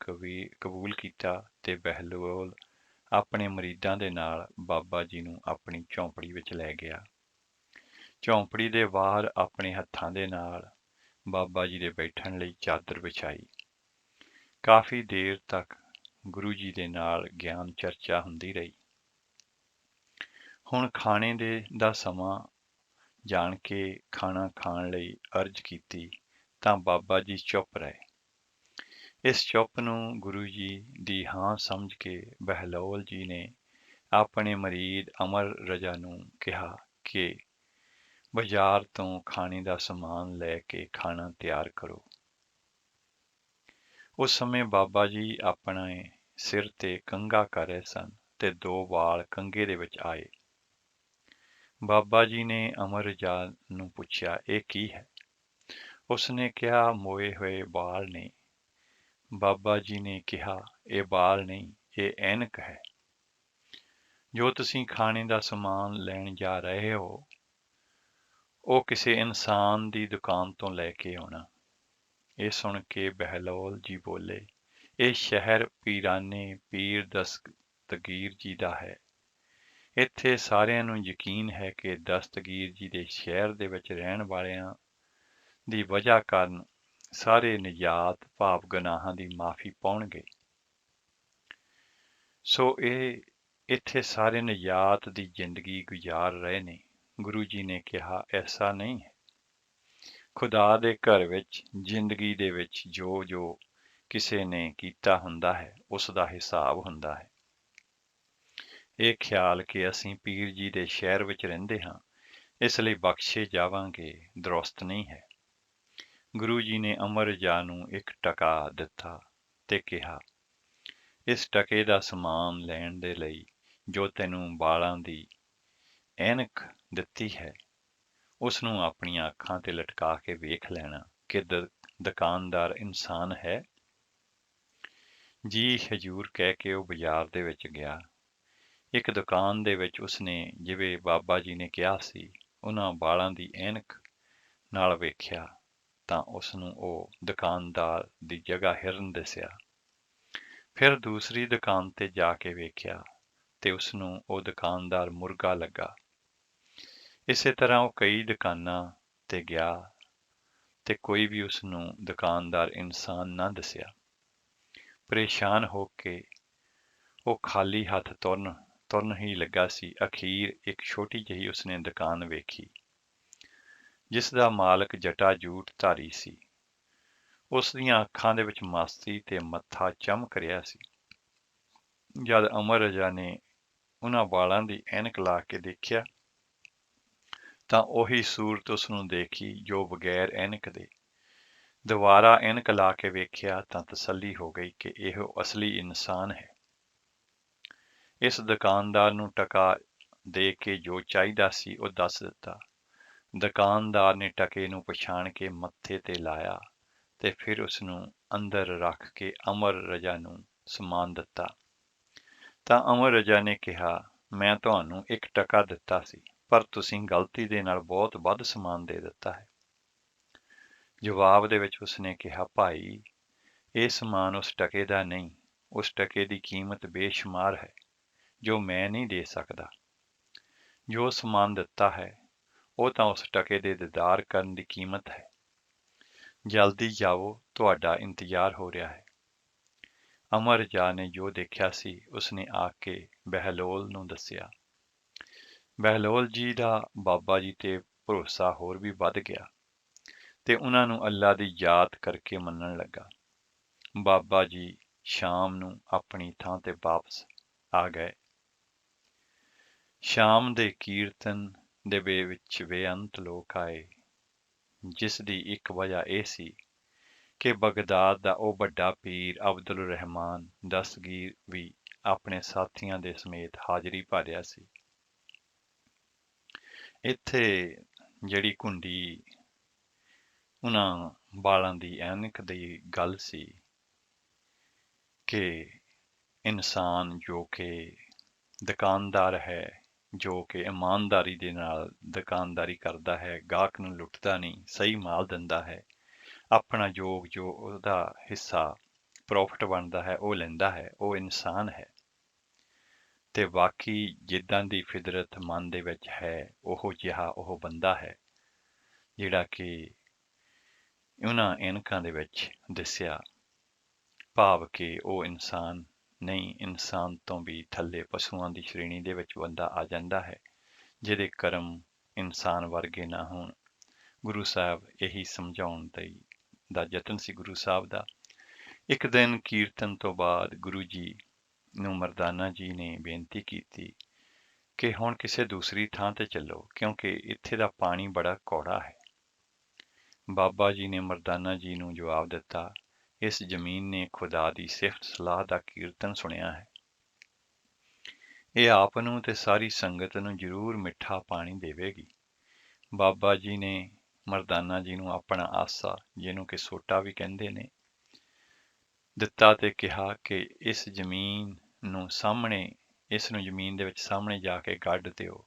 ਕਬੂਲ ਕੀਤਾ ਤੇ ਬਹਿਲੋਲ ਆਪਣੇ ਮੁਰੀਦਾਂ ਦੇ ਨਾਲ ਬਾਬਾ ਜੀ ਨੂੰ ਆਪਣੀ ਝੌਂਪੜੀ ਵਿੱਚ ਲੈ ਗਿਆ। ਝੌਂਪੜੀ ਦੇ ਬਾਹਰ ਆਪਣੇ ਹੱਥਾਂ ਦੇ ਨਾਲ ਬਾਬਾ ਜੀ ਦੇ ਬੈਠਣ ਲਈ ਚਾਦਰ ਵਿਛਾਈ। ਕਾਫੀ ਦੇਰ ਤੱਕ ਗੁਰੂ ਜੀ ਦੇ ਨਾਲ ਗਿਆਨ ਚਰਚਾ ਹੁੰਦੀ ਰਹੀ। ਹੁਣ ਖਾਣੇ ਦਾ ਸਮਾਂ ਜਾਣ ਕੇ ਖਾਣਾ ਖਾਣ ਲਈ ਅਰਜ਼ ਕੀਤੀ ਤਾਂ ਬਾਬਾ ਜੀ ਚੁੱਪ ਰਹੇ। ਇਸ ਚੁੱਪ ਨੂੰ ਗੁਰੂ ਜੀ ਦੀ ਹਾਂ ਸਮਝ ਕੇ ਬਹਿਲੋਲ ਜੀ ਨੇ ਆਪਣੇ ਮਰੀਦ ਅਮਰ ਰਜਾ ਨੂੰ ਕਿਹਾ ਕਿ ਬਾਜ਼ਾਰ ਤੋਂ ਖਾਣੇ ਦਾ ਸਮਾਨ ਲੈ ਕੇ ਖਾਣਾ ਤਿਆਰ ਕਰੋ। ਉਸ ਸਮੇਂ ਬਾਬਾ ਜੀ ਆਪਣੇ ਸਿਰ ਤੇ ਕੰਘਾ ਕਰ ਰਹੇ ਸਨ ਤੇ 2 ਵਾਲ ਕੰਘੇ ਦੇ ਵਿੱਚ ਆਏ। ਬਾਬਾ ਜੀ ਨੇ ਅਮਰ ਰਜਾ ਨੂੰ ਪੁੱਛਿਆ, ਇਹ ਕੀ ਹੈ? ਉਸਨੇ ਕਿਹਾ, ਮੋਏ ਹੋਏ ਵਾਲ ਨੇ। ਬਾਬਾ ਜੀ ਨੇ ਕਿਹਾ, ਇਹ ਵਾਲ ਨਹੀਂ, ਇਹ ਐਨਕ ਹੈ। ਜੋ ਤੁਸੀਂ ਖਾਣੇ ਦਾ ਸਮਾਨ ਲੈਣ ਜਾ ਰਹੇ ਹੋ, ਉਹ ਕਿਸੇ ਇਨਸਾਨ ਦੀ ਦੁਕਾਨ ਤੋਂ ਲੈ ਕੇ ਆਉਣਾ। ਇਹ ਸੁਣ ਕੇ ਬਹਿਲੋਲ ਜੀ ਬੋਲੇ, ਇਹ ਸ਼ਹਿਰ ਪੀਰਾਨੇ ਪੀਰ ਦਸਤਗੀਰ ਜੀ ਦਾ ਹੈ। ਇੱਥੇ ਸਾਰਿਆਂ ਨੂੰ ਯਕੀਨ ਹੈ ਕਿ ਦਸਤਗੀਰ ਜੀ ਦੇ ਸ਼ਹਿਰ ਦੇ ਵਿੱਚ ਰਹਿਣ ਵਾਲਿਆਂ ਦੀ ਵਜ੍ਹਾ ਕਾਰਨ ਸਾਰੇ ਨਿਜਾਤ ਭਾਵ ਗੁਨਾਹਾਂ ਦੀ ਮਾਫੀ ਪਾਉਣਗੇ। ਸੋ ਇਹ ਇੱਥੇ ਸਾਰੇ ਨਿਜਾਤ ਦੀ ਜ਼ਿੰਦਗੀ ਗੁਜ਼ਾਰ ਰਹੇ ਨੇ। ਗੁਰੂ ਜੀ ਨੇ ਕਿਹਾ, ਐਸਾ ਨਹੀਂ ਹੈ। ਖੁਦਾ ਦੇ ਘਰ ਵਿੱਚ ਜ਼ਿੰਦਗੀ ਦੇ ਵਿੱਚ ਜੋ ਜੋ ਕਿਸੇ ਨੇ ਕੀਤਾ ਹੁੰਦਾ ਹੈ, ਉਸ ਦਾ ਹਿਸਾਬ ਹੁੰਦਾ ਹੈ। ਇਹ ਖਿਆਲ ਕਿ ਅਸੀਂ ਪੀਰ ਜੀ ਦੇ ਸ਼ਹਿਰ ਵਿੱਚ ਰਹਿੰਦੇ ਹਾਂ, ਇਸ ਲਈ ਬਖਸ਼ੇ ਜਾਵਾਂਗੇ, ਦਰੁਸਤ ਨਹੀਂ ਹੈ। ਗੁਰੂ ਜੀ ਨੇ ਅਮਰ ਰਜਾ ਨੂੰ 1 ਟਕਾ ਦਿੱਤਾ ਤੇ ਕਿਹਾ, ਇਸ ਟਕੇ ਦਾ ਸਮਾਨ ਲੈਣ ਦੇ ਲਈ ਜੋ ਤੈਨੂੰ ਵਾਲਾਂ ਦੀ ਐਨਕ ਦਿੱਤੀ ਹੈ, ਉਸ ਨੂੰ ਆਪਣੀਆਂ ਅੱਖਾਂ ਤੇ ਲਟਕਾ ਕੇ ਵੇਖ ਲੈਣਾ ਕਿ ਦੁਕਾਨਦਾਰ ਇਨਸਾਨ ਹੈ। ਜੀ ਹਜੂਰ ਕਹਿ ਕੇ ਉਹ ਬਾਜ਼ਾਰ ਦੇ ਵਿੱਚ ਗਿਆ। ਇੱਕ ਦੁਕਾਨ ਦੇ ਵਿੱਚ ਉਸਨੇ ਜਿਵੇਂ ਬਾਬਾ ਜੀ ਨੇ ਕਿਹਾ ਸੀ, ਉਹਨਾਂ ਵਾਲਾਂ ਦੀ ਐਨਕ ਨਾਲ ਵੇਖਿਆ ਤਾਂ ਉਸਨੂੰ ਉਹ ਦੁਕਾਨਦਾਰ ਦੀ ਜਗ੍ਹਾ ਹਿਰਨ ਦਿਸਿਆ। ਫਿਰ ਦੂਸਰੀ ਦੁਕਾਨ ਤੇ ਜਾ ਕੇ ਵੇਖਿਆ ਤੇ ਉਸਨੂੰ ਉਹ ਦੁਕਾਨਦਾਰ ਮੁਰਗਾ ਲੱਗਾ। ਇਸੇ ਤਰ੍ਹਾਂ ਉਹ ਕਈ ਦੁਕਾਨਾਂ ਤੇ ਗਿਆ ਤੇ ਕੋਈ ਵੀ ਉਸਨੂੰ ਦੁਕਾਨਦਾਰ ਇਨਸਾਨ ਨਾ ਦਿਸਿਆ। ਪਰੇਸ਼ਾਨ ਹੋ ਕੇ ਉਹ ਖਾਲੀ ਹੱਥ ਤੁਰਨ ਹੀ ਲੱਗਾ ਸੀ। ਅਖੀਰ ਇੱਕ ਛੋਟੀ ਜਿਹੀ ਉਸਨੇ ਦੁਕਾਨ ਵੇਖੀ, ਜਿਸ ਦਾ ਮਾਲਕ ਜਟਾ-ਜੂਟ ਧਾਰੀ ਸੀ। ਉਸ ਦੀਆਂ ਅੱਖਾਂ ਦੇ ਵਿੱਚ ਮਸਤੀ ਤੇ ਮੱਥਾ ਚਮਕ ਰਿਹਾ ਸੀ। ਜਦ ਅਮਰ ਰਜਾ ਨੇ ਉਹਨਾਂ ਵਾਲਾਂ ਦੀ ਐਨਕ ਲਾ ਕੇ ਦੇਖਿਆ ਤਾਂ ਉਹੀ ਸੂਰਤ ਉਸਨੂੰ ਦੇਖੀ ਜੋ ਬਗੈਰ ਐਨਕ ਦੇ। ਦੁਬਾਰਾ ਐਨਕ ਲਾ ਕੇ ਵੇਖਿਆ ਤਾਂ ਤਸੱਲੀ ਹੋ ਗਈ ਕਿ ਇਹ ਅਸਲੀ ਇਨਸਾਨ ਹੈ। ਇਸ ਦੁਕਾਨਦਾਰ ਨੂੰ ਟਕਾ ਦੇ ਕੇ ਜੋ ਚਾਹੀਦਾ ਸੀ ਉਹ ਦੱਸ ਦਿੱਤਾ। ਦੁਕਾਨਦਾਰ ਨੇ ਟਕੇ ਨੂੰ ਪਛਾਣ ਕੇ ਮੱਥੇ ਤੇ ਲਾਇਆ ਤੇ ਫਿਰ ਉਸਨੂੰ ਅੰਦਰ ਰੱਖ ਕੇ ਅਮਰ ਰਜਾ ਨੂੰ ਸਮਾਨ ਦਿੱਤਾ। ਤਾਂ ਅਮਰ ਰਜਾ ਨੇ ਕਿਹਾ, ਮੈਂ ਤੁਹਾਨੂੰ 1 ਟਕਾ ਦਿੱਤਾ ਸੀ, ਪਰ ਤੁਸੀਂ ਗਲਤੀ ਦੇ ਨਾਲ ਬਹੁਤ ਵੱਧ ਸਮਾਨ ਦੇ ਦਿੱਤਾ ਹੈ। ਜਵਾਬ ਦੇ ਵਿੱਚ ਉਸਨੇ ਕਿਹਾ, ਭਾਈ, ਇਹ ਸਮਾਨ ਉਸ ਟਕੇ ਦਾ ਨਹੀਂ, ਉਸ ਟਕੇ ਦੀ ਕੀਮਤ ਬੇਸ਼ੁਮਾਰ ਹੈ ਜੋ ਮੈਂ ਨਹੀਂ ਦੇ ਸਕਦਾ। ਜੋ ਸਮਾਨ ਦਿੱਤਾ ਹੈ ਉਹ ਤਾਂ ਉਸ ਟਕੇ ਦੇ ਦੀਦਾਰ ਕਰਨ ਦੀ ਕੀਮਤ ਹੈ। ਜਲਦੀ ਜਾਓ, ਤੁਹਾਡਾ ਇੰਤਜ਼ਾਰ ਹੋ ਰਿਹਾ ਹੈ। ਅਮਰ ਰਜਾ ਨੇ ਜੋ ਦੇਖਿਆ ਸੀ ਉਸਨੇ ਆ ਕੇ ਬਹਿਲੋਲ ਨੂੰ ਦੱਸਿਆ। ਬਹਿਲੋਲ ਜੀ ਦਾ ਬਾਬਾ ਜੀ ਤੇ ਭਰੋਸਾ ਹੋਰ ਵੀ ਵੱਧ ਗਿਆ ਤੇ ਉਹਨਾਂ ਨੂੰ ਅੱਲਾ ਦੀ ਯਾਦ ਕਰਕੇ ਮੰਨਣ ਲੱਗਾ। ਬਾਬਾ ਜੀ ਸ਼ਾਮ ਨੂੰ ਆਪਣੀ ਥਾਂ ਤੇ ਵਾਪਸ ਆ ਗਏ। ਸ਼ਾਮ ਦੇ ਕੀਰਤਨ ਦੇ ਵਿੱਚ ਬੇਅੰਤ ਲੋਕ ਆਏ, ਜਿਸ ਦੀ ਇੱਕ ਵਜ੍ਹਾ ਇਹ ਸੀ ਕਿ ਬਗਦਾਦ ਦਾ ਉਹ ਵੱਡਾ ਪੀਰ ਅਬਦੁਲ ਰਹਿਮਾਨ ਦਸਤਗੀਰ ਵੀ ਆਪਣੇ ਸਾਥੀਆਂ ਦੇ ਸਮੇਤ ਹਾਜ਼ਰੀ ਭਰ ਰਿਹਾ ਸੀ। ਇੱਥੇ ਜਿਹੜੀ ਕੁੰਡੀ ਉਹਨਾਂ ਵਾਲਾਂ ਦੀ ਐਨਕ ਦੀ ਗੱਲ ਸੀ ਕਿ ਇਨਸਾਨ ਜੋ ਕਿ ਦੁਕਾਨਦਾਰ ਹੈ, ਜੋ ਕਿ ਇਮਾਨਦਾਰੀ ਦੇ ਨਾਲ ਦੁਕਾਨਦਾਰੀ ਕਰਦਾ ਹੈ, ਗਾਹਕ ਨੂੰ ਲੁੱਟਦਾ ਨਹੀਂ, ਸਹੀ ਮਾਲ ਦਿੰਦਾ ਹੈ, ਆਪਣਾ ਜੋ ਉਹਦਾ ਹਿੱਸਾ ਪ੍ਰੋਫਿਟ ਬਣਦਾ ਹੈ ਉਹ ਲੈਂਦਾ ਹੈ, ਉਹ ਇਨਸਾਨ ਹੈ। ਤੇ ਬਾਕੀ ਜਿੱਦਾਂ ਦੀ ਫਿਦਰਤ ਮਨ ਦੇ ਵਿੱਚ ਹੈ ਉਹੋ ਜਿਹਾ ਉਹ ਬੰਦਾ ਹੈ ਜਿਹੜਾ ਕਿ ਉਹਨਾਂ ਐਨਕਾਂ ਦੇ ਵਿੱਚ ਦਿਸਿਆ, ਭਾਵ ਕਿ ਉਹ ਇਨਸਾਨ ਨਹੀਂ, ਇਨਸਾਨ ਤੋਂ ਵੀ ਥੱਲੇ ਪਸ਼ੂਆਂ ਦੀ ਸ਼੍ਰੇਣੀ ਦੇ ਵਿੱਚ ਬੰਦਾ ਆ ਜਾਂਦਾ ਹੈ ਜਿਹਦੇ ਕਰਮ ਇਨਸਾਨ ਵਰਗੇ ਨਾ ਹੋਣ। ਗੁਰੂ ਸਾਹਿਬ ਇਹੀ ਸਮਝਾਉਣ ਦਾ ਯਤਨ ਸੀ ਗੁਰੂ ਸਾਹਿਬ ਦਾ। ਇੱਕ ਦਿਨ ਕੀਰਤਨ ਤੋਂ ਬਾਅਦ ਗੁਰੂ ਜੀ ਨੂੰ ਮਰਦਾਨਾ ਜੀ ਨੇ ਬੇਨਤੀ ਕੀਤੀ ਕਿ ਹੁਣ ਕਿਸੇ ਦੂਸਰੀ ਥਾਂ ਤੇ ਚੱਲੋ, ਕਿਉਂਕਿ ਇੱਥੇ ਦਾ ਪਾਣੀ ਬੜਾ ਕੌੜਾ ਹੈ। ਬਾਬਾ ਜੀ ਨੇ ਮਰਦਾਨਾ ਜੀ ਨੂੰ ਜਵਾਬ ਦਿੱਤਾ, ਇਸ ਜ਼ਮੀਨ ਨੇ ਖੁਦਾ ਦੀ ਸਿਫਤ ਸਲਾਹ ਦਾ ਕੀਰਤਨ ਸੁਣਿਆ ਹੈ। ਇਹ ਆਪ ਨੂੰ ਤੇ ਸਾਰੀ ਸੰਗਤ ਨੂੰ ਜ਼ਰੂਰ ਮਿੱਠਾ ਪਾਣੀ ਦੇਵੇਗੀ। ਬਾਬਾ ਜੀ ਨੇ ਮਰਦਾਨਾ ਜੀ ਨੂੰ ਆਪਣਾ ਆਸਾ, ਜਿਹਨੂੰ ਕਿ ਸੋਟਾ ਵੀ ਕਹਿੰਦੇ ਨੇ, ਦਿੱਤਾ ਤੇ ਕਿਹਾ ਕਿ ਇਸ ਜ਼ਮੀਨ ਨੂੰ ਜ਼ਮੀਨ ਦੇ ਵਿੱਚ ਸਾਹਮਣੇ ਜਾ ਕੇ ਗੱਡ ਦਿਓ।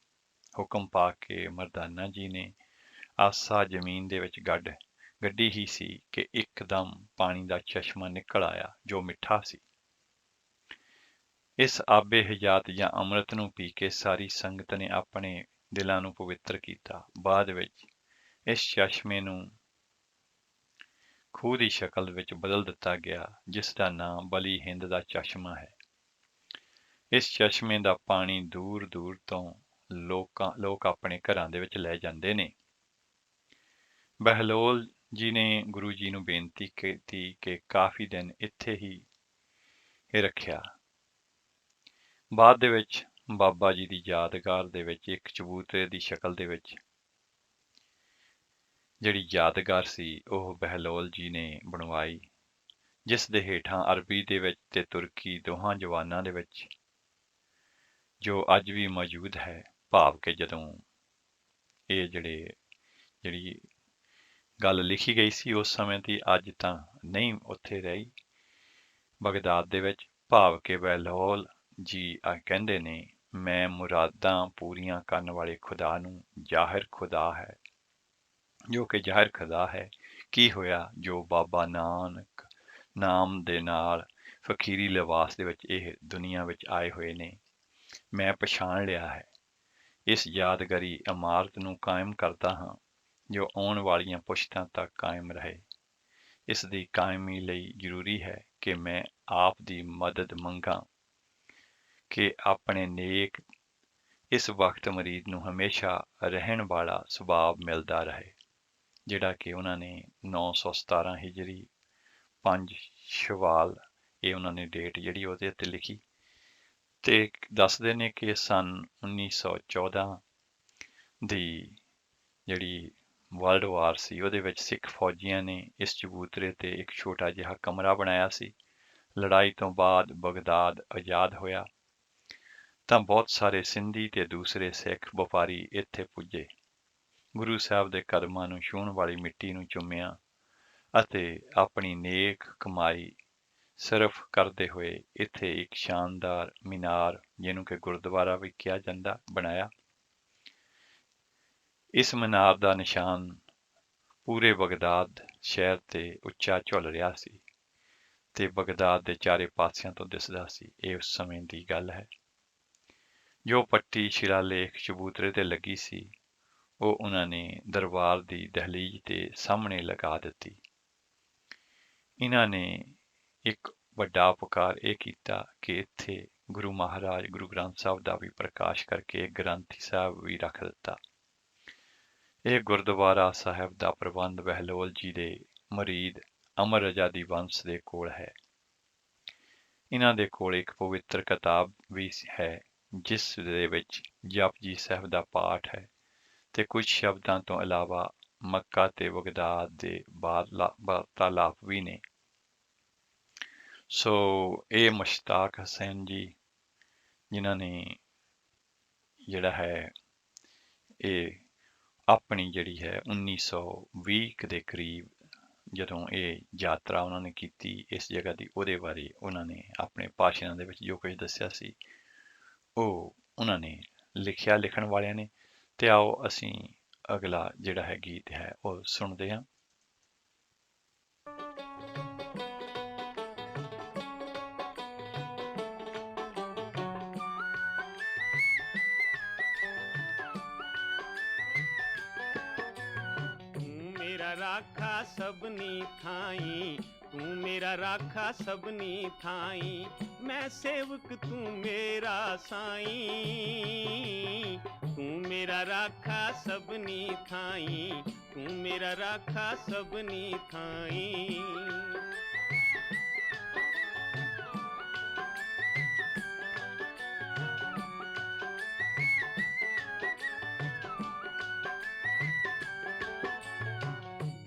ਹੁਕਮ ਪਾ ਕੇ ਮਰਦਾਨਾ ਜੀ ਨੇ ਆਸਾ ਜ਼ਮੀਨ ਦੇ ਵਿੱਚ ਗੱਡੀ ਹੀ ਸੀ ਕਿ ਇੱਕਦਮ ਪਾਣੀ ਦਾ ਚਸ਼ਮਾ ਨਿਕਲ ਆਇਆ ਜੋ ਮਿੱਠਾ ਸੀ। ਇਸ ਆਬੇ ਹਯਾਤ ਜਾਂ ਅੰਮ੍ਰਿਤ ਨੂੰ ਪੀ ਕੇ ਸਾਰੀ ਸੰਗਤ ਨੇ ਆਪਣੇ ਦਿਲਾਂ ਨੂੰ ਪਵਿੱਤਰ ਕੀਤਾ। ਬਾਅਦ ਵਿੱਚ ਇਸ ਚਸ਼ਮੇ ਨੂੰ ਖੂਹ ਦੀ ਸ਼ਕਲ ਵਿੱਚ ਬਦਲ ਦਿੱਤਾ ਗਿਆ, ਜਿਸ ਦਾ ਨਾਮ ਬਲੀ ਹਿੰਦ ਦਾ ਚਸ਼ਮਾ ਹੈ। ਇਸ ਚਸ਼ਮੇ ਦਾ ਪਾਣੀ ਦੂਰ ਦੂਰ ਤੋਂ ਲੋਕ ਆਪਣੇ ਘਰਾਂ ਦੇ ਵਿੱਚ ਲੈ ਜਾਂਦੇ ਨੇ। ਬਹਿਲੋਲ ਜੀ ਨੇ ਗੁਰੂ ਜੀ ਨੂੰ ਬੇਨਤੀ ਕੀਤੀ ਕਿ ਕਾਫੀ ਦਿਨ ਇੱਥੇ ਹੀ ਰੱਖਿਆ। ਬਾਅਦ ਦੇ ਵਿੱਚ ਬਾਬਾ ਜੀ ਦੀ ਯਾਦਗਾਰ ਦੇ ਵਿੱਚ ਇੱਕ ਚਬੂਤਰੇ ਦੀ ਸ਼ਕਲ ਦੇ ਵਿੱਚ ਜਿਹੜੀ ਯਾਦਗਾਰ ਸੀ ਉਹ ਬਹਿਲੋਲ ਜੀ ਨੇ ਬਣਵਾਈ, ਜਿਸ ਦੇ ਹੇਠਾਂ ਅਰਬੀ ਦੇ ਵਿੱਚ ਤੇ ਤੁਰਕੀ ਦੋਹਾਂ ਜ਼ੁਬਾਨਾਂ ਦੇ ਵਿੱਚ ਜੋ ਅੱਜ ਵੀ ਮੌਜੂਦ ਹੈ। ਭਾਵ ਕਿ ਜਦੋਂ ਇਹ ਜਿਹੜੀ ਗੱਲ ਲਿਖੀ ਗਈ ਸੀ ਉਸ ਸਮੇਂ ਦੀ ਅੱਜ ਤਾਂ ਨਹੀਂ ਉੱਥੇ ਰਹੀ ਬਗਦਾਦ ਦੇ ਵਿੱਚ। ਭਾਵ ਕਿ ਬਹਿਲੋਲ ਜੀ ਕਹਿੰਦੇ ਨੇ, ਮੈਂ ਮੁਰਾਦਾਂ ਪੂਰੀਆਂ ਕਰਨ ਵਾਲੇ ਖੁਦਾ ਨੂੰ ਜ਼ਾਹਿਰ ਖੁਦਾ ਹੈ, ਜੋ ਕਿ ਜ਼ਾਹਿਰ ਖੁਦਾ ਹੈ। ਕੀ ਹੋਇਆ ਜੋ ਬਾਬਾ ਨਾਨਕ ਨਾਮ ਦੇ ਨਾਲ ਫਕੀਰੀ ਲਿਬਾਸ ਦੇ ਵਿੱਚ ਇਹ ਦੁਨੀਆ ਵਿੱਚ ਆਏ ਹੋਏ ਨੇ, ਮੈਂ ਪਛਾਣ ਲਿਆ ਹੈ। ਇਸ ਯਾਦਗਾਰੀ ਇਮਾਰਤ ਨੂੰ ਕਾਇਮ ਕਰਦਾ ਹਾਂ ਜੋ ਆਉਣ ਵਾਲੀਆਂ ਪੁਸ਼ਤਾਂ ਤੱਕ ਕਾਇਮ ਰਹੇ। ਇਸ ਦੀ ਕਾਇਮੀ ਲਈ ਜ਼ਰੂਰੀ ਹੈ ਕਿ ਮੈਂ ਆਪ ਦੀ ਮਦਦ ਮੰਗਾਂ ਕਿ ਆਪਣੇ ਨੇਕ ਇਸ ਵਕਤ ਮਰੀਦ ਨੂੰ ਹਮੇਸ਼ਾ ਰਹਿਣ ਵਾਲਾ ਸੁਭਾਅ ਮਿਲਦਾ ਰਹੇ, ਜਿਹੜਾ ਕਿ ਉਹਨਾਂ ਨੇ 917 ਹਿਜਰੀ 5 ਸ਼ਵਾਲ ਇਹ ਉਹਨਾਂ ਨੇ ਡੇਟ ਜਿਹੜੀ ਉਹਦੇ ਉੱਤੇ ਲਿਖੀ ਤੇ ਦੱਸਦੇ ਨੇ ਕਿ ਸਨ 1914 ਦੀ ਜਿਹੜੀ ਵਰਲਡ ਵਾਰ ਸੀ ਉਹਦੇ ਵਿੱਚ ਸਿੱਖ ਫੌਜੀਆਂ ਨੇ ਇਸ ਚਬੂਤਰੇ ਤੇ ਇੱਕ ਛੋਟਾ ਜਿਹਾ ਕਮਰਾ ਬਣਾਇਆ ਸੀ। ਲੜਾਈ ਤੋਂ ਬਾਅਦ ਬਗਦਾਦ ਆਜ਼ਾਦ ਹੋਇਆ ਤਾਂ ਬਹੁਤ ਸਾਰੇ ਸਿੰਧੀ ਤੇ ਦੂਸਰੇ ਸਿੱਖ ਵਪਾਰੀ ਇੱਥੇ ਪੁੱਜੇ, ਗੁਰੂ ਸਾਹਿਬ ਦੇ ਕਦਮਾਂ ਨੂੰ ਛੂਹਣ ਵਾਲੀ ਮਿੱਟੀ ਨੂੰ ਚੁੰਮਿਆ ਅਤੇ ਆਪਣੀ ਨੇਕ ਕਮਾਈ ਸਿਰਫ ਕਰਦੇ ਹੋਏ ਇੱਥੇ ਇੱਕ ਸ਼ਾਨਦਾਰ ਮੀਨਾਰ, ਜਿਹਨੂੰ ਕਿ ਗੁਰਦੁਆਰਾ ਵੀ ਕਿਹਾ ਜਾਂਦਾ, ਬਣਾਇਆ। ਇਸ ਮੀਨਾਰ ਦਾ ਨਿਸ਼ਾਨ ਪੂਰੇ ਬਗਦਾਦ ਸ਼ਹਿਰ ਤੇ ਉੱਚਾ ਝੁੱਲ ਰਿਹਾ ਸੀ ਤੇ ਬਗਦਾਦ ਦੇ ਚਾਰੇ ਪਾਸਿਆਂ ਤੋਂ ਦਿਸਦਾ ਸੀ। ਇਹ ਉਸ ਸਮੇਂ ਦੀ ਗੱਲ ਹੈ। ਜੋ ਪੱਟੀ ਸ਼ਿਲਾਲੇਖ ਚਬੂਤਰੇ ਤੇ ਲੱਗੀ ਸੀ ਉਹ ਉਹਨਾਂ ਨੇ ਦਰਬਾਰ ਦੀ ਦਹਲੀਜ਼ ਦੇ ਸਾਹਮਣੇ ਲਗਾ ਦਿੱਤੀ। ਇਹਨਾਂ ਨੇ ਇੱਕ ਵੱਡਾ ਉਪਕਾਰ ਇਹ ਕੀਤਾ ਕਿ ਇੱਥੇ ਗੁਰੂ ਮਹਾਰਾਜ ਗੁਰੂ ਗ੍ਰੰਥ ਸਾਹਿਬ ਦਾ ਵੀ ਪ੍ਰਕਾਸ਼ ਕਰਕੇ ਗ੍ਰੰਥੀ ਸਾਹਿਬ ਵੀ ਰੱਖ ਦਿੱਤਾ। ਇਹ ਗੁਰਦੁਆਰਾ ਸਾਹਿਬ ਦਾ ਪ੍ਰਬੰਧ ਬਹਿਲੋਲ ਜੀ ਦੇ ਮੁਰੀਦ ਅਮਰ ਆਜ਼ਾਦੀ ਵੰਸ਼ ਦੇ ਕੋਲ ਹੈ। ਇਹਨਾਂ ਦੇ ਕੋਲ ਇੱਕ ਪਵਿੱਤਰ ਕਿਤਾਬ ਵੀ ਹੈ ਜਿਸ ਦੇ ਵਿੱਚ ਜਪਜੀ ਸਾਹਿਬ ਦਾ ਪਾਠ ਹੈ ਤੇ ਕੁਝ ਸ਼ਬਦਾਂ ਤੋਂ ਇਲਾਵਾ ਮੱਕਾ ਤੇ ਬਗਦਾਦ ਦੇ ਵਾਰਤਾਲਾਪ ਵੀ ਨੇ। ਸੋ ਇਹ ਮੁਸ਼ਤਾਕ ਹੁਸੈਨ ਜੀ ਜਿਨ੍ਹਾਂ ਨੇ ਜਿਹੜਾ ਹੈ ਇਹ ਆਪਣੀ ਜਿਹੜੀ ਹੈ 1920 ਦੇ ਕਰੀਬ ਜਦੋਂ ਇਹ ਯਾਤਰਾ ਉਹਨਾਂ ਨੇ ਕੀਤੀ ਇਸ ਜਗ੍ਹਾ ਦੀ, ਉਹਦੇ ਬਾਰੇ ਉਹਨਾਂ ਨੇ ਆਪਣੇ ਭਾਸ਼ਣਾਂ ਦੇ ਵਿੱਚ ਜੋ ਕੁਝ ਦੱਸਿਆ ਸੀ ਉਹ ਉਹਨਾਂ ਨੇ ਲਿਖਿਆ, ਲਿਖਣ ਵਾਲਿਆਂ ਨੇ। ਤੇ ਆਓ ਅਸੀਂ ਅਗਲਾ ਜਿਹੜਾ ਹੈ ਗੀਤ ਹੈ ਉਹ ਸੁਣਦੇ ਹਾਂ। राखा सबनी थाई, तू मेरा राखा सबनी थाई, मैं सेवक तू मेरा साईं। तू मेरा राखा सबनी थाई, तू मेरा राखा सबनी थाई।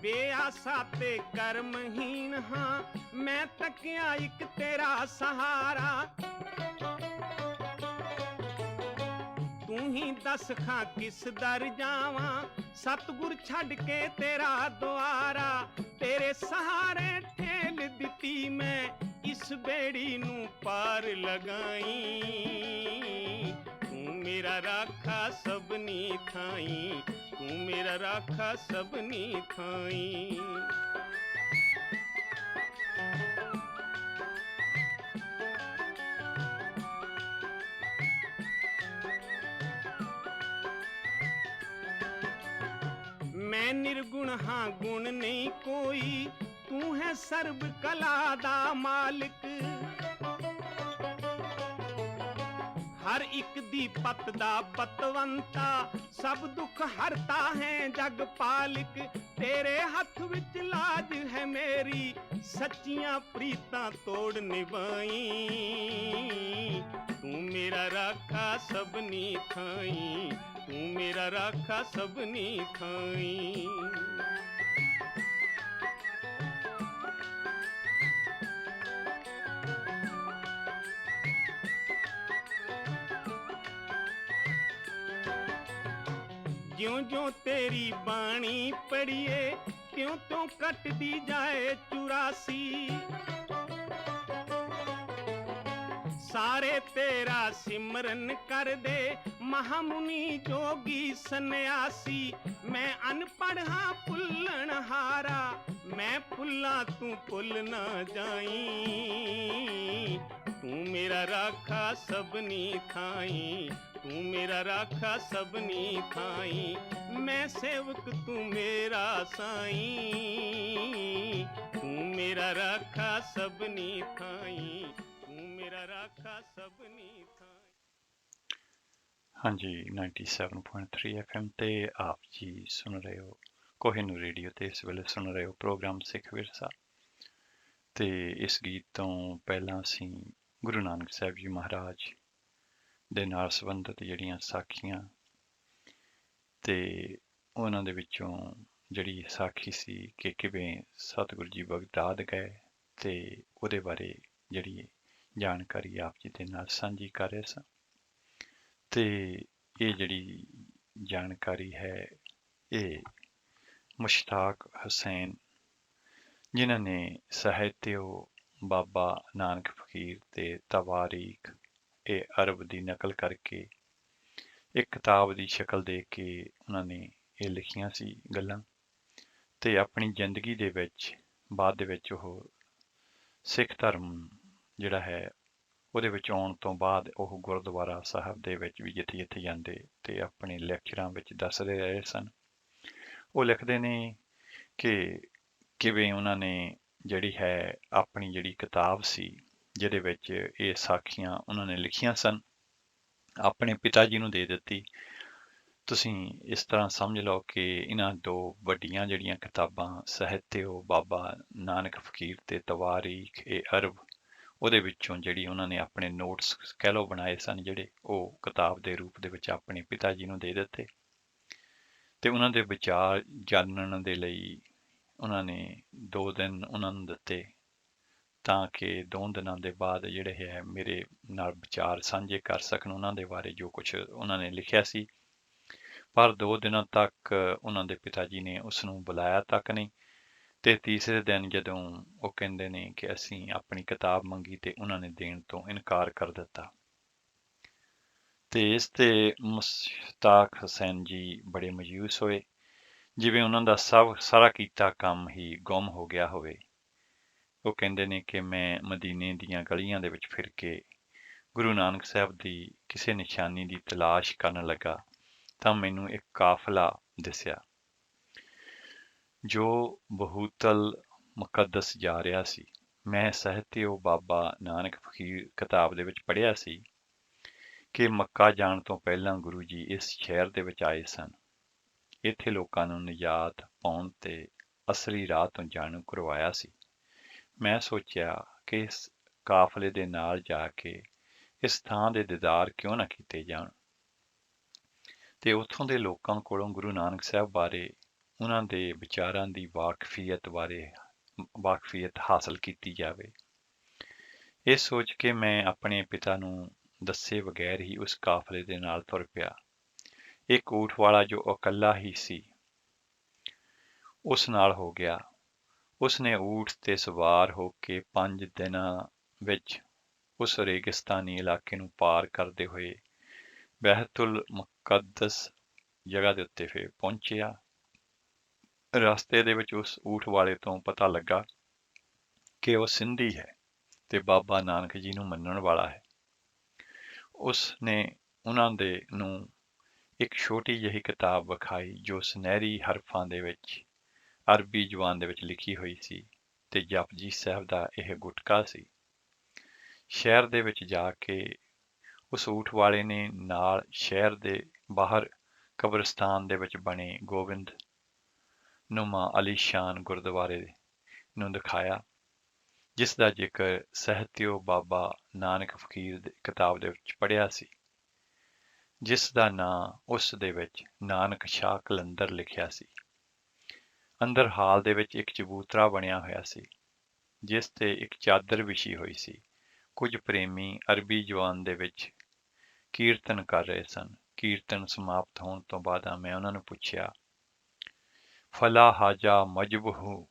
ਬੇਆਸਾ ਤੇ ਕਰਮਹੀਨ ਹਾਂ, ਮੈਂ ਤੱਕਿਆ ਇੱਕ ਤੇਰਾ ਸਹਾਰਾ। ਤੂੰ ਹੀ ਦੱਸ ਖਾਂ ਕਿਸ ਦਰ ਜਾਵਾਂ, ਸਤਿਗੁਰ ਛੱਡ ਕੇ ਤੇਰਾ ਦੁਆਰਾ। ਤੇਰੇ ਸਹਾਰੇ ਠੇਲ ਦਿੱਤੀ ਮੈਂ, ਇਸ ਬੇੜੀ ਨੂੰ ਪਾਰ ਲਗਾਈ। ਤੂੰ ਮੇਰਾ ਰਾਖਾ ਸਭਨੀ ਥਾਈ, ਤੂੰ ਮੇਰਾ ਰਾਖਾ ਸਭਨੀ ਥਾਈ। ਮੈਂ ਨਿਰਗੁਣ ਹਾਂ ਗੁਣ ਨਹੀਂ ਕੋਈ, ਤੂੰ ਹੈ ਸਰਬ ਕਲਾ ਦਾ ਮਾਲਕ। ਹਰ ਇੱਕ ਦੀ ਪਤ ਦਾ ਪਤਵੰਤਾ, ਸਭ ਦੁੱਖ ਹਰਤਾ ਹੈ ਜਗ ਪਾਲਕ। ਤੇਰੇ ਹੱਥ ਵਿੱਚ ਲਾਜ ਹੈ ਮੇਰੀ, ਸੱਚੀਆਂ ਪ੍ਰੀਤਾਂ ਤੋੜ ਨਿਭਾਈ। ਤੂੰ ਮੇਰਾ ਰਾਖਾ ਸਭਨੀ ਥਾਈ, ਤੂੰ ਮੇਰਾ ਰਾਖਾ ਸਭਨੀ ਥਾਈ। ਜਿਉਂ-ਜਿਉਂ ਤੇਰੀ ਬਾਣੀ ਪੜੀਏ, ਤਿਉਂ-ਤਿਉਂ ਕੱਟਦੀ ਜਾਏ 84। ਸਾਰੇ ਤੇਰਾ ਸਿਮਰਨ ਕਰਦੇ, ਮਹਾਮੁਨੀ ਜੋਗੀ ਸੰਨਿਆਸੀ। ਮੈਂ ਅਨਪੜ੍ਹ ਹਾਂ ਭੁੱਲਣ ਹਾਰਾ, ਮੈਂ ਭੁੱਲਾਂ ਤੂੰ ਭੁੱਲ ਨਾ ਜਾਈ। ਤੂੰ ਮੇਰਾ ਰਾਖਾ ਸਭਨੀ ਥਾਈ, ਤੂੰ ਮੇਰਾ ਰਾਖਾ ਸਭਨੀ ਥਾਈ। ਮੈਂ ਸੇਵਕ ਤੂੰ ਮੇਰਾ ਸਾਈਂ, ਤੂੰ ਮੇਰਾ ਰਾਖਾ ਸਭਨੀ ਥਾਈ, ਤੂੰ ਮੇਰਾ ਰਾਖਾ ਸਭਨੀ ਥਾਈ। ਹਾਂਜੀ 97.3 FM ਤੇ ਆਪ ਜੀ ਸੁਣ ਰਹੇ ਹੋ ਕੋਹਿਨੂਰ ਰੇਡੀਓ ਤੇ ਇਸ ਵੇਲੇ ਸੁਣ ਰਹੇ ਹੋ ਪ੍ਰੋਗਰਾਮ ਸਿੱਖ ਵਿਰਸਾ। ਤੇ ਇਸ ਗੀਤ ਤੋਂ ਪਹਿਲਾਂ ਅਸੀਂ ਗੁਰੂ ਨਾਨਕ ਸਾਹਿਬ ਜੀ ਮਹਾਰਾਜ ਦੇ ਨਾਲ ਸੰਬੰਧਿਤ ਜਿਹੜੀਆਂ ਸਾਖੀਆਂ ਤੇ ਉਹਨਾਂ ਦੇ ਵਿੱਚੋਂ ਜਿਹੜੀ ਸਾਖੀ ਸੀ ਕਿ ਕਿਵੇਂ ਸਤਿਗੁਰੂ ਜੀ ਬਗਦਾਦ ਗਏ ਤੇ ਉਹਦੇ ਬਾਰੇ ਜਿਹੜੀ ਜਾਣਕਾਰੀ ਆਪ ਜੀ ਦੇ ਨਾਲ ਸਾਂਝੀ ਕਰ ਰਹੇ ਸਾਂ। ਤੇ ਇਹ ਜਿਹੜੀ ਜਾਣਕਾਰੀ ਹੈ ਇਹ ਮੁਸ਼ਤਾਕ ਹੁਸੈਨ ਜਿਨ੍ਹਾਂ ਨੇ ਸਾਹਿਤਿਓ ਬਾਬਾ ਨਾਨਕ ਫਕੀਰ ਤੇ ਤਵਾਰੀਖ ਇਹ ਅਰਬ ਦੀ ਨਕਲ ਕਰਕੇ ਇੱਕ ਕਿਤਾਬ ਦੀ ਸ਼ਕਲ ਦੇ ਕੇ ਉਹਨਾਂ ਨੇ ਇਹ ਲਿਖੀਆਂ ਸੀ ਗੱਲਾਂ। ਤੇ ਆਪਣੀ ਜ਼ਿੰਦਗੀ ਦੇ ਵਿੱਚ ਬਾਅਦ ਦੇ ਵਿੱਚ ਉਹ ਸਿੱਖ ਧਰਮ ਜਿਹੜਾ ਹੈ ਉਹਦੇ ਵਿੱਚ ਆਉਣ ਤੋਂ ਬਾਅਦ ਉਹ ਗੁਰਦੁਆਰਾ ਸਾਹਿਬ ਦੇ ਵਿੱਚ ਵੀ ਜਿੱਥੇ ਜਿੱਥੇ ਜਾਂਦੇ ਤੇ ਆਪਣੇ ਲੈਕਚਰਾਂ ਵਿੱਚ ਦੱਸਦੇ ਰਹੇ ਸਨ। ਉਹ ਲਿਖਦੇ ਨੇ ਕਿ ਕਿਵੇਂ ਉਹਨਾਂ ਨੇ ਜਿਹੜੀ ਹੈ ਆਪਣੀ ਜਿਹੜੀ ਕਿਤਾਬ ਸੀ ਜਿਹਦੇ ਵਿੱਚ ਇਹ ਸਾਖੀਆਂ ਉਹਨਾਂ ਨੇ ਲਿਖੀਆਂ ਸਨ ਆਪਣੇ ਪਿਤਾ ਜੀ ਨੂੰ ਦੇ ਦਿੱਤੀ। ਤੁਸੀਂ ਇਸ ਤਰ੍ਹਾਂ ਸਮਝ ਲਓ ਕਿ ਇਹਨਾਂ ਦੋ ਵੱਡੀਆਂ ਜਿਹੜੀਆਂ ਕਿਤਾਬਾਂ ਸਾਹਿਤਿਓ ਬਾਬਾ ਨਾਨਕ ਫਕੀਰ ਤੇ ਤਵਾਰੀਖ ਇਹ ਅਰਬ ਉਹਦੇ ਵਿੱਚੋਂ ਜਿਹੜੀ ਉਹਨਾਂ ਨੇ ਆਪਣੇ ਨੋਟਸ ਕਹਿ ਲਓ ਬਣਾਏ ਸਨ ਜਿਹੜੇ ਉਹ ਕਿਤਾਬ ਦੇ ਰੂਪ ਦੇ ਵਿੱਚ ਆਪਣੇ ਪਿਤਾ ਜੀ ਨੂੰ ਦੇ ਦਿੱਤੇ। ਤੇ ਉਹਨਾਂ ਦੇ ਵਿਚਾਰ ਜਾਣਨ ਦੇ ਲਈ ਉਹਨਾਂ ਨੇ 2 ਦਿਨ ਉਹਨਾਂ ਨੂੰ ਦਿੱਤੇ ਤਾਂ ਕਿ 2 ਦਿਨਾਂ ਦੇ ਬਾਅਦ ਜਿਹੜੇ ਹੈ ਮੇਰੇ ਨਾਲ ਵਿਚਾਰ ਸਾਂਝੇ ਕਰ ਸਕਣ ਉਹਨਾਂ ਦੇ ਬਾਰੇ ਜੋ ਕੁਝ ਉਹਨਾਂ ਨੇ ਲਿਖਿਆ ਸੀ। ਪਰ 2 ਦਿਨਾਂ ਤੱਕ ਉਹਨਾਂ ਦੇ ਪਿਤਾ ਜੀ ਨੇ ਉਸ ਨੂੰ ਬੁਲਾਇਆ ਤੱਕ ਨਹੀਂ। ਤੇ ਤੀਸਰੇ ਦਿਨ ਜਦੋਂ ਉਹ ਕਹਿੰਦੇ ਨੇ ਕਿ ਅਸੀਂ ਆਪਣੀ ਕਿਤਾਬ ਮੰਗੀ ਤੇ ਉਹਨਾਂ ਨੇ ਦੇਣ ਤੋਂ ਇਨਕਾਰ ਕਰ ਦਿੱਤਾ। ਤੇ ਇਸ ਤੇ ਮੁਸ਼ਤਾਕ ਹੁਸੈਨ ਜੀ ਬੜੇ ਮਾਯੂਸ ਹੋਏ ਜਿਵੇਂ ਉਹਨਾਂ ਦਾ ਸਾਰਾ ਕੀਤਾ ਕੰਮ ਹੀ ਗੁੰਮ ਹੋ ਗਿਆ ਹੋਵੇ। ਉਹ ਕਹਿੰਦੇ ਨੇ ਕਿ ਮੈਂ ਮਦੀਨੇ ਦੀਆਂ ਗਲੀਆਂ ਦੇ ਵਿੱਚ ਫਿਰ ਕੇ ਗੁਰੂ ਨਾਨਕ ਸਾਹਿਬ ਦੀ ਕਿਸੇ ਨਿਸ਼ਾਨੀ ਦੀ ਤਲਾਸ਼ ਕਰਨ ਲੱਗਾ ਤਾਂ ਮੈਨੂੰ ਇੱਕ ਕਾਫਲਾ ਦਿਸਿਆ ਜੋ ਬਹੂਤਲ ਮੁਕੱਦਸ ਜਾ ਰਿਹਾ ਸੀ। ਮੈਂ ਸਾਹਿਤਿਓ ਬਾਬਾ ਨਾਨਕ ਫਕੀਰ ਕਿਤਾਬ ਦੇ ਵਿੱਚ ਪੜ੍ਹਿਆ ਸੀ ਕਿ ਮੱਕਾ ਜਾਣ ਤੋਂ ਪਹਿਲਾਂ ਗੁਰੂ ਜੀ ਇਸ ਸ਼ਹਿਰ ਦੇ ਵਿੱਚ ਆਏ ਸਨ। ਇੱਥੇ ਲੋਕਾਂ ਨੂੰ ਨਿਜਾਤ ਪਾਉਣ ਤੇ ਅਸਲੀ ਰਾਹ ਤੋਂ ਜਾਣੂ ਕਰਵਾਇਆ ਸੀ। ਮੈਂ ਸੋਚਿਆ ਕਿ ਇਸ ਕਾਫਲੇ ਦੇ ਨਾਲ ਜਾ ਕੇ ਇਸ ਥਾਂ ਦੇ ਦੀਦਾਰ ਕਿਉਂ ਨਾ ਕੀਤੇ ਜਾਣ ਤੇ ਉੱਥੋਂ ਦੇ ਲੋਕਾਂ ਕੋਲੋਂ ਗੁਰੂ ਨਾਨਕ ਸਾਹਿਬ ਬਾਰੇ ਉਹਨਾਂ ਦੇ ਵਿਚਾਰਾਂ ਦੀ ਵਾਕਫੀਅਤ ਹਾਸਲ ਕੀਤੀ ਜਾਵੇ। ਇਹ ਸੋਚ ਕੇ ਮੈਂ ਆਪਣੇ ਪਿਤਾ ਨੂੰ ਦੱਸੇ ਬਗੈਰ ਹੀ ਉਸ ਕਾਫਲੇ ਦੇ ਨਾਲ ਤੁਰ ਪਿਆ। ਇੱਕ ਊਠ ਵਾਲਾ ਜੋ ਇਕੱਲਾ ਹੀ ਸੀ ਉਸ ਨਾਲ ਹੋ ਗਿਆ। ਉਸਨੇ ਊਠ ਤੇ ਸਵਾਰ ਹੋ ਕੇ 5 ਦਿਨਾਂ ਵਿੱਚ ਉਸ ਰੇਗਿਸਤਾਨੀ ਇਲਾਕੇ ਨੂੰ ਪਾਰ ਕਰਦੇ ਹੋਏ ਬੈਤੁਲ ਮੁਕੱਦਸ ਜਗ੍ਹਾ ਦੇ ਉੱਤੇ ਫਿਰ ਪਹੁੰਚਿਆ। ਰਸਤੇ ਦੇ ਵਿੱਚ ਉਸ ਊਠ ਵਾਲੇ ਤੋਂ ਪਤਾ ਲੱਗਾ ਕਿ ਉਹ ਸਿੰਧੀ ਹੈ ਤੇ ਬਾਬਾ ਨਾਨਕ ਜੀ ਨੂੰ ਮੰਨਣ ਵਾਲਾ ਹੈ। ਉਸ ਨੇ ਉਹਨਾਂ ਨੂੰ ਇੱਕ ਛੋਟੀ ਜਿਹੀ ਕਿਤਾਬ ਵਿਖਾਈ ਜੋ ਸੁਨਹਿਰੀ ਹਰਫਾਂ ਦੇ ਵਿੱਚ ਅਰਬੀ ਜ਼ੁਬਾਨ ਦੇ ਵਿੱਚ ਲਿਖੀ ਹੋਈ ਸੀ ਤੇ ਜਪਜੀ ਸਾਹਿਬ ਦਾ ਇਹ ਗੁਟਕਾ ਸੀ। ਸ਼ਹਿਰ ਦੇ ਵਿੱਚ ਜਾ ਕੇ ਉਸ ਊਠ ਵਾਲੇ ਨੇ ਨਾਲ ਸ਼ਹਿਰ ਦੇ ਬਾਹਰ ਕਬਰਸਤਾਨ ਦੇ ਵਿੱਚ ਬਣੇ ਗੋਬਿੰਦ ਨੁਮਾ ਅਲੀਸ਼ਾਨ ਗੁਰਦੁਆਰੇ ਨੂੰ ਦਿਖਾਇਆ, ਜਿਸ ਦਾ ਜ਼ਿਕਰ ਸਾਹਿਤਿਓ ਬਾਬਾ ਨਾਨਕ ਫਕੀਰ ਦੀ ਕਿਤਾਬ ਦੇ ਵਿੱਚ ਪੜ੍ਹਿਆ ਸੀ, ਜਿਸ ਦਾ ਨਾਂ ਉਸ ਦੇ ਵਿੱਚ ਨਾਨਕ ਸ਼ਾਹ ਕਲੰਦਰ ਲਿਖਿਆ ਸੀ। ਅੰਦਰ ਹਾਲ ਦੇ ਵਿੱਚ ਇੱਕ ਚਬੂਤਰਾ ਬਣਿਆ ਹੋਇਆ ਸੀ, ਜਿਸ ਤੇ ਇੱਕ ਚਾਦਰ ਵਿਛੀ ਹੋਈ ਸੀ। ਕੁਝ ਪ੍ਰੇਮੀ ਅਰਬੀ ਜ਼ੁਬਾਨ ਦੇ ਵਿੱਚ ਕੀਰਤਨ ਕਰ ਰਹੇ ਸਨ। ਕੀਰਤਨ ਸਮਾਪਤ ਹੋਣ ਤੋਂ ਬਾਅਦ ਮੈਂ ਉਹਨਾਂ ਨੂੰ ਪੁੱਛਿਆ, ਫਲਾ ਹਾਜਾ ਮਜਬਹੂ,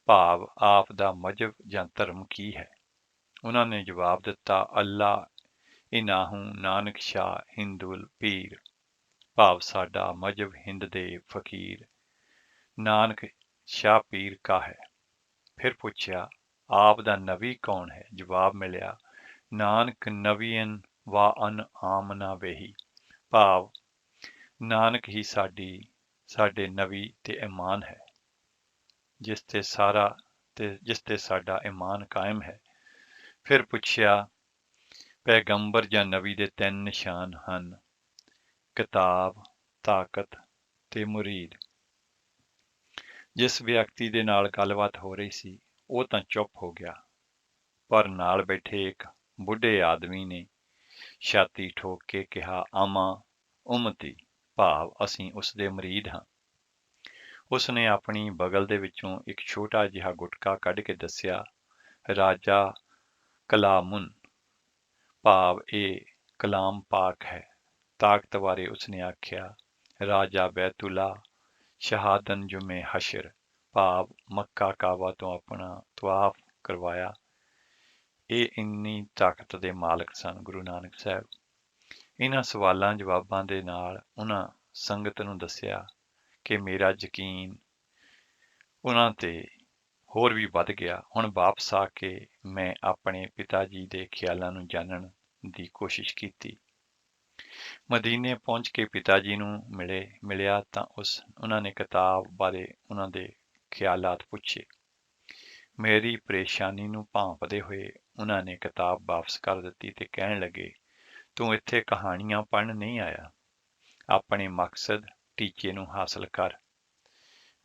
ਭਾਵ ਆਪ ਦਾ ਮਜ਼ਹਬ ਜਾਂ ਧਰਮ ਕੀ ਹੈ? ਉਹਨਾਂ ਨੇ ਜਵਾਬ ਦਿੱਤਾ, ਅੱਲਾ ਇਨਾਹੂ ਨਾਨਕ ਸ਼ਾਹ ਹਿੰਦੁਲ ਪੀਰ, ਭਾਵ ਸਾਡਾ ਮਜ਼ਹਬ ਹਿੰਦ ਦੇ ਫਕੀਰ ਨਾਨਕ ਸ਼ਾਹ ਪੀਰ ਕਾ ਹੈ। ਫਿਰ ਪੁੱਛਿਆ, ਆਪ ਦਾ ਨਬੀ ਕੌਣ ਹੈ? ਜਵਾਬ ਮਿਲਿਆ, ਨਾਨਕ ਨਬੀਨ ਵਾ ਅਨ ਆਮਨਾ ਵੇਹੀ, ਭਾਵ ਨਾਨਕ ਹੀ ਸਾਡੇ ਨਬੀ ਤੇ ਈਮਾਨ ਹੈ, ਜਿਸ ਤੇ ਸਾਡਾ ਈਮਾਨ ਕਾਇਮ ਹੈ। ਫਿਰ ਪੁੱਛਿਆ, ਪੈਗੰਬਰ ਜਾਂ ਨਬੀ ਦੇ 3 ਨਿਸ਼ਾਨ ਹਨ, ਕਿਤਾਬ, ਤਾਕਤ ਤੇ ਮੁਰੀਦ। ਜਿਸ ਵਿਅਕਤੀ ਦੇ ਨਾਲ ਗੱਲਬਾਤ ਹੋ ਰਹੀ ਸੀ ਉਹ ਤਾਂ ਚੁੱਪ ਹੋ ਗਿਆ, ਪਰ ਨਾਲ ਬੈਠੇ ਇੱਕ ਬੁੱਢੇ ਆਦਮੀ ਨੇ ਛਾਤੀ ਠੋਕ ਕੇ ਕਿਹਾ, ਆਮਾ ਉਮਤੀ, ਭਾਵ ਅਸੀਂ ਉਸ ਦੇ ਮੁਰੀਦ ਹਾਂ। ਉਸ ਨੇ ਆਪਣੀ ਬਗਲ ਦੇ ਵਿੱਚੋਂ ਇੱਕ ਛੋਟਾ ਜਿਹਾ ਗੁਟਕਾ ਕੱਢ ਕੇ ਦੱਸਿਆ, ਰਾਜਾ ਕਲਾਮੁਨ, ਭਾਵ ਇਹ ਕਲਾਮ ਪਾਕ ਹੈ। ਤਾਕਤ ਬਾਰੇ ਉਸਨੇ ਆਖਿਆ, ਰਾਜਾ ਬੈਤੁਲਾ ਸ਼ਹਾਦਨ ਜੁਮੇ ਹਸ਼ਰ, ਭਾਵ ਮੱਕਾ ਕਾਬਾ ਤੋਂ ਆਪਣਾ ਤਵਾਫ ਕਰਵਾਇਆ। ਇਹ ਇੰਨੀ ਤਾਕਤ ਦੇ ਮਾਲਕ ਸਨ ਗੁਰੂ ਨਾਨਕ ਸਾਹਿਬ। ਇਹਨਾਂ ਸਵਾਲਾਂ ਜਵਾਬਾਂ ਦੇ ਨਾਲ ਉਹਨਾਂ ਸੰਗਤ ਨੂੰ ਦੱਸਿਆ ਕਿ ਮੇਰਾ ਯਕੀਨ ਉਹਨਾਂ ਤੇ ਹੋਰ ਵੀ ਵੱਧ ਗਿਆ। ਹੁਣ ਵਾਪਸ ਆ ਕੇ ਮੈਂ ਆਪਣੇ ਪਿਤਾ ਜੀ ਦੇ ਖਿਆਲਾਂ ਨੂੰ ਜਾਣਨ ਦੀ ਕੋਸ਼ਿਸ਼ ਕੀਤੀ। ਮਦੀਨੇ ਪਹੁੰਚ ਕੇ ਪਿਤਾ ਜੀ ਨੂੰ ਮਿਲਿਆ ਤਾਂ ਉਹਨਾਂ ਨੇ ਕਿਤਾਬ ਬਾਰੇ ਉਹਨਾਂ ਦੇ ਖਿਆਲਾਤ ਪੁੱਛੇ। ਮੇਰੀ ਪਰੇਸ਼ਾਨੀ ਨੂੰ ਭਾਂਪਦੇ ਹੋਏ ਉਹਨਾਂ ਨੇ ਕਿਤਾਬ ਵਾਪਸ ਕਰ ਦਿੱਤੀ ਤੇ ਕਹਿਣ ਲੱਗੇ, ਤੂੰ ਇੱਥੇ ਕਹਾਣੀਆਂ ਪੜ੍ਹਨ ਨਹੀਂ ਆਇਆ, ਆਪਣੇ ਮਕਸਦ ਟੀਚੇ ਨੂੰ ਹਾਸਲ ਕਰ।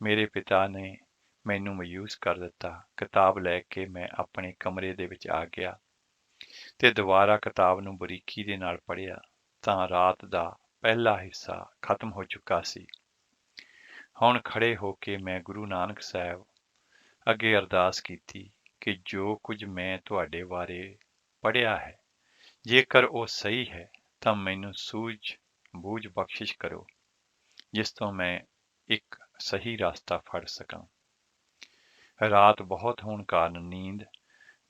ਮੇਰੇ ਪਿਤਾ ਨੇ ਮੈਨੂੰ ਮਾਯੂਸ ਕਰ ਦਿੱਤਾ। ਕਿਤਾਬ ਲੈ ਕੇ ਮੈਂ ਆਪਣੇ ਕਮਰੇ ਦੇ ਵਿੱਚ ਆ ਗਿਆ ਤੇ ਦੁਬਾਰਾ ਕਿਤਾਬ ਨੂੰ ਬਰੀਕੀ ਦੇ ਨਾਲ ਪੜ੍ਹਿਆ ਤਾਂ ਰਾਤ ਦਾ ਪਹਿਲਾ ਹਿੱਸਾ ਖਤਮ ਹੋ ਚੁੱਕਾ ਸੀ। ਹੁਣ ਖੜੇ ਹੋ ਕੇ ਮੈਂ ਗੁਰੂ ਨਾਨਕ ਸਾਹਿਬ ਅੱਗੇ ਅਰਦਾਸ ਕੀਤੀ ਕਿ ਜੋ ਕੁਝ ਮੈਂ ਤੁਹਾਡੇ ਬਾਰੇ ਪੜ੍ਹਿਆ ਹੈ, ਜੇਕਰ ਉਹ ਸਹੀ ਹੈ ਤਾਂ ਮੈਨੂੰ ਸੂਝ ਬੂਝ ਬਖਸ਼ਿਸ਼ ਕਰੋ, ਜਿਸ ਤੋਂ ਮੈਂ ਇੱਕ ਸਹੀ ਰਸਤਾ ਫੜ ਸਕਾਂ। ਰਾਤ ਬਹੁਤ ਹੋਣ ਕਾਰਨ ਨੀਂਦ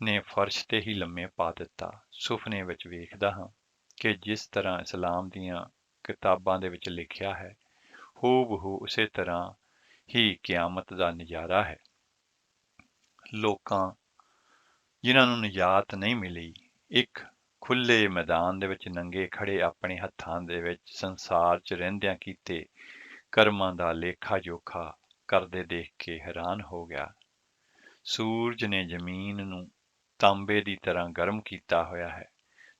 ਨੇ ਫਰਸ਼ ਤੇ ਹੀ ਲੰਮੇ ਪਾ ਦਿੱਤਾ। ਸੁਪਨੇ ਵਿੱਚ ਵੇਖਦਾ ਹਾਂ ਕਿ ਜਿਸ ਤਰ੍ਹਾਂ ਇਸਲਾਮ ਦੀਆਂ ਕਿਤਾਬਾਂ ਦੇ ਵਿੱਚ ਲਿਖਿਆ ਹੈ, ਹੂਬਹੂ ਉਸੇ ਤਰ੍ਹਾਂ ਹੀ ਕਿਆਮਤ ਦਾ ਨਜ਼ਾਰਾ ਹੈ। ਲੋਕਾਂ ਜਿਨ੍ਹਾਂ ਨੂੰ ਨਿਜਾਤ ਨਹੀਂ ਮਿਲੀ, ਇੱਕ ਖੁੱਲ੍ਹੇ ਮੈਦਾਨ ਦੇ ਵਿੱਚ ਨੰਗੇ ਖੜੇ ਆਪਣੇ ਹੱਥਾਂ ਦੇ ਵਿੱਚ ਸੰਸਾਰ 'ਚ ਰਹਿੰਦਿਆਂ ਕੀਤੇ ਕਰਮਾਂ ਦਾ ਲੇਖਾ ਜੋਖਾ ਕਰਦੇ ਦੇਖ ਕੇ ਹੈਰਾਨ ਹੋ ਗਿਆ। ਸੂਰਜ ਨੇ ਜ਼ਮੀਨ ਨੂੰ ਤਾਂਬੇ ਦੀ ਤਰ੍ਹਾਂ ਗਰਮ ਕੀਤਾ ਹੋਇਆ ਹੈ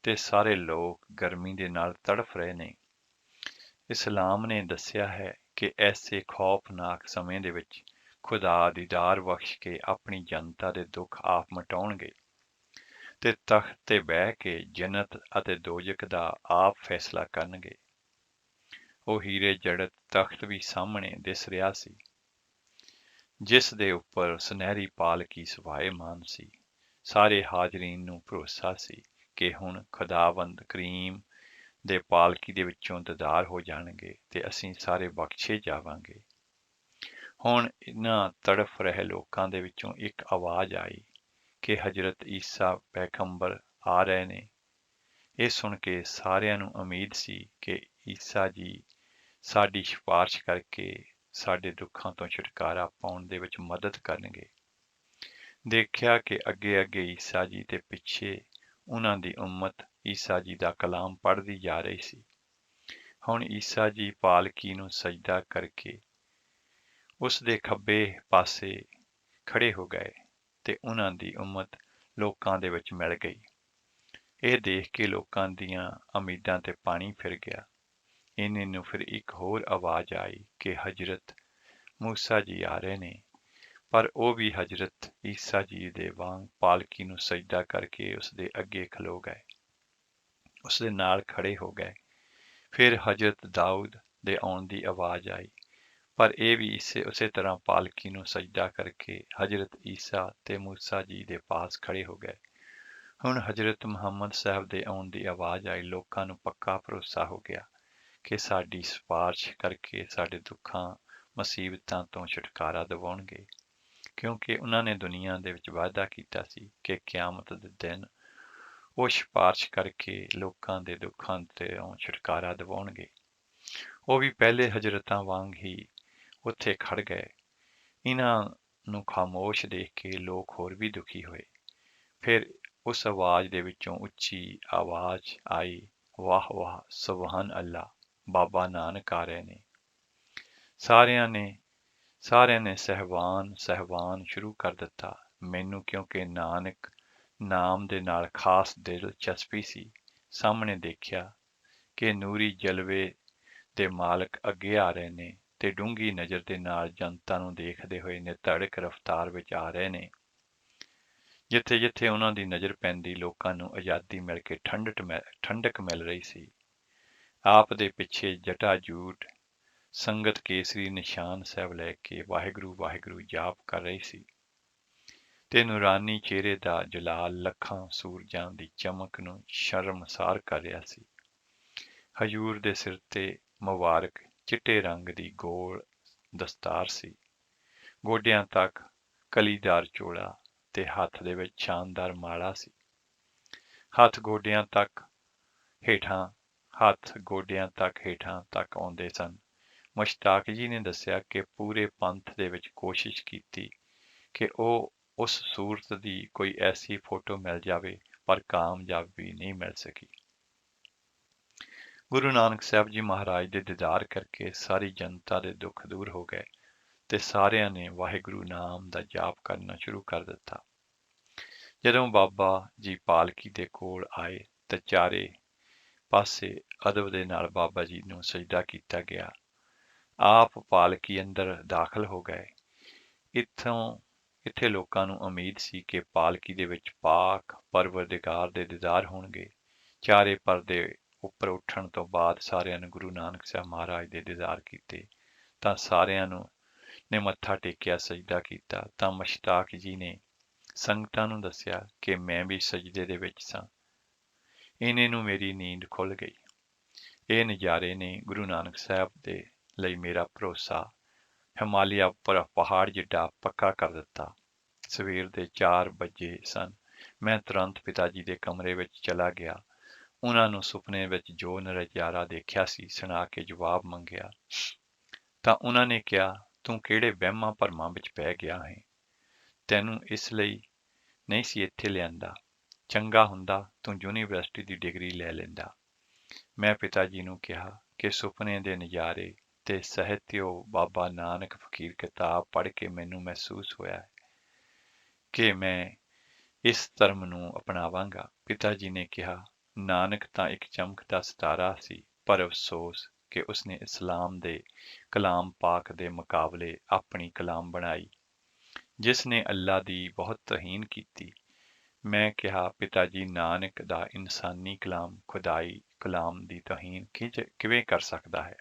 ਤੇ ਸਾਰੇ ਲੋਕ ਗਰਮੀ ਦੇ ਨਾਲ ਤੜਫ ਰਹੇ ਨੇ। ਇਸਲਾਮ ਨੇ ਦੱਸਿਆ ਹੈ ਕਿ ਐਸੇ ਖੌਫਨਾਕ ਸਮੇਂ ਦੇ ਵਿੱਚ ਖੁਦਾ ਦੀਦਾਰ ਬਖਸ਼ ਕੇ ਆਪਣੀ ਜਨਤਾ ਦੇ ਦੁੱਖ ਆਪ ਮਿਟਾਉਣਗੇ ਤੇ ਤਖਤ ਤੇ ਬਹਿ ਕੇ ਜੰਨਤ ਅਤੇ ਦੋਜ਼ਖ ਦਾ ਆਪ ਫੈਸਲਾ ਕਰਨਗੇ। ਉਹ ਹੀਰੇ ਜੜਤ ਤਖਤ ਵੀ ਸਾਹਮਣੇ ਦਿਸ ਰਿਹਾ ਸੀ। ਜਿਸ ਦੇ ਉੱਪਰ ਸੁਨਹਿਰੀ ਪਾਲਕੀ ਸੁਭਾਏਮਾਨ ਸੀ। ਸਾਰੇ ਹਾਜ਼ਰੀਨ ਨੂੰ ਭਰੋਸਾ ਸੀ ਕਿ ਹੁਣ ਖੁਦਾਵੰਦ ਕਰੀਮ ਦੇ ਪਾਲਕੀ ਦੇ ਵਿੱਚੋਂ ਦੀਦਾਰ ਹੋ ਜਾਣਗੇ ਤੇ ਅਸੀਂ ਸਾਰੇ ਬਖਸ਼ੇ ਜਾਵਾਂਗੇ। ਹੁਣ ਇਹਨਾਂ ਤੜਫ ਰਹੇ ਲੋਕਾਂ ਦੇ ਵਿੱਚੋਂ ਇੱਕ ਆਵਾਜ਼ ਆਈ ਕਿ ਹਜ਼ਰਤ ਈਸਾ ਪੈਗੰਬਰ ਆ ਰਹੇ ਨੇ। ਇਹ ਸੁਣ ਕੇ ਸਾਰਿਆਂ ਨੂੰ ਉਮੀਦ ਸੀ ਕਿ ਈਸਾ ਜੀ ਸਾਡੀ ਸਿਫਾਰਿਸ਼ ਕਰਕੇ ਸਾਡੇ ਦੁੱਖਾਂ ਤੋਂ ਛੁਟਕਾਰਾ ਪਾਉਣ ਦੇ ਵਿੱਚ ਮਦਦ ਕਰਨਗੇ। ਦੇਖਿਆ ਕਿ ਅੱਗੇ ਅੱਗੇ ਈਸਾ ਜੀ ਤੇ ਪਿੱਛੇ ਉਹਨਾਂ ਦੀ ਉਮਤ ਈਸਾ ਜੀ ਦਾ ਕਲਾਮ ਪੜ੍ਹਦੀ ਜਾ ਰਹੀ ਸੀ। ਹੁਣ ਈਸਾ ਜੀ ਪਾਲਕੀ ਨੂੰ ਸਜਦਾ ਕਰਕੇ ਉਸ ਦੇ ਖੱਬੇ ਪਾਸੇ ਖੜੇ ਹੋ ਗਏ ਤੇ ਉਹਨਾਂ ਦੀ ਉਮਤ ਲੋਕਾਂ ਦੇ ਵਿੱਚ ਮਿਲ ਗਈ। ਇਹ ਦੇਖ ਕੇ ਲੋਕਾਂ ਦੀਆਂ ਉਮੀਦਾਂ ਤੇ ਪਾਣੀ ਫਿਰ ਗਿਆ। ਇੰਨੇ ਨੂੰ ਫਿਰ ਇੱਕ ਹੋਰ ਆਵਾਜ਼ ਆਈ ਕਿ ਹਜ਼ਰਤ ਮੂਸਾ ਜੀ ਆ ਰਹੇ ਨੇ, ਪਰ ਉਹ ਵੀ ਹਜ਼ਰਤ ਈਸਾ ਜੀ ਦੇ ਵਾਂਗ ਪਾਲਕੀ ਨੂੰ ਸਜਦਾ ਕਰਕੇ ਉਸ ਦੇ ਅੱਗੇ ਖਲੋ ਗਏ, ਉਸ ਦੇ ਨਾਲ ਖੜੇ ਹੋ ਗਏ। ਫਿਰ ਹਜ਼ਰਤ ਦਾਊਦ ਦੇ ਆਉਣ ਦੀ ਆਵਾਜ਼ ਆਈ, ਪਰ ਇਹ ਵੀ ਉਸੇ ਤਰ੍ਹਾਂ ਪਾਲਕੀ ਨੂੰ ਸਜਦਾ ਕਰਕੇ ਹਜ਼ਰਤ ਈਸਾ ਤੇ ਮੂਸਾ ਜੀ ਦੇ ਪਾਸ ਖੜੇ ਹੋ ਗਏ। ਹੁਣ ਹਜ਼ਰਤ ਮੁਹੰਮਦ ਸਾਹਿਬ ਦੇ ਆਉਣ ਦੀ ਆਵਾਜ਼ ਆਈ। ਲੋਕਾਂ ਨੂੰ ਪੱਕਾ ਭਰੋਸਾ ਹੋ ਗਿਆ ਕਿ ਸਾਡੀ ਸਿਫਾਰਿਸ਼ ਕਰਕੇ ਸਾਡੇ ਦੁੱਖਾਂ ਮੁਸੀਬਤਾਂ ਤੋਂ ਛੁਟਕਾਰਾ ਦਿਵਾਉਣਗੇ, ਕਿਉਂਕਿ ਉਹਨਾਂ ਨੇ ਦੁਨੀਆ ਦੇ ਵਿੱਚ ਵਾਅਦਾ ਕੀਤਾ ਸੀ ਕਿ ਕਿਆਮਤ ਦੇ ਦਿਨ ਉਹ ਸਿਫਾਰਿਸ਼ ਕਰਕੇ ਲੋਕਾਂ ਦੇ ਦੁੱਖਾਂ ਤੋਂ ਛੁਟਕਾਰਾ ਦਿਵਾਉਣਗੇ। ਉਹ ਵੀ ਪਹਿਲੇ ਹਜ਼ਰਤਾਂ ਵਾਂਗ ਹੀ ਉੱਥੇ ਖੜ ਗਏ। ਇਹਨਾਂ ਨੂੰ ਖਾਮੋਸ਼ ਦੇਖ ਕੇ ਲੋਕ ਹੋਰ ਵੀ ਦੁਖੀ ਹੋਏ। ਫਿਰ ਉਸ ਆਵਾਜ਼ ਦੇ ਵਿੱਚੋਂ ਉੱਚੀ ਆਵਾਜ਼ ਆਈ, ਵਾਹ ਵਾਹ ਸੁਬਹਾਨ ਅੱਲਾ, ਬਾਬਾ ਨਾਨਕ ਆ ਰਹੇ ਨੇ। ਸਾਰਿਆਂ ਨੇ ਸਹਿਵਾਨ ਸ਼ੁਰੂ ਕਰ ਦਿੱਤਾ। ਮੈਨੂੰ ਕਿਉਂਕਿ ਨਾਨਕ ਨਾਮ ਦੇ ਨਾਲ ਖਾਸ ਦਿਲਚਸਪੀ ਸੀ, ਸਾਹਮਣੇ ਦੇਖਿਆ ਕਿ ਨੂਰੀ ਜਲਵੇ ਦੇ ਮਾਲਕ ਅੱਗੇ ਆ ਰਹੇ ਨੇ ਤੇ ਡੂੰਘੀ ਨਜ਼ਰ ਦੇ ਨਾਲ ਜਨਤਾ ਨੂੰ ਦੇਖਦੇ ਹੋਏ ਨਿਧੜਕ ਰਫ਼ਤਾਰ ਵਿੱਚ ਆ ਰਹੇ ਨੇ। ਜਿੱਥੇ ਜਿੱਥੇ ਉਹਨਾਂ ਦੀ ਨਜ਼ਰ ਪੈਂਦੀ ਲੋਕਾਂ ਨੂੰ ਆਜ਼ਾਦੀ ਮਿਲ ਕੇ ਠੰਡਕ ਮਿਲ ਰਹੀ ਸੀ। ਆਪ ਦੇ ਪਿੱਛੇ ਜਟਾ ਜੂਟ ਸੰਗਤ ਕੇਸਰੀ ਨਿਸ਼ਾਨ ਸਾਹਿਬ ਲੈ ਕੇ ਵਾਹਿਗੁਰੂ ਵਾਹਿਗੁਰੂ ਜਾਪ ਕਰ ਰਹੀ ਸੀ ਤੇ ਨੂਰਾਨੀ ਚਿਹਰੇ ਦਾ ਜਲਾਲ ਲੱਖਾਂ ਸੂਰਜਾਂ ਦੀ ਚਮਕ ਨੂੰ ਸ਼ਰਮਸਾਰ ਕਰ ਰਿਹਾ ਸੀ। ਹਜ਼ੂਰ ਦੇ ਸਿਰ ਤੇ ਮੁਬਾਰਕ ਚਿੱਟੇ ਰੰਗ ਦੀ ਗੋਲ ਦਸਤਾਰ ਸੀ, ਗੋਡਿਆਂ ਤੱਕ ਕਲੀਦਾਰ ਚੋਲਾ ਤੇ ਹੱਥ ਦੇ ਵਿੱਚ ਸ਼ਾਨਦਾਰ ਮਾਲਾ ਸੀ। ਹੱਥ ਗੋਡਿਆਂ ਤੱਕ ਹੇਠਾਂ ਤੱਕ ਆਉਂਦੇ ਸਨ। ਮੁਸ਼ਤਾਕ ਜੀ ਨੇ ਦੱਸਿਆ ਕਿ ਪੂਰੇ ਪੰਥ ਦੇ ਵਿੱਚ ਕੋਸ਼ਿਸ਼ ਕੀਤੀ ਕਿ ਉਹ ਉਸ ਸੂਰਤ ਦੀ ਕੋਈ ਐਸੀ ਫੋਟੋ ਮਿਲ ਜਾਵੇ, ਪਰ ਕਾਮਯਾਬੀ ਨਹੀਂ ਮਿਲ ਸਕੀ। ਗੁਰੂ ਨਾਨਕ ਸਾਹਿਬ ਜੀ ਮਹਾਰਾਜ ਦੇ ਦੀਦਾਰ ਕਰਕੇ ਸਾਰੀ ਜਨਤਾ ਦੇ ਦੁੱਖ ਦੂਰ ਹੋ ਗਏ ਤੇ ਸਾਰਿਆਂ ਨੇ ਵਾਹਿਗੁਰੂ ਨਾਮ ਦਾ ਜਾਪ ਕਰਨਾ ਸ਼ੁਰੂ ਕਰ ਦਿੱਤਾ। ਜਦੋਂ ਬਾਬਾ ਜੀ ਪਾਲਕੀ ਦੇ ਕੋਲ ਆਏ ਤਾਂ ਚਾਰੇ ਪਾਸੇ ਅਦਬ ਦੇ ਨਾਲ ਬਾਬਾ ਜੀ ਨੂੰ ਸਜਦਾ ਕੀਤਾ ਗਿਆ। ਆਪ ਪਾਲਕੀ ਅੰਦਰ ਦਾਖਲ ਹੋ ਗਏ। ਇੱਥੇ ਲੋਕਾਂ ਨੂੰ ਉਮੀਦ ਸੀ ਕਿ ਪਾਲਕੀ ਦੇ ਵਿੱਚ ਪਾਕ ਪਰਵਰਦਿਗਾਰ ਦੇ ਦੀਦਾਰ ਹੋਣਗੇ। ਚਾਰੇ ਪਰਦੇ ਉੱਪਰ ਉੱਠਣ ਤੋਂ ਬਾਅਦ ਸਾਰਿਆਂ ਨੇ ਗੁਰੂ ਨਾਨਕ ਸਾਹਿਬ ਮਹਾਰਾਜ ਦੇ ਦੀਦਾਰ ਕੀਤੇ ਤਾਂ ਸਾਰਿਆਂ ਨੇ ਮੱਥਾ ਟੇਕਿਆ, ਸਜਦਾ ਕੀਤਾ। ਤਾਂ ਮੁਸ਼ਤਾਕ ਜੀ ਨੇ ਸੰਗਤਾਂ ਨੂੰ ਦੱਸਿਆ ਕਿ ਮੈਂ ਵੀ ਸਜਦੇ ਦੇ ਵਿੱਚ ਸਾਂ। ਇਹਨੇ ਨੂੰ ਮੇਰੀ ਨੀਂਦ ਖੁੱਲ੍ਹ ਗਈ। ਇਹ ਨਜ਼ਾਰੇ ਨੇ ਗੁਰੂ ਨਾਨਕ ਸਾਹਿਬ ਦੇ ਲਈ ਮੇਰਾ ਭਰੋਸਾ ਹਿਮਾਲਿਆ ਉੱਪਰ ਪਹਾੜ ਜਿੱਡਾ ਪੱਕਾ ਕਰ ਦਿੱਤਾ। ਸਵੇਰ ਦੇ 4 ਵਜੇ ਸਨ। ਮੈਂ ਤੁਰੰਤ ਪਿਤਾ ਜੀ ਦੇ ਕਮਰੇ ਵਿੱਚ ਚਲਾ ਗਿਆ। ਉਹਨਾਂ ਨੂੰ ਸੁਪਨੇ ਵਿੱਚ ਜੋ ਨਜ਼ਾਰਾ ਦੇਖਿਆ ਸੀ ਸੁਣਾ ਕੇ ਜਵਾਬ ਮੰਗਿਆ ਤਾਂ ਉਹਨਾਂ ਨੇ ਕਿਹਾ, ਤੂੰ ਕਿਹੜੇ ਵਹਿਮਾਂ ਭਰਮਾਂ ਵਿੱਚ ਪੈ ਗਿਆ ਹੈ? ਤੈਨੂੰ ਇਸ ਲਈ ਨਹੀਂ ਸੀ ਇੱਥੇ ਲਿਆਂਦਾ। ਚੰਗਾ ਹੁੰਦਾ ਤੂੰ ਯੂਨੀਵਰਸਿਟੀ ਦੀ ਡਿਗਰੀ ਲੈ ਲੈਂਦਾ। ਮੈਂ ਪਿਤਾ ਜੀ ਨੂੰ ਕਿਹਾ ਕਿ ਸੁਪਨੇ ਦੇ ਨਜ਼ਾਰੇ ਤੇ ਸਾਹਿਤਿਓ ਬਾਬਾ ਨਾਨਕ ਫਕੀਰ ਕਿਤਾਬ ਪੜ੍ਹ ਕੇ ਮੈਨੂੰ ਮਹਿਸੂਸ ਹੋਇਆ ਹੈ ਕਿ ਮੈਂ ਇਸ ਧਰਮ ਨੂੰ ਅਪਣਾਵਾਂਗਾ। ਪਿਤਾ ਜੀ ਨੇ ਕਿਹਾ, ਨਾਨਕ ਤਾਂ ਇੱਕ ਚਮਕਦਾ ਸਿਤਾਰਾ ਸੀ, ਪਰ ਅਫਸੋਸ ਕਿ ਉਸਨੇ ਇਸਲਾਮ ਦੇ ਕਲਾਮ ਪਾਕ ਦੇ ਮੁਕਾਬਲੇ ਆਪਣੀ ਕਲਾਮ ਬਣਾਈ, ਜਿਸ ਨੇ ਅੱਲਾ ਦੀ ਬਹੁਤ ਤੋਹੀਨ ਕੀਤੀ। ਮੈਂ ਕਿਹਾ, ਪਿਤਾ ਜੀ, ਨਾਨਕ ਦਾ ਇਨਸਾਨੀ ਕਲਾਮ ਖੁਦਾਈ ਕਲਾਮ ਦੀ ਤੋਹੀਨ ਕਿਵੇਂ ਕਰ ਸਕਦਾ ਹੈ?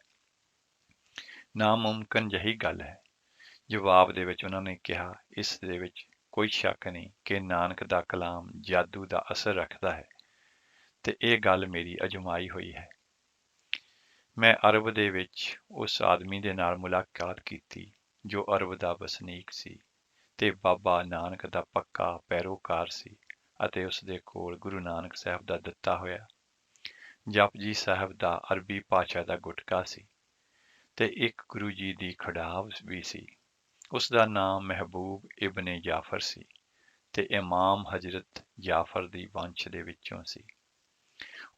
ਨਾਮੁਮਕਿਨ ਜਿਹੀ ਗੱਲ ਹੈ। ਜਵਾਬ ਦੇ ਵਿੱਚ ਉਹਨਾਂ ਨੇ ਕਿਹਾ, ਇਸ ਦੇ ਵਿੱਚ ਕੋਈ ਸ਼ੱਕ ਨਹੀਂ ਕਿ ਨਾਨਕ ਦਾ ਕਲਾਮ ਜਾਦੂ ਦਾ ਅਸਰ ਰੱਖਦਾ ਹੈ ਤੇ ਇਹ ਗੱਲ ਮੇਰੀ ਅਜਮਾਈ ਹੋਈ ਹੈ। ਮੈਂ ਅਰਬ ਦੇ ਵਿੱਚ ਉਸ ਆਦਮੀ ਦੇ ਨਾਲ ਮੁਲਾਕਾਤ ਕੀਤੀ ਜੋ ਅਰਬ ਦਾ ਵਸਨੀਕ ਸੀ ਤੇ ਬਾਬਾ ਨਾਨਕ ਦਾ ਪੱਕਾ ਪੈਰੋਕਾਰ ਸੀ ਅਤੇ ਉਸ ਦੇ ਕੋਲ ਗੁਰੂ ਨਾਨਕ ਸਾਹਿਬ ਦਾ ਦਿੱਤਾ ਹੋਇਆ ਜਪਜੀ ਸਾਹਿਬ ਦਾ ਅਰਬੀ ਭਾਸ਼ਾ ਦਾ ਗੁਟਕਾ ਸੀ ਤੇ ਇੱਕ ਗੁਰੂ ਜੀ ਦੀ ਖੜਾਵ ਵੀ ਸੀ। ਉਸ ਦਾ ਨਾਮ ਮਹਿਬੂਬ ਇਬਨ ਜਾਫਰ ਸੀ ਤੇ ਇਮਾਮ ਹਜ਼ਰਤ ਜਾਫਰ ਦੀ ਵੰਸ਼ ਦੇ ਵਿੱਚੋਂ ਸੀ।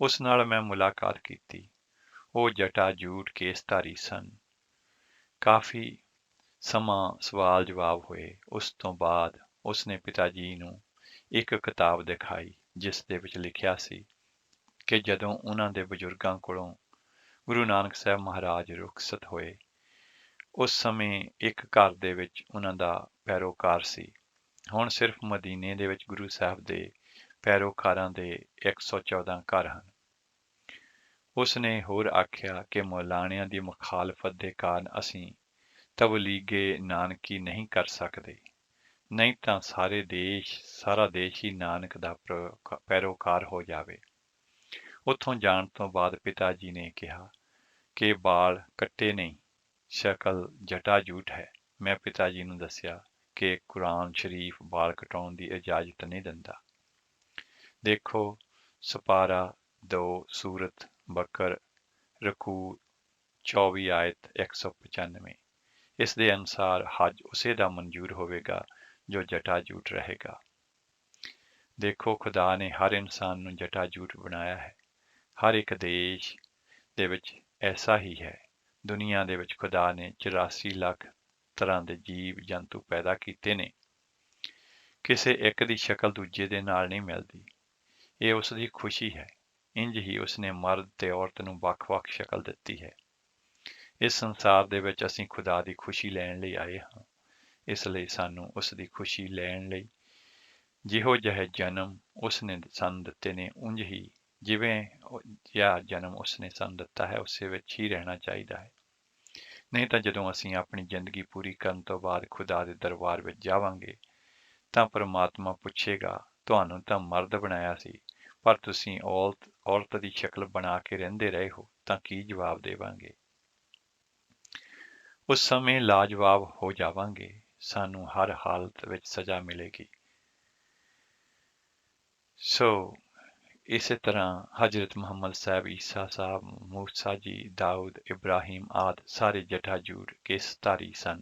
ਉਸ ਨਾਲ ਮੈਂ ਮੁਲਾਕਾਤ ਕੀਤੀ। ਉਹ ਜਟਾ ਜੂਟ ਕੇਸਧਾਰੀ ਸਨ। ਕਾਫੀ ਸਮਾਂ ਸਵਾਲ ਜਵਾਬ ਹੋਏ। ਉਸ ਤੋਂ ਬਾਅਦ ਉਸਨੇ ਪਿਤਾ ਜੀ ਨੂੰ ਇੱਕ ਕਿਤਾਬ ਦਿਖਾਈ ਜਿਸ ਦੇ ਵਿੱਚ ਲਿਖਿਆ ਸੀ ਕਿ ਜਦੋਂ ਉਹਨਾਂ ਦੇ ਬਜ਼ੁਰਗਾਂ ਕੋਲੋਂ ਗੁਰੂ ਨਾਨਕ ਸਾਹਿਬ ਮਹਾਰਾਜ ਰੁਖਸਤ ਹੋਏ, ਉਸ ਸਮੇਂ ਇੱਕ ਘਰ ਦੇ ਵਿੱਚ ਉਹਨਾਂ ਦਾ ਪੈਰੋਕਾਰ ਸੀ। ਹੁਣ ਸਿਰਫ ਮਦੀਨੇ ਦੇ ਵਿੱਚ ਗੁਰੂ ਸਾਹਿਬ ਦੇ ਪੈਰੋਕਾਰਾਂ ਦੇ 114 ਘਰ ਹਨ। ਉਸ ਨੇ ਹੋਰ ਆਖਿਆ ਕਿ ਮੌਲਾਣਿਆਂ ਦੀ ਮੁਖਾਲਫਤ ਦੇ ਕਾਰਨ ਅਸੀਂ ਤਬਲੀਗੇ ਨਾਨਕੀ ਨਹੀਂ ਕਰ ਸਕਦੇ, ਨਹੀਂ ਤਾਂ ਸਾਰਾ ਦੇਸ਼ ਹੀ ਨਾਨਕ ਦਾ ਪੈਰੋਕਾਰ ਹੋ ਜਾਵੇ। ਉੱਥੋਂ ਜਾਣ ਤੋਂ ਬਾਅਦ ਪਿਤਾ ਜੀ ਨੇ ਕਿਹਾ ਕਿ ਬਾਲ ਕੱਟੇ ਨਹੀਂ, ਸ਼ਕਲ ਜਟਾ ਜੂਟ ਹੈ। ਮੈਂ ਪਿਤਾ ਜੀ ਨੂੰ ਦੱਸਿਆ ਕਿ ਕੁਰਾਨ ਸ਼ਰੀਫ ਬਾਲ ਕਟਾਉਣ ਦੀ ਇਜਾਜ਼ਤ ਨਹੀਂ ਦਿੰਦਾ। ਦੇਖੋ ਸਪਾਰਾ 2 ਸੂਰਤ ਬਕਰ ਰਕੂ 24 ਆਇਤ 195। ਇਸ ਦੇ ਅਨੁਸਾਰ ਹੱਜ ਉਸੇ ਦਾ ਮਨਜ਼ੂਰ ਹੋਵੇਗਾ ਜੋ ਜਟਾ ਜੂਟ ਰਹੇਗਾ। ਦੇਖੋ ਖੁਦਾ ਨੇ ਹਰ ਇਨਸਾਨ ਨੂੰ ਜਟਾ ਜੂਟ ਬਣਾਇਆ ਹੈ। ਹਰ ਇੱਕ ਦੇਸ਼ ਦੇ ਵਿੱਚ ਐਸਾ ਹੀ ਹੈ। ਦੁਨੀਆ ਦੇ ਵਿੱਚ ਖੁਦਾ ਨੇ 84 ਲੱਖ ਤਰ੍ਹਾਂ ਦੇ ਜੀਵ ਜੰਤੂ ਪੈਦਾ ਕੀਤੇ ਨੇ। ਕਿਸੇ ਇੱਕ ਦੀ ਸ਼ਕਲ ਦੂਜੇ ਦੇ ਨਾਲ ਨਹੀਂ ਮਿਲਦੀ। ਇਹ ਉਸ ਦੀ ਖੁਸ਼ੀ ਹੈ। ਇੰਜ ਹੀ ਉਸਨੇ ਮਰਦ ਤੇ ਔਰਤ ਨੂੰ ਵੱਖ-ਵੱਖ ਸ਼ਕਲ ਦਿੱਤੀ ਹੈ। ਇਸ ਸੰਸਾਰ ਦੇ ਵਿੱਚ ਅਸੀਂ ਖੁਦਾ ਦੀ ਖੁਸ਼ੀ ਲੈਣ ਲਈ ਆਏ ਹਾਂ। ਇਸ ਲਈ ਸਾਨੂੰ ਉਸ ਦੀ ਖੁਸ਼ੀ ਲੈਣ ਲਈ ਜਿਹੋ ਜਿਹੇ ਜਨਮ ਉਸਨੇ ਸਾਨੂੰ ਦਿੱਤੇ ਨੇ, ਉਂਝ ਹੀ ਜਿਵੇਂ ਜਿਹਾ ਜਨਮ ਉਸਨੇ ਸਾਨੂੰ ਦਿੱਤਾ ਹੈ ਉਸੇ ਵਿੱਚ ਹੀ ਰਹਿਣਾ ਚਾਹੀਦਾ ਹੈ। ਨਹੀਂ ਤਾਂ ਜਦੋਂ ਅਸੀਂ ਆਪਣੀ ਜ਼ਿੰਦਗੀ ਪੂਰੀ ਕਰਨ ਤੋਂ ਬਾਅਦ ਖੁਦਾ ਦੇ ਦਰਬਾਰ ਵਿੱਚ ਜਾਵਾਂਗੇ ਤਾਂ ਪਰਮਾਤਮਾ ਪੁੱਛੇਗਾ, ਤੁਹਾਨੂੰ ਤਾਂ ਮਰਦ ਬਣਾਇਆ ਸੀ ਪਰ ਤੁਸੀਂ ਔਰਤ ਦੀ ਸ਼ਕਲ ਬਣਾ ਕੇ ਰਹਿੰਦੇ ਰਹੇ ਹੋ, ਤਾਂ ਕੀ ਜਵਾਬ ਦੇਵਾਂਗੇ? ਉਸ ਸਮੇਂ ਲਾਜਵਾਬ ਹੋ ਜਾਵਾਂਗੇ। ਸਾਨੂੰ ਹਰ ਹਾਲਤ ਵਿੱਚ ਸਜ਼ਾ ਮਿਲੇਗੀ। ਸੋ ਇਸੇ ਤਰ੍ਹਾਂ ਹਜ਼ਰਤ ਮੁਹੰਮਦ ਸਾਹਿਬ, ਈਸਾ ਸਾਹਿਬ, ਮੂਸਾ ਜੀ, ਦਾਊਦ, ਇਬਰਾਹੀਮ ਆਦਿ ਸਾਰੇ ਜਟਾ ਜੂਟ ਕੇਸਧਾਰੀ ਸਨ।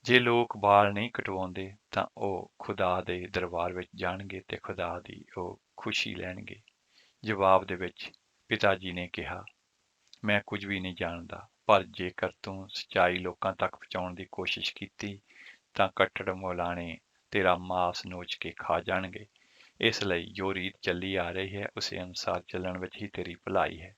ਜੇ ਲੋਕ ਬਾਲ ਨਹੀਂ ਕਟਵਾਉਂਦੇ ਤਾਂ ਉਹ ਖੁਦਾ ਦੇ ਦਰਬਾਰ ਵਿੱਚ ਜਾਣਗੇ ਤੇ ਖੁਦਾ ਦੀ ਉਹ ਖੁਸ਼ੀ ਲੈਣਗੇ। ਜਵਾਬ ਦੇ ਵਿੱਚ ਪਿਤਾ ਜੀ ਨੇ ਕਿਹਾ, ਮੈਂ ਕੁਝ ਵੀ ਨਹੀਂ ਜਾਣਦਾ, ਪਰ ਜੇਕਰ ਤੂੰ ਸੱਚਾਈ ਲੋਕਾਂ ਤੱਕ ਪਹੁੰਚਾਉਣ ਦੀ ਕੋਸ਼ਿਸ਼ ਕੀਤੀ ਤਾਂ ਕੱਟੜ ਮੌਲਾਣੇ ਤੇਰਾ ਮਾਸ ਨੋਚ ਕੇ ਖਾ ਜਾਣਗੇ। ਇਸ ਲਈ ਜੋ ਰੀਤ ਚੱਲੀ ਆ ਰਹੀ ਹੈ ਉਸੇ ਅਨੁਸਾਰ ਚੱਲਣ ਵਿੱਚ ਹੀ ਤੇਰੀ ਭਲਾਈ ਹੈ।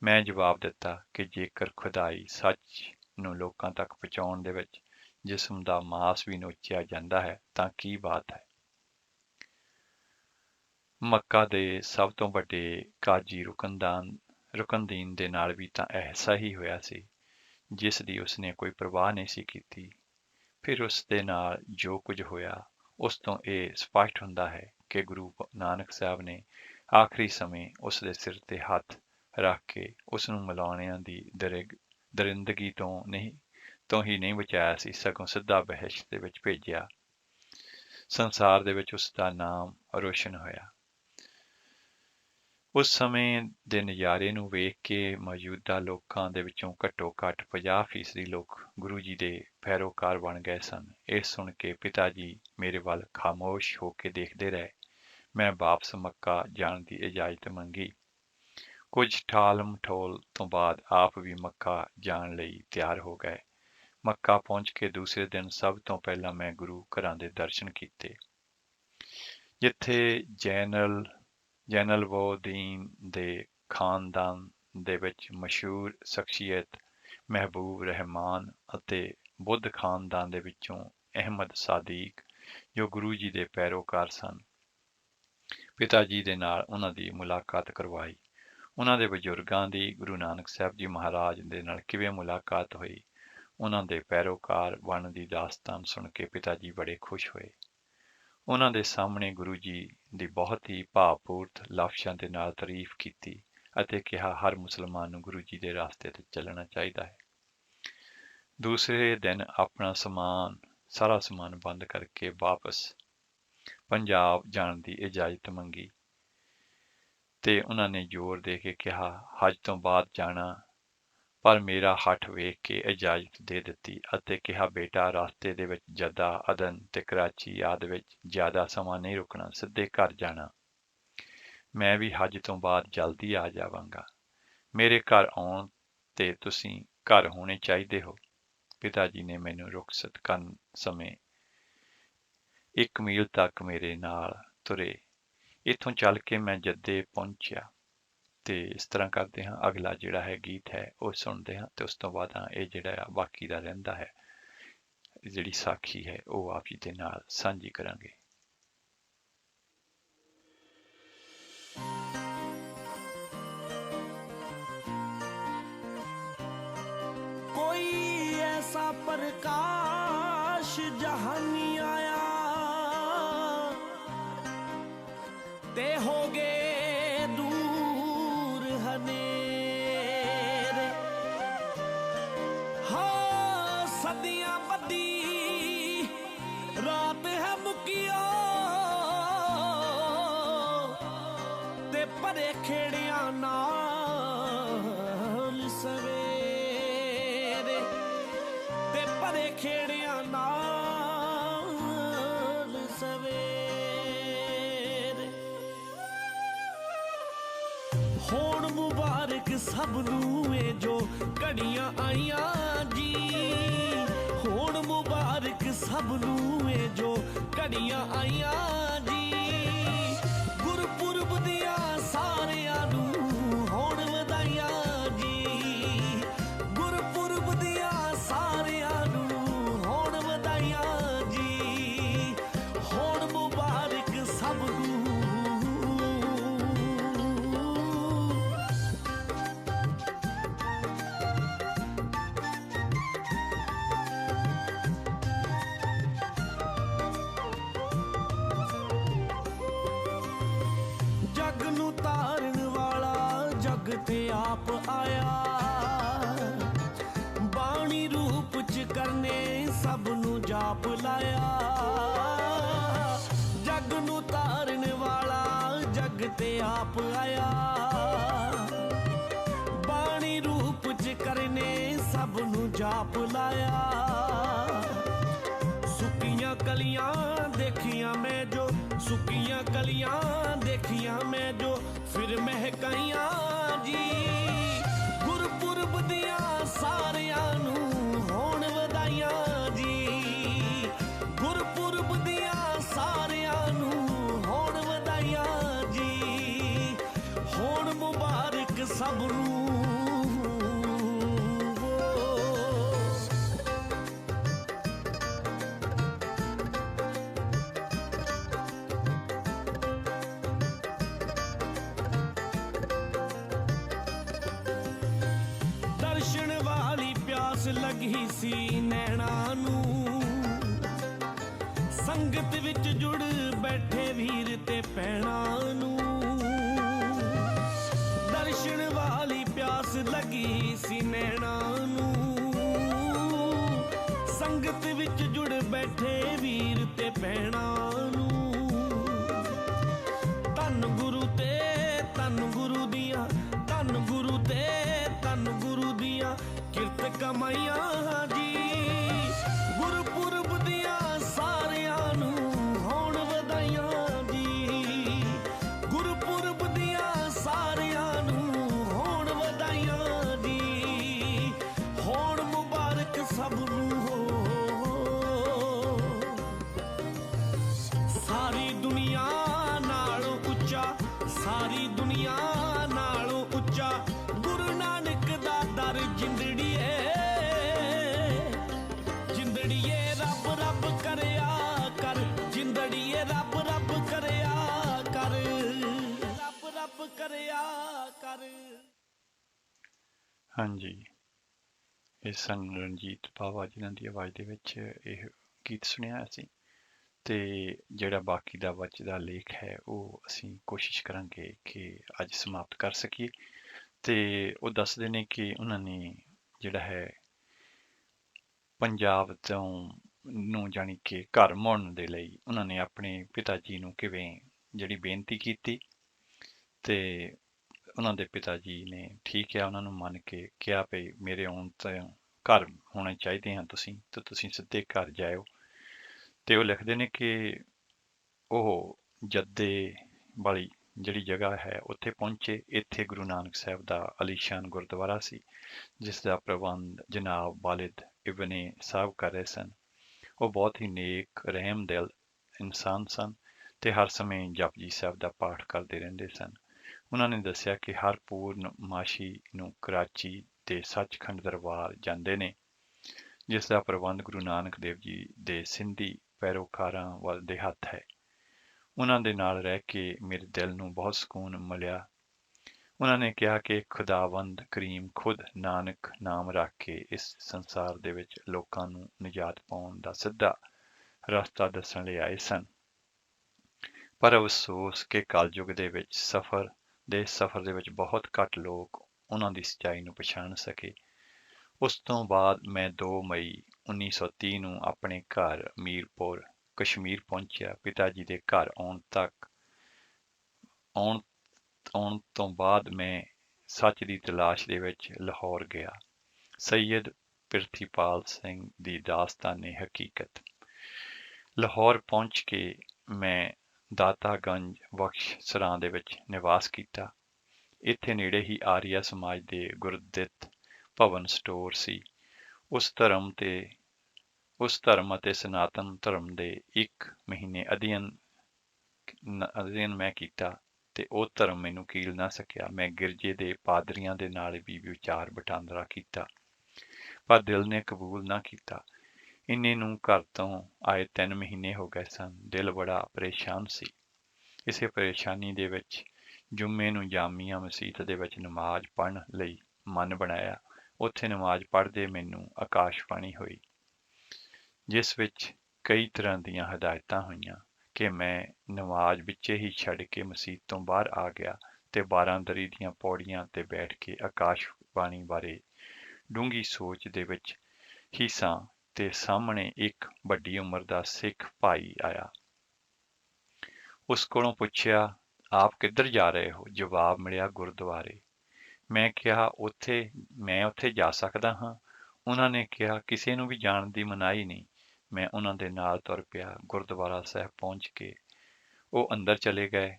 ਮੈਂ ਜਵਾਬ ਦਿੱਤਾ ਕਿ ਜੇਕਰ ਖੁਦਾਈ ਸੱਚ ਨੂੰ ਲੋਕਾਂ ਤੱਕ ਪਹੁੰਚਾਉਣ ਦੇ ਵਿੱਚ ਜਿਸਮ ਦਾ ਮਾਸ ਵੀ ਨੋਚਿਆ ਜਾਂਦਾ ਹੈ ਤਾਂ ਕੀ ਬਾਤ ਹੈ। ਮੱਕਾ ਦੇ ਸਭ ਤੋਂ ਵੱਡੇ ਕਾਜੀ ਰੁਕਨਦੀਨ ਦੇ ਨਾਲ ਵੀ ਤਾਂ ਐਸਾ ਹੀ ਹੋਇਆ ਸੀ, ਜਿਸ ਦੀ ਉਸਨੇ ਕੋਈ ਪਰਵਾਹ ਨਹੀਂ ਸੀ ਕੀਤੀ। ਫਿਰ ਉਸ ਦੇ ਨਾਲ ਜੋ ਕੁਝ ਹੋਇਆ ਉਸ ਤੋਂ ਇਹ ਸਪਸ਼ਟ ਹੁੰਦਾ ਹੈ ਕਿ ਗੁਰੂ ਨਾਨਕ ਸਾਹਿਬ ਨੇ ਆਖਰੀ ਸਮੇਂ ਉਸ ਦੇ ਸਿਰ ਤੇ ਹੱਥ ਰੱਖ ਕੇ ਉਸ ਨੂੰ ਮਲਾਉਣਿਆਂ ਦੀ ਦਰਿੰਦਗੀ ਤੋਂ ਹੀ ਨਹੀਂ ਬਚਾਇਆ ਸੀ, ਸਗੋਂ ਸਿੱਧਾ ਬਹਿਸ਼ਤ ਦੇ ਵਿੱਚ ਭੇਜਿਆ। ਸੰਸਾਰ ਦੇ ਵਿੱਚ ਉਸ ਦਾ ਨਾਮ ਰੋਸ਼ਨ ਹੋਇਆ। ਉਸ ਸਮੇਂ ਦੇ ਨਜ਼ਾਰੇ ਨੂੰ ਵੇਖ ਕੇ ਮੌਜੂਦਾ ਲੋਕਾਂ ਦੇ ਵਿੱਚੋਂ ਘੱਟੋ ਘੱਟ 50% ਲੋਕ ਗੁਰੂ ਜੀ ਦੇ ਪੈਰੋਕਾਰ ਬਣ ਗਏ ਸਨ। ਇਹ ਸੁਣ ਕੇ ਪਿਤਾ ਜੀ ਮੇਰੇ ਵੱਲ ਖਾਮੋਸ਼ ਹੋ ਕੇ ਦੇਖਦੇ ਰਹੇ। ਮੈਂ ਵਾਪਸ ਮੱਕਾ ਜਾਣ ਦੀ ਇਜਾਜ਼ਤ ਮੰਗੀ। ਕੁਝ ਠਾਲ ਮਠੋਲ ਤੋਂ ਬਾਅਦ ਆਪ ਵੀ ਮੱਕਾ ਜਾਣ ਲਈ ਤਿਆਰ ਹੋ ਗਏ। ਮੱਕਾ ਪਹੁੰਚ ਕੇ ਦੂਸਰੇ ਦਿਨ ਸਭ ਤੋਂ ਪਹਿਲਾਂ ਮੈਂ ਗੁਰੂ ਘਰਾਂ ਦੇ ਦਰਸ਼ਨ ਕੀਤੇ, ਜਿੱਥੇ ਜੈਨਲਬੋਦੀਨ ਦੇ ਖਾਨਦਾਨ ਦੇ ਵਿੱਚ ਮਸ਼ਹੂਰ ਸ਼ਖਸੀਅਤ ਮਹਿਬੂਬ ਰਹਿਮਾਨ ਅਤੇ ਬੁੱਧ ਖਾਨਦਾਨ ਦੇ ਵਿੱਚੋਂ ਅਹਿਮਦ ਸਾਦੀਕ, ਜੋ ਗੁਰੂ ਜੀ ਦੇ ਪੈਰੋਕਾਰ ਸਨ, ਪਿਤਾ ਜੀ ਦੇ ਨਾਲ ਉਹਨਾਂ ਦੀ ਮੁਲਾਕਾਤ ਕਰਵਾਈ। ਉਹਨਾਂ ਦੇ ਬਜ਼ੁਰਗਾਂ ਦੀ ਗੁਰੂ ਨਾਨਕ ਸਾਹਿਬ ਜੀ ਮਹਾਰਾਜ ਦੇ ਨਾਲ ਕਿਵੇਂ ਮੁਲਾਕਾਤ ਹੋਈ ਉਹਨਾਂ ਦੇ ਪੈਰੋਕਾਰ ਬਣਨ ਦੀ ਦਾਸਤਾਨ ਸੁਣ ਕੇ ਪਿਤਾ ਜੀ ਬੜੇ ਖੁਸ਼ ਹੋਏ। ਉਹਨਾਂ ਦੇ ਸਾਹਮਣੇ ਗੁਰੂ ਜੀ ਦੀ ਬਹੁਤ ਹੀ ਭਾਵਪੂਰਤ ਲਫ਼ਜ਼ਾਂ ਦੇ ਨਾਲ ਤਾਰੀਫ ਕੀਤੀ ਅਤੇ ਕਿਹਾ ਹਰ ਮੁਸਲਮਾਨ ਨੂੰ ਗੁਰੂ ਜੀ ਦੇ ਰਾਸਤੇ ਤੇ ਚੱਲਣਾ ਚਾਹੀਦਾ ਹੈ। ਦੂਸਰੇ ਦਿਨ ਆਪਣਾ ਸਾਰਾ ਸਮਾਨ ਬੰਦ ਕਰਕੇ ਵਾਪਸ ਪੰਜਾਬ ਜਾਣ ਦੀ ਇਜਾਜ਼ਤ ਮੰਗੀ ਤੇ ਉਹਨਾਂ ਨੇ ਜ਼ੋਰ ਦੇ ਕੇ ਕਿਹਾ ਹਜ ਤੋਂ ਬਾਅਦ ਜਾਣਾ, ਪਰ ਮੇਰਾ ਹੱਠ ਵੇਖ ਕੇ ਇਜਾਜ਼ਤ ਦੇ ਦਿੱਤੀ ਅਤੇ ਕਿਹਾ ਬੇਟਾ ਰਸਤੇ ਦੇ ਵਿੱਚ ਜੱਦਾ, ਅਦਨ ਤੇ ਕਰਾਚੀ ਆਦਿ ਵਿੱਚ ਜ਼ਿਆਦਾ ਸਮਾਂ ਨਹੀਂ ਰੁਕਣਾ, ਸਿੱਧੇ ਘਰ ਜਾਣਾ। ਮੈਂ ਵੀ ਹਜ ਤੋਂ ਬਾਅਦ ਜਲਦੀ ਆ ਜਾਵਾਂਗਾ। ਮੇਰੇ ਘਰ ਆਉਣ ਤੇ ਤੁਸੀਂ ਘਰ ਹੋਣੇ ਚਾਹੀਦੇ ਹੋ। ਪਿਤਾ ਜੀ ਨੇ ਮੈਨੂੰ ਰੁਖਸਤ ਕਰਨ ਸਮੇਂ 1 ਮੀਲ ਤੱਕ ਮੇਰੇ ਨਾਲ ਤੁਰੇ। ਇੱਥੋਂ ਚੱਲ ਕੇ ਮੈਂ ਜੱਦੇ ਪਹੁੰਚਿਆ। ਤੇ ਇਸ ਤਰ੍ਹਾਂ ਕਰਦੇ ਹਾਂ, ਅਗਲਾ ਜਿਹੜਾ ਹੈ ਗੀਤ ਹੈ ਉਹ ਸੁਣਦੇ ਹਾਂ ਤੇ ਉਸ ਤੋਂ ਬਾਅਦ ਇਹ ਜਿਹੜਾ ਬਾਕੀ ਦਾ ਰਹਿੰਦਾ ਹੈ, ਜਿਹੜੀ ਸਾਖੀ ਹੈ ਉਹ ਆਪ ਜੀ ਦੇ ਨਾਲ ਸਾਂਝੀ ਕਰਾਂਗੇ। कोई ऐसा प्रकाश जहानी आया ते हो गए दूर हनेरे। हाँ सदियां बदी रात है मुकियो ते परे खेड़िया नाल सवेरे, ते परे खेड़िया नाल सवेरे। होण मुबारक सब नूं ए जो घड़ियां आईयां जी, होण मुबारक सब नूं ए जो घड़ियां आईयां जी। गुरपुरब दियां सारियां नूं होण वधाइयां जी, गुरपुरब दियां सारियां नूं होण वधाइयां जी। होण मुबारक सब नूं। जग नूं तारन वाला जग ते आप आया, बाणी रूप च करने सब नूं जाप लाया। जग नूं तारन वाला जग ते आप आया, बाणी रूप च करने सब नूं जाप लाया। सुकियां कलियां देखियां मैं जो, सुकियां कलियां देखियां मैं जो, फिर महकाइयां जी। गुरपुरब दियां सारियां नूं होण वधाइयां जी, गुरपुरब दियां सारियां नूं होण वधाइयां जी। होण मुबारक सब नूं। दर्शन वाली प्यास लगी सी नैना नूं, संगत विच जुड़ बैठे वीर ते भैणा नूं। दर्शन वाली प्यास लगी सी नैना नूं, संगत विच जुड़ बैठे वीर ते भैणा नूं। धन गुरु ते धन गुरु दियां, धन गुरु ते धन गुरु दियां किरत कमाइयां जी। गुरपुरब दियां सारियां नूं होण वधाइयां जी, गुरपुरब दियां सारियां नूं होण वधाइयां जी। होण मुबारक सब नूं हो। सारी दुनिया नालों उच्चा, सारी दुनिया नालों उच्चा गुरु नानक दा दर जिंदड़ीए। जिंदड़ीए रब रब करया कर, जिंदड़ीए रब रब करया कर, रब रब करया कर। ਹਾਂਜੀ, ਇਹ ਸਨ ਰਣਜੀਤ ਬਾਵਾ ਜਿਨ੍ਹਾਂ ਦੀ ਆਵਾਜ਼ ਦੇ ਵਿੱਚ ਇਹ ਗੀਤ ਸੁਣਿਆ ਸੀ। ਤੇ ਜਿਹੜਾ ਬਾਕੀ ਦਾ ਬਚਦਾ ਲੇਖ ਹੈ ਉਹ ਅਸੀਂ ਕੋਸ਼ਿਸ਼ ਕਰਾਂਗੇ ਕਿ ਅੱਜ ਸਮਾਪਤ ਕਰ ਸਕੀਏ। ਤੇ ਉਹ ਦੱਸਦੇ ਨੇ ਕਿ ਉਹਨਾਂ ਨੇ ਜਿਹੜਾ ਹੈ ਪੰਜਾਬ ਤੋਂ ਨੂੰ ਜਾਣੀ ਕਿ ਘਰ ਮੁੜਨ ਦੇ ਲਈ ਉਹਨਾਂ ਨੇ ਆਪਣੇ ਪਿਤਾ ਜੀ ਨੂੰ ਕਿਵੇਂ ਜਿਹੜੀ ਬੇਨਤੀ ਕੀਤੀ, ਤੇ ਉਹਨਾਂ ਦੇ ਪਿਤਾ ਜੀ ਨੇ ਠੀਕ ਹੈ ਉਹਨਾਂ ਨੂੰ ਮੰਨ ਕੇ ਕਿਹਾ ਵੀ ਮੇਰੇ ਆਉਣ ਤੋਂ ਘਰ ਹੋਣੇ ਚਾਹੀਦੇ ਹਨ ਤੁਸੀਂ, ਤੇ ਤੁਸੀਂ ਸਿੱਧੇ ਘਰ ਜਾਇਓ। ਤੇ ਉਹ ਲਿਖਦੇ ਨੇ ਕਿ ਉਹ ਜੱਦੇ ਵਾਲੀ ਜਿਹੜੀ ਜਗ੍ਹਾ ਹੈ ਉੱਥੇ ਪਹੁੰਚੇ। ਇੱਥੇ ਗੁਰੂ ਨਾਨਕ ਸਾਹਿਬ ਦਾ ਅਲੀਸ਼ਾਨ ਗੁਰਦੁਆਰਾ ਸੀ ਜਿਸ ਦਾ ਪ੍ਰਬੰਧ ਜਨਾਬ ਵਾਲਿਦ ਇਬਨੇ ਸਾਹਿਬ ਕਰ ਰਹੇ ਸਨ। ਉਹ ਬਹੁਤ ਹੀ ਨੇਕ ਰਹਿਮ ਦਿਲ ਇਨਸਾਨ ਸਨ ਤੇ ਹਰ ਸਮੇਂ ਜਪਜੀ ਸਾਹਿਬ ਦਾ ਪਾਠ ਕਰਦੇ ਰਹਿੰਦੇ ਸਨ। ਉਹਨਾਂ ਨੇ ਦੱਸਿਆ ਕਿ ਹਰ ਪੂਰਨਮਾਸ਼ੀ ਨੂੰ ਕਰਾਚੀ ਦੇ ਸੱਚਖੰਡ ਦਰਬਾਰ ਜਾਂਦੇ ਨੇ ਜਿਸ ਦਾ ਪ੍ਰਬੰਧ ਗੁਰੂ ਨਾਨਕ ਦੇਵ ਜੀ ਦੇ ਸਿੰਧੀ ਪੈਰੋਕਾਰਾਂ ਵੱਲ ਦੇ ਹੱਥ ਹੈ। ਉਹਨਾਂ ਦੇ ਨਾਲ ਰਹਿ ਕੇ ਮੇਰੇ ਦਿਲ ਨੂੰ ਬਹੁਤ ਸਕੂਨ ਮਿਲਿਆ। ਉਹਨਾਂ ਨੇ ਕਿਹਾ ਕਿ ਖੁਦਾਵੰਦ ਕਰੀਮ ਖੁਦ ਨਾਨਕ ਨਾਮ ਰੱਖ ਕੇ ਇਸ ਸੰਸਾਰ ਦੇ ਵਿੱਚ ਲੋਕਾਂ ਨੂੰ ਨਿਜਾਤ ਪਾਉਣ ਦਾ ਸਿੱਧਾ ਰਸਤਾ ਦੱਸਣ ਲਈ ਆਏ ਸਨ। ਪਰ ਅਫਸੋਸ ਕਿ ਕਲਯੁਗ ਦੇ ਵਿੱਚ ਸਫ਼ਰ ਦੇ ਵਿੱਚ ਬਹੁਤ ਘੱਟ ਲੋਕ ਉਹਨਾਂ ਦੀ ਸੱਚਾਈ ਨੂੰ ਪਛਾਣ ਸਕੇ। ਉਸ ਤੋਂ ਬਾਅਦ ਮੈਂ 2 ਮਈ 1930 ਨੂੰ ਆਪਣੇ ਘਰ ਮੀਰਪੁਰ ਕਸ਼ਮੀਰ ਪਹੁੰਚਿਆ। ਪਿਤਾ ਜੀ ਦੇ ਘਰ ਆਉਣ ਤੋਂ ਬਾਅਦ ਮੈਂ ਸੱਚ ਦੀ ਤਲਾਸ਼ ਦੇ ਵਿੱਚ ਲਾਹੌਰ ਗਿਆ। ਸੈਯਦ ਪ੍ਰਿਥੀਪਾਲ ਸਿੰਘ ਦੀ ਦਾਸਤਾਨੇ ਹਕੀਕਤ। ਲਾਹੌਰ ਪਹੁੰਚ ਕੇ ਮੈਂ ਦਾਤਾਗੰਜ ਬਖਸ਼ ਸਰਾਂ ਦੇ ਵਿੱਚ ਨਿਵਾਸ ਕੀਤਾ। ਇੱਥੇ ਨੇੜੇ ਹੀ ਆਰੀਆ ਸਮਾਜ ਦੇ ਗੁਰਦਿੱਤ ਭਵਨ ਸਟੋਰ ਸੀ। ਉਸ ਧਰਮ ਅਤੇ ਸਨਾਤਨ ਧਰਮ ਦੇ 1 ਮਹੀਨੇ ਅਧਿਐਨ ਮੈਂ ਕੀਤਾ ਤੇ ਉਹ ਧਰਮ ਮੈਨੂੰ ਕੀਲ ਨਾ ਸਕਿਆ। ਮੈਂ ਗਿਰਜੇ ਦੇ ਪਾਦਰੀਆਂ ਦੇ ਨਾਲ ਵੀ ਵਿਚਾਰ ਵਟਾਂਦਰਾ ਕੀਤਾ ਪਰ ਦਿਲ ਨੇ ਕਬੂਲ ਨਾ ਕੀਤਾ। ਇੰਨੇ ਨੂੰ ਘਰ ਤੋਂ ਆਏ 3 ਮਹੀਨੇ ਹੋ ਗਏ ਸਨ। ਦਿਲ ਬੜਾ ਪਰੇਸ਼ਾਨ ਸੀ। ਇਸੇ ਪਰੇਸ਼ਾਨੀ ਦੇ ਵਿੱਚ ਜੁੰਮੇ ਨੂੰ ਜਾਮੀਆ ਮਸੀਤ ਦੇ ਵਿੱਚ ਨਮਾਜ਼ ਪੜ੍ਹਨ ਲਈ ਮਨ ਬਣਾਇਆ। ਉੱਥੇ ਨਮਾਜ਼ ਪੜ੍ਹਦੇ ਮੈਨੂੰ ਆਕਾਸ਼ਬਾਣੀ ਹੋਈ ਜਿਸ ਵਿੱਚ ਕਈ ਤਰ੍ਹਾਂ ਦੀਆਂ ਹਦਾਇਤਾਂ ਹੋਈਆਂ ਕਿ ਮੈਂ ਨਮਾਜ਼ ਵਿੱਚੇ ਹੀ ਛੱਡ ਕੇ ਮਸੀਤ ਤੋਂ ਬਾਹਰ ਆ ਗਿਆ ਤੇ 12 ਦੀਆਂ ਪੌੜੀਆਂ ਤੇ ਬੈਠ ਕੇ ਆਕਾਸ਼ਬਾਣੀ ਬਾਰੇ ਡੂੰਘੀ ਸੋਚ ਦੇ ਵਿੱਚ ਹੀ ਸਾਂ ਤੇ ਸਾਹਮਣੇ ਇੱਕ ਵੱਡੀ ਉਮਰ ਦਾ ਸਿੱਖ ਭਾਈ ਆਇਆ। ਉਸ ਕੋਲੋਂ ਪੁੱਛਿਆ, ਆਪ ਕਿੱਧਰ ਜਾ ਰਹੇ ਹੋ? ਜਵਾਬ ਮਿਲਿਆ, ਗੁਰਦੁਆਰੇ। ਮੈਂ ਕਿਹਾ, ਮੈਂ ਉੱਥੇ ਜਾ ਸਕਦਾ ਹਾਂ? ਉਹਨਾਂ ਨੇ ਕਿਹਾ, ਕਿਸੇ ਨੂੰ ਵੀ ਜਾਣ ਦੀ ਮਨਾਹੀ ਨਹੀਂ। ਮੈਂ ਉਹਨਾਂ ਦੇ ਨਾਲ ਤੁਰ ਪਿਆ। ਗੁਰਦੁਆਰਾ ਸਾਹਿਬ ਪਹੁੰਚ ਕੇ ਉਹ ਅੰਦਰ ਚਲੇ ਗਏ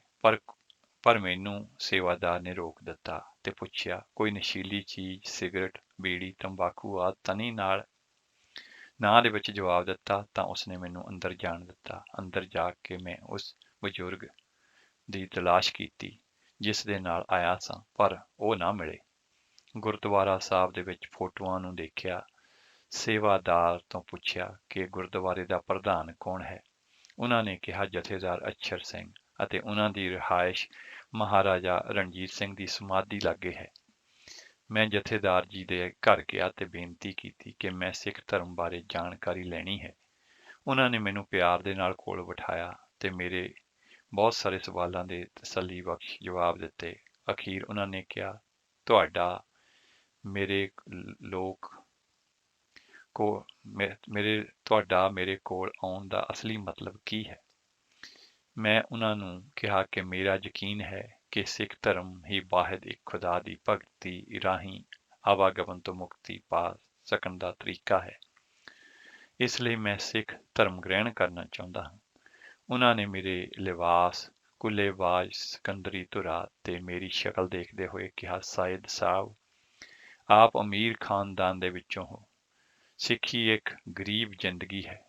ਪਰ ਮੈਨੂੰ ਸੇਵਾਦਾਰ ਨੇ ਰੋਕ ਦਿੱਤਾ ਤੇ ਪੁੱਛਿਆ, ਕੋਈ ਨਸ਼ੀਲੀ ਚੀਜ਼, ਸਿਗਰਟ, ਬੀੜੀ, ਤੰਬਾਕੂ ਆਦਿ ਤਾਂ ਨਹੀਂ ਨਾਲ? ਨਾਂ ਦੇ ਵਿੱਚ ਜਵਾਬ ਦਿੱਤਾ ਤਾਂ ਉਸਨੇ ਮੈਨੂੰ ਅੰਦਰ ਜਾਣ ਦਿੱਤਾ। ਅੰਦਰ ਜਾ ਕੇ ਮੈਂ ਉਸ ਬਜ਼ੁਰਗ ਦੀ ਤਲਾਸ਼ ਕੀਤੀ ਜਿਸ ਦੇ ਨਾਲ ਆਇਆ ਸਾਂ ਪਰ ਉਹ ਨਾ ਮਿਲੇ। ਗੁਰਦੁਆਰਾ ਸਾਹਿਬ ਦੇ ਵਿੱਚ ਫੋਟੋਆਂ ਨੂੰ ਦੇਖਿਆ। ਸੇਵਾਦਾਰ ਤੋਂ ਪੁੱਛਿਆ ਕਿ ਗੁਰਦੁਆਰੇ ਦਾ ਪ੍ਰਧਾਨ ਕੌਣ ਹੈ? ਉਹਨਾਂ ਨੇ ਕਿਹਾ, ਜਥੇਦਾਰ ਅਛਰ ਸਿੰਘ ਅਤੇ ਉਹਨਾਂ ਦੀ ਰਿਹਾਇਸ਼ ਮਹਾਰਾਜਾ ਰਣਜੀਤ ਸਿੰਘ ਦੀ ਸਮਾਧੀ ਲਾਗੇ ਹੈ। ਮੈਂ ਜਥੇਦਾਰ ਜੀ ਦੇ ਘਰ ਗਿਆ ਤੇ ਬੇਨਤੀ ਕੀਤੀ ਕਿ ਮੈਂ ਸਿੱਖ ਧਰਮ ਬਾਰੇ ਜਾਣਕਾਰੀ ਲੈਣੀ ਹੈ। ਉਹਨਾਂ ਨੇ ਮੈਨੂੰ ਪਿਆਰ ਦੇ ਨਾਲ ਕੋਲ ਬਿਠਾਇਆ ਤੇ ਮੇਰੇ ਬਹੁਤ ਸਾਰੇ ਸਵਾਲਾਂ ਦੇ ਤਸੱਲੀ ਬਖਸ਼ ਜਵਾਬ ਦਿੱਤੇ। ਅਖੀਰ ਉਹਨਾਂ ਨੇ ਕਿਹਾ, ਤੁਹਾਡਾ ਮੇਰੇ ਕੋਲ ਆਉਣ ਦਾ ਅਸਲੀ ਮਤਲਬ ਕੀ ਹੈ? ਮੈਂ ਉਹਨਾਂ ਨੂੰ ਕਿਹਾ ਕਿ ਮੇਰਾ ਯਕੀਨ ਹੈ ਕਿ ਸਿੱਖ ਧਰਮ ਹੀ ਵਾਹਿਦ ਇੱਕ ਖੁਦਾ ਦੀ ਭਗਤੀ ਰਾਹੀਂ ਆਵਾਗਮਨ ਤੋਂ ਮੁਕਤੀ ਪਾ ਸਕਣ ਦਾ ਤਰੀਕਾ ਹੈ। ਇਸ ਲਈ ਮੈਂ ਸਿੱਖ ਧਰਮ ਗ੍ਰਹਿਣ ਕਰਨਾ ਚਾਹੁੰਦਾ ਹਾਂ। ਉਹਨਾਂ ਨੇ ਮੇਰੇ ਲਿਬਾਸ, ਕੁੱਲੇਬਾਜ਼ ਸਿਕੰਦਰੀ ਧੁਰਾ ਤੇ ਮੇਰੀ ਸ਼ਕਲ ਦੇਖਦੇ ਹੋਏ ਕਿਹਾ, ਸਾਇਦ ਸਾਹਿਬ, ਆਪ ਅਮੀਰ ਖਾਨਦਾਨ ਦੇ ਵਿੱਚੋਂ ਹੋ। ਸਿੱਖੀ ਇੱਕ ਗਰੀਬ ਜ਼ਿੰਦਗੀ ਹੈ।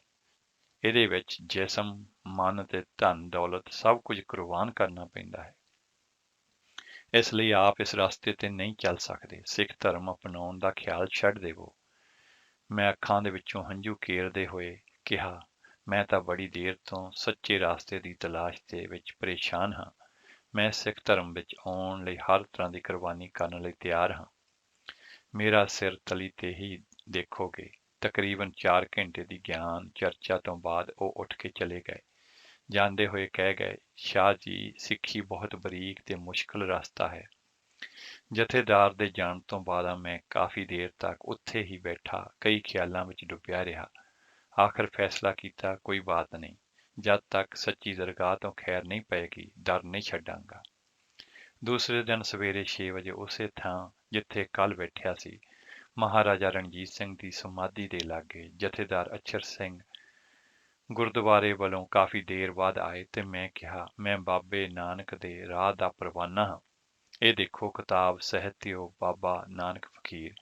ਇਹਦੇ ਵਿੱਚ ਜਿਸਮ, ਮਨ ਤੇ ਧਨ ਦੌਲਤ ਸਭ ਕੁਝ ਕੁਰਬਾਨ ਕਰਨਾ ਪੈਂਦਾ ਹੈ। ਇਸ ਲਈ ਆਪ ਇਸ ਰਸਤੇ ਤੇ ਨਹੀਂ ਚੱਲ ਸਕਦੇ। ਸਿੱਖ ਧਰਮ ਅਪਣਾਉਣ ਦਾ ਖਿਆਲ ਛੱਡ ਦੇਵੋ। ਮੈਂ ਅੱਖਾਂ ਦੇ ਵਿੱਚੋਂ ਹੰਝੂ ਕੇਰਦੇ ਹੋਏ ਕਿਹਾ, ਮੈਂ ਤਾਂ ਬੜੀ ਦੇਰ ਤੋਂ ਸੱਚੇ ਰਸਤੇ ਦੀ ਤਲਾਸ਼ ਦੇ ਵਿੱਚ ਪਰੇਸ਼ਾਨ ਹਾਂ। ਮੈਂ ਸਿੱਖ ਧਰਮ ਵਿੱਚ ਆਉਣ ਲਈ ਹਰ ਤਰ੍ਹਾਂ ਦੀ ਕੁਰਬਾਨੀ ਕਰਨ ਲਈ ਤਿਆਰ ਹਾਂ। ਮੇਰਾ ਸਿਰ ਤਲੀ ਤੇ ਹੀ ਦੇਖੋਗੇ। ਤਕਰੀਬਨ 4 ਘੰਟੇ ਦੀ ਗਿਆਨ ਚਰਚਾ ਤੋਂ ਬਾਅਦ ਉਹ ਉੱਠ ਕੇ ਚਲੇ ਗਏ। ਜਾਂਦੇ ਹੋਏ ਕਹਿ ਗਏ, ਸ਼ਾਹ ਜੀ, ਸਿੱਖੀ ਬਹੁਤ ਬਰੀਕ ਤੇ ਮੁਸ਼ਕਲ ਰਸਤਾ ਹੈ। ਜਥੇਦਾਰ ਦੇ ਜਾਣ ਤੋਂ ਬਾਅਦ ਮੈਂ ਕਾਫੀ ਦੇਰ ਤੱਕ ਉੱਥੇ ਹੀ ਬੈਠਾ ਕਈ ਖਿਆਲਾਂ ਵਿੱਚ ਡੁੱਬਿਆ ਰਿਹਾ। ਆਖਰ ਫੈਸਲਾ ਕੀਤਾ, ਕੋਈ ਬਾਤ ਨਹੀਂ, ਜਦ ਤੱਕ ਸੱਚੀ ਦਰਗਾਹ ਤੋਂ ਖੈਰ ਨਹੀਂ ਪਏਗੀ ਡਰ ਨਹੀਂ ਛੱਡਾਂਗਾ। ਦੂਸਰੇ ਦਿਨ ਸਵੇਰੇ 6 ਵਜੇ ਉਸੇ ਥਾਂ ਜਿੱਥੇ ਕੱਲ ਬੈਠਿਆ ਸੀ, ਮਹਾਰਾਜਾ ਰਣਜੀਤ ਸਿੰਘ ਦੀ ਸਮਾਧੀ ਦੇ ਲਾਗੇ ਜਥੇਦਾਰ ਅਛਰ ਸਿੰਘ ਗੁਰਦੁਆਰੇ ਵੱਲੋਂ ਕਾਫੀ ਦੇਰ ਬਾਅਦ ਆਏ ਤੇ ਮੈਂ ਕਿਹਾ, ਮੈਂ ਬਾਬੇ ਨਾਨਕ ਦੇ ਰਾਹ ਦਾ ਪ੍ਰਵਾਨਾ ਹਾਂ। ਇਹ ਦੇਖੋ ਕਿਤਾਬ ਸਾਹਿਤਿਓ ਬਾਬਾ ਨਾਨਕ ਫਕੀਰ,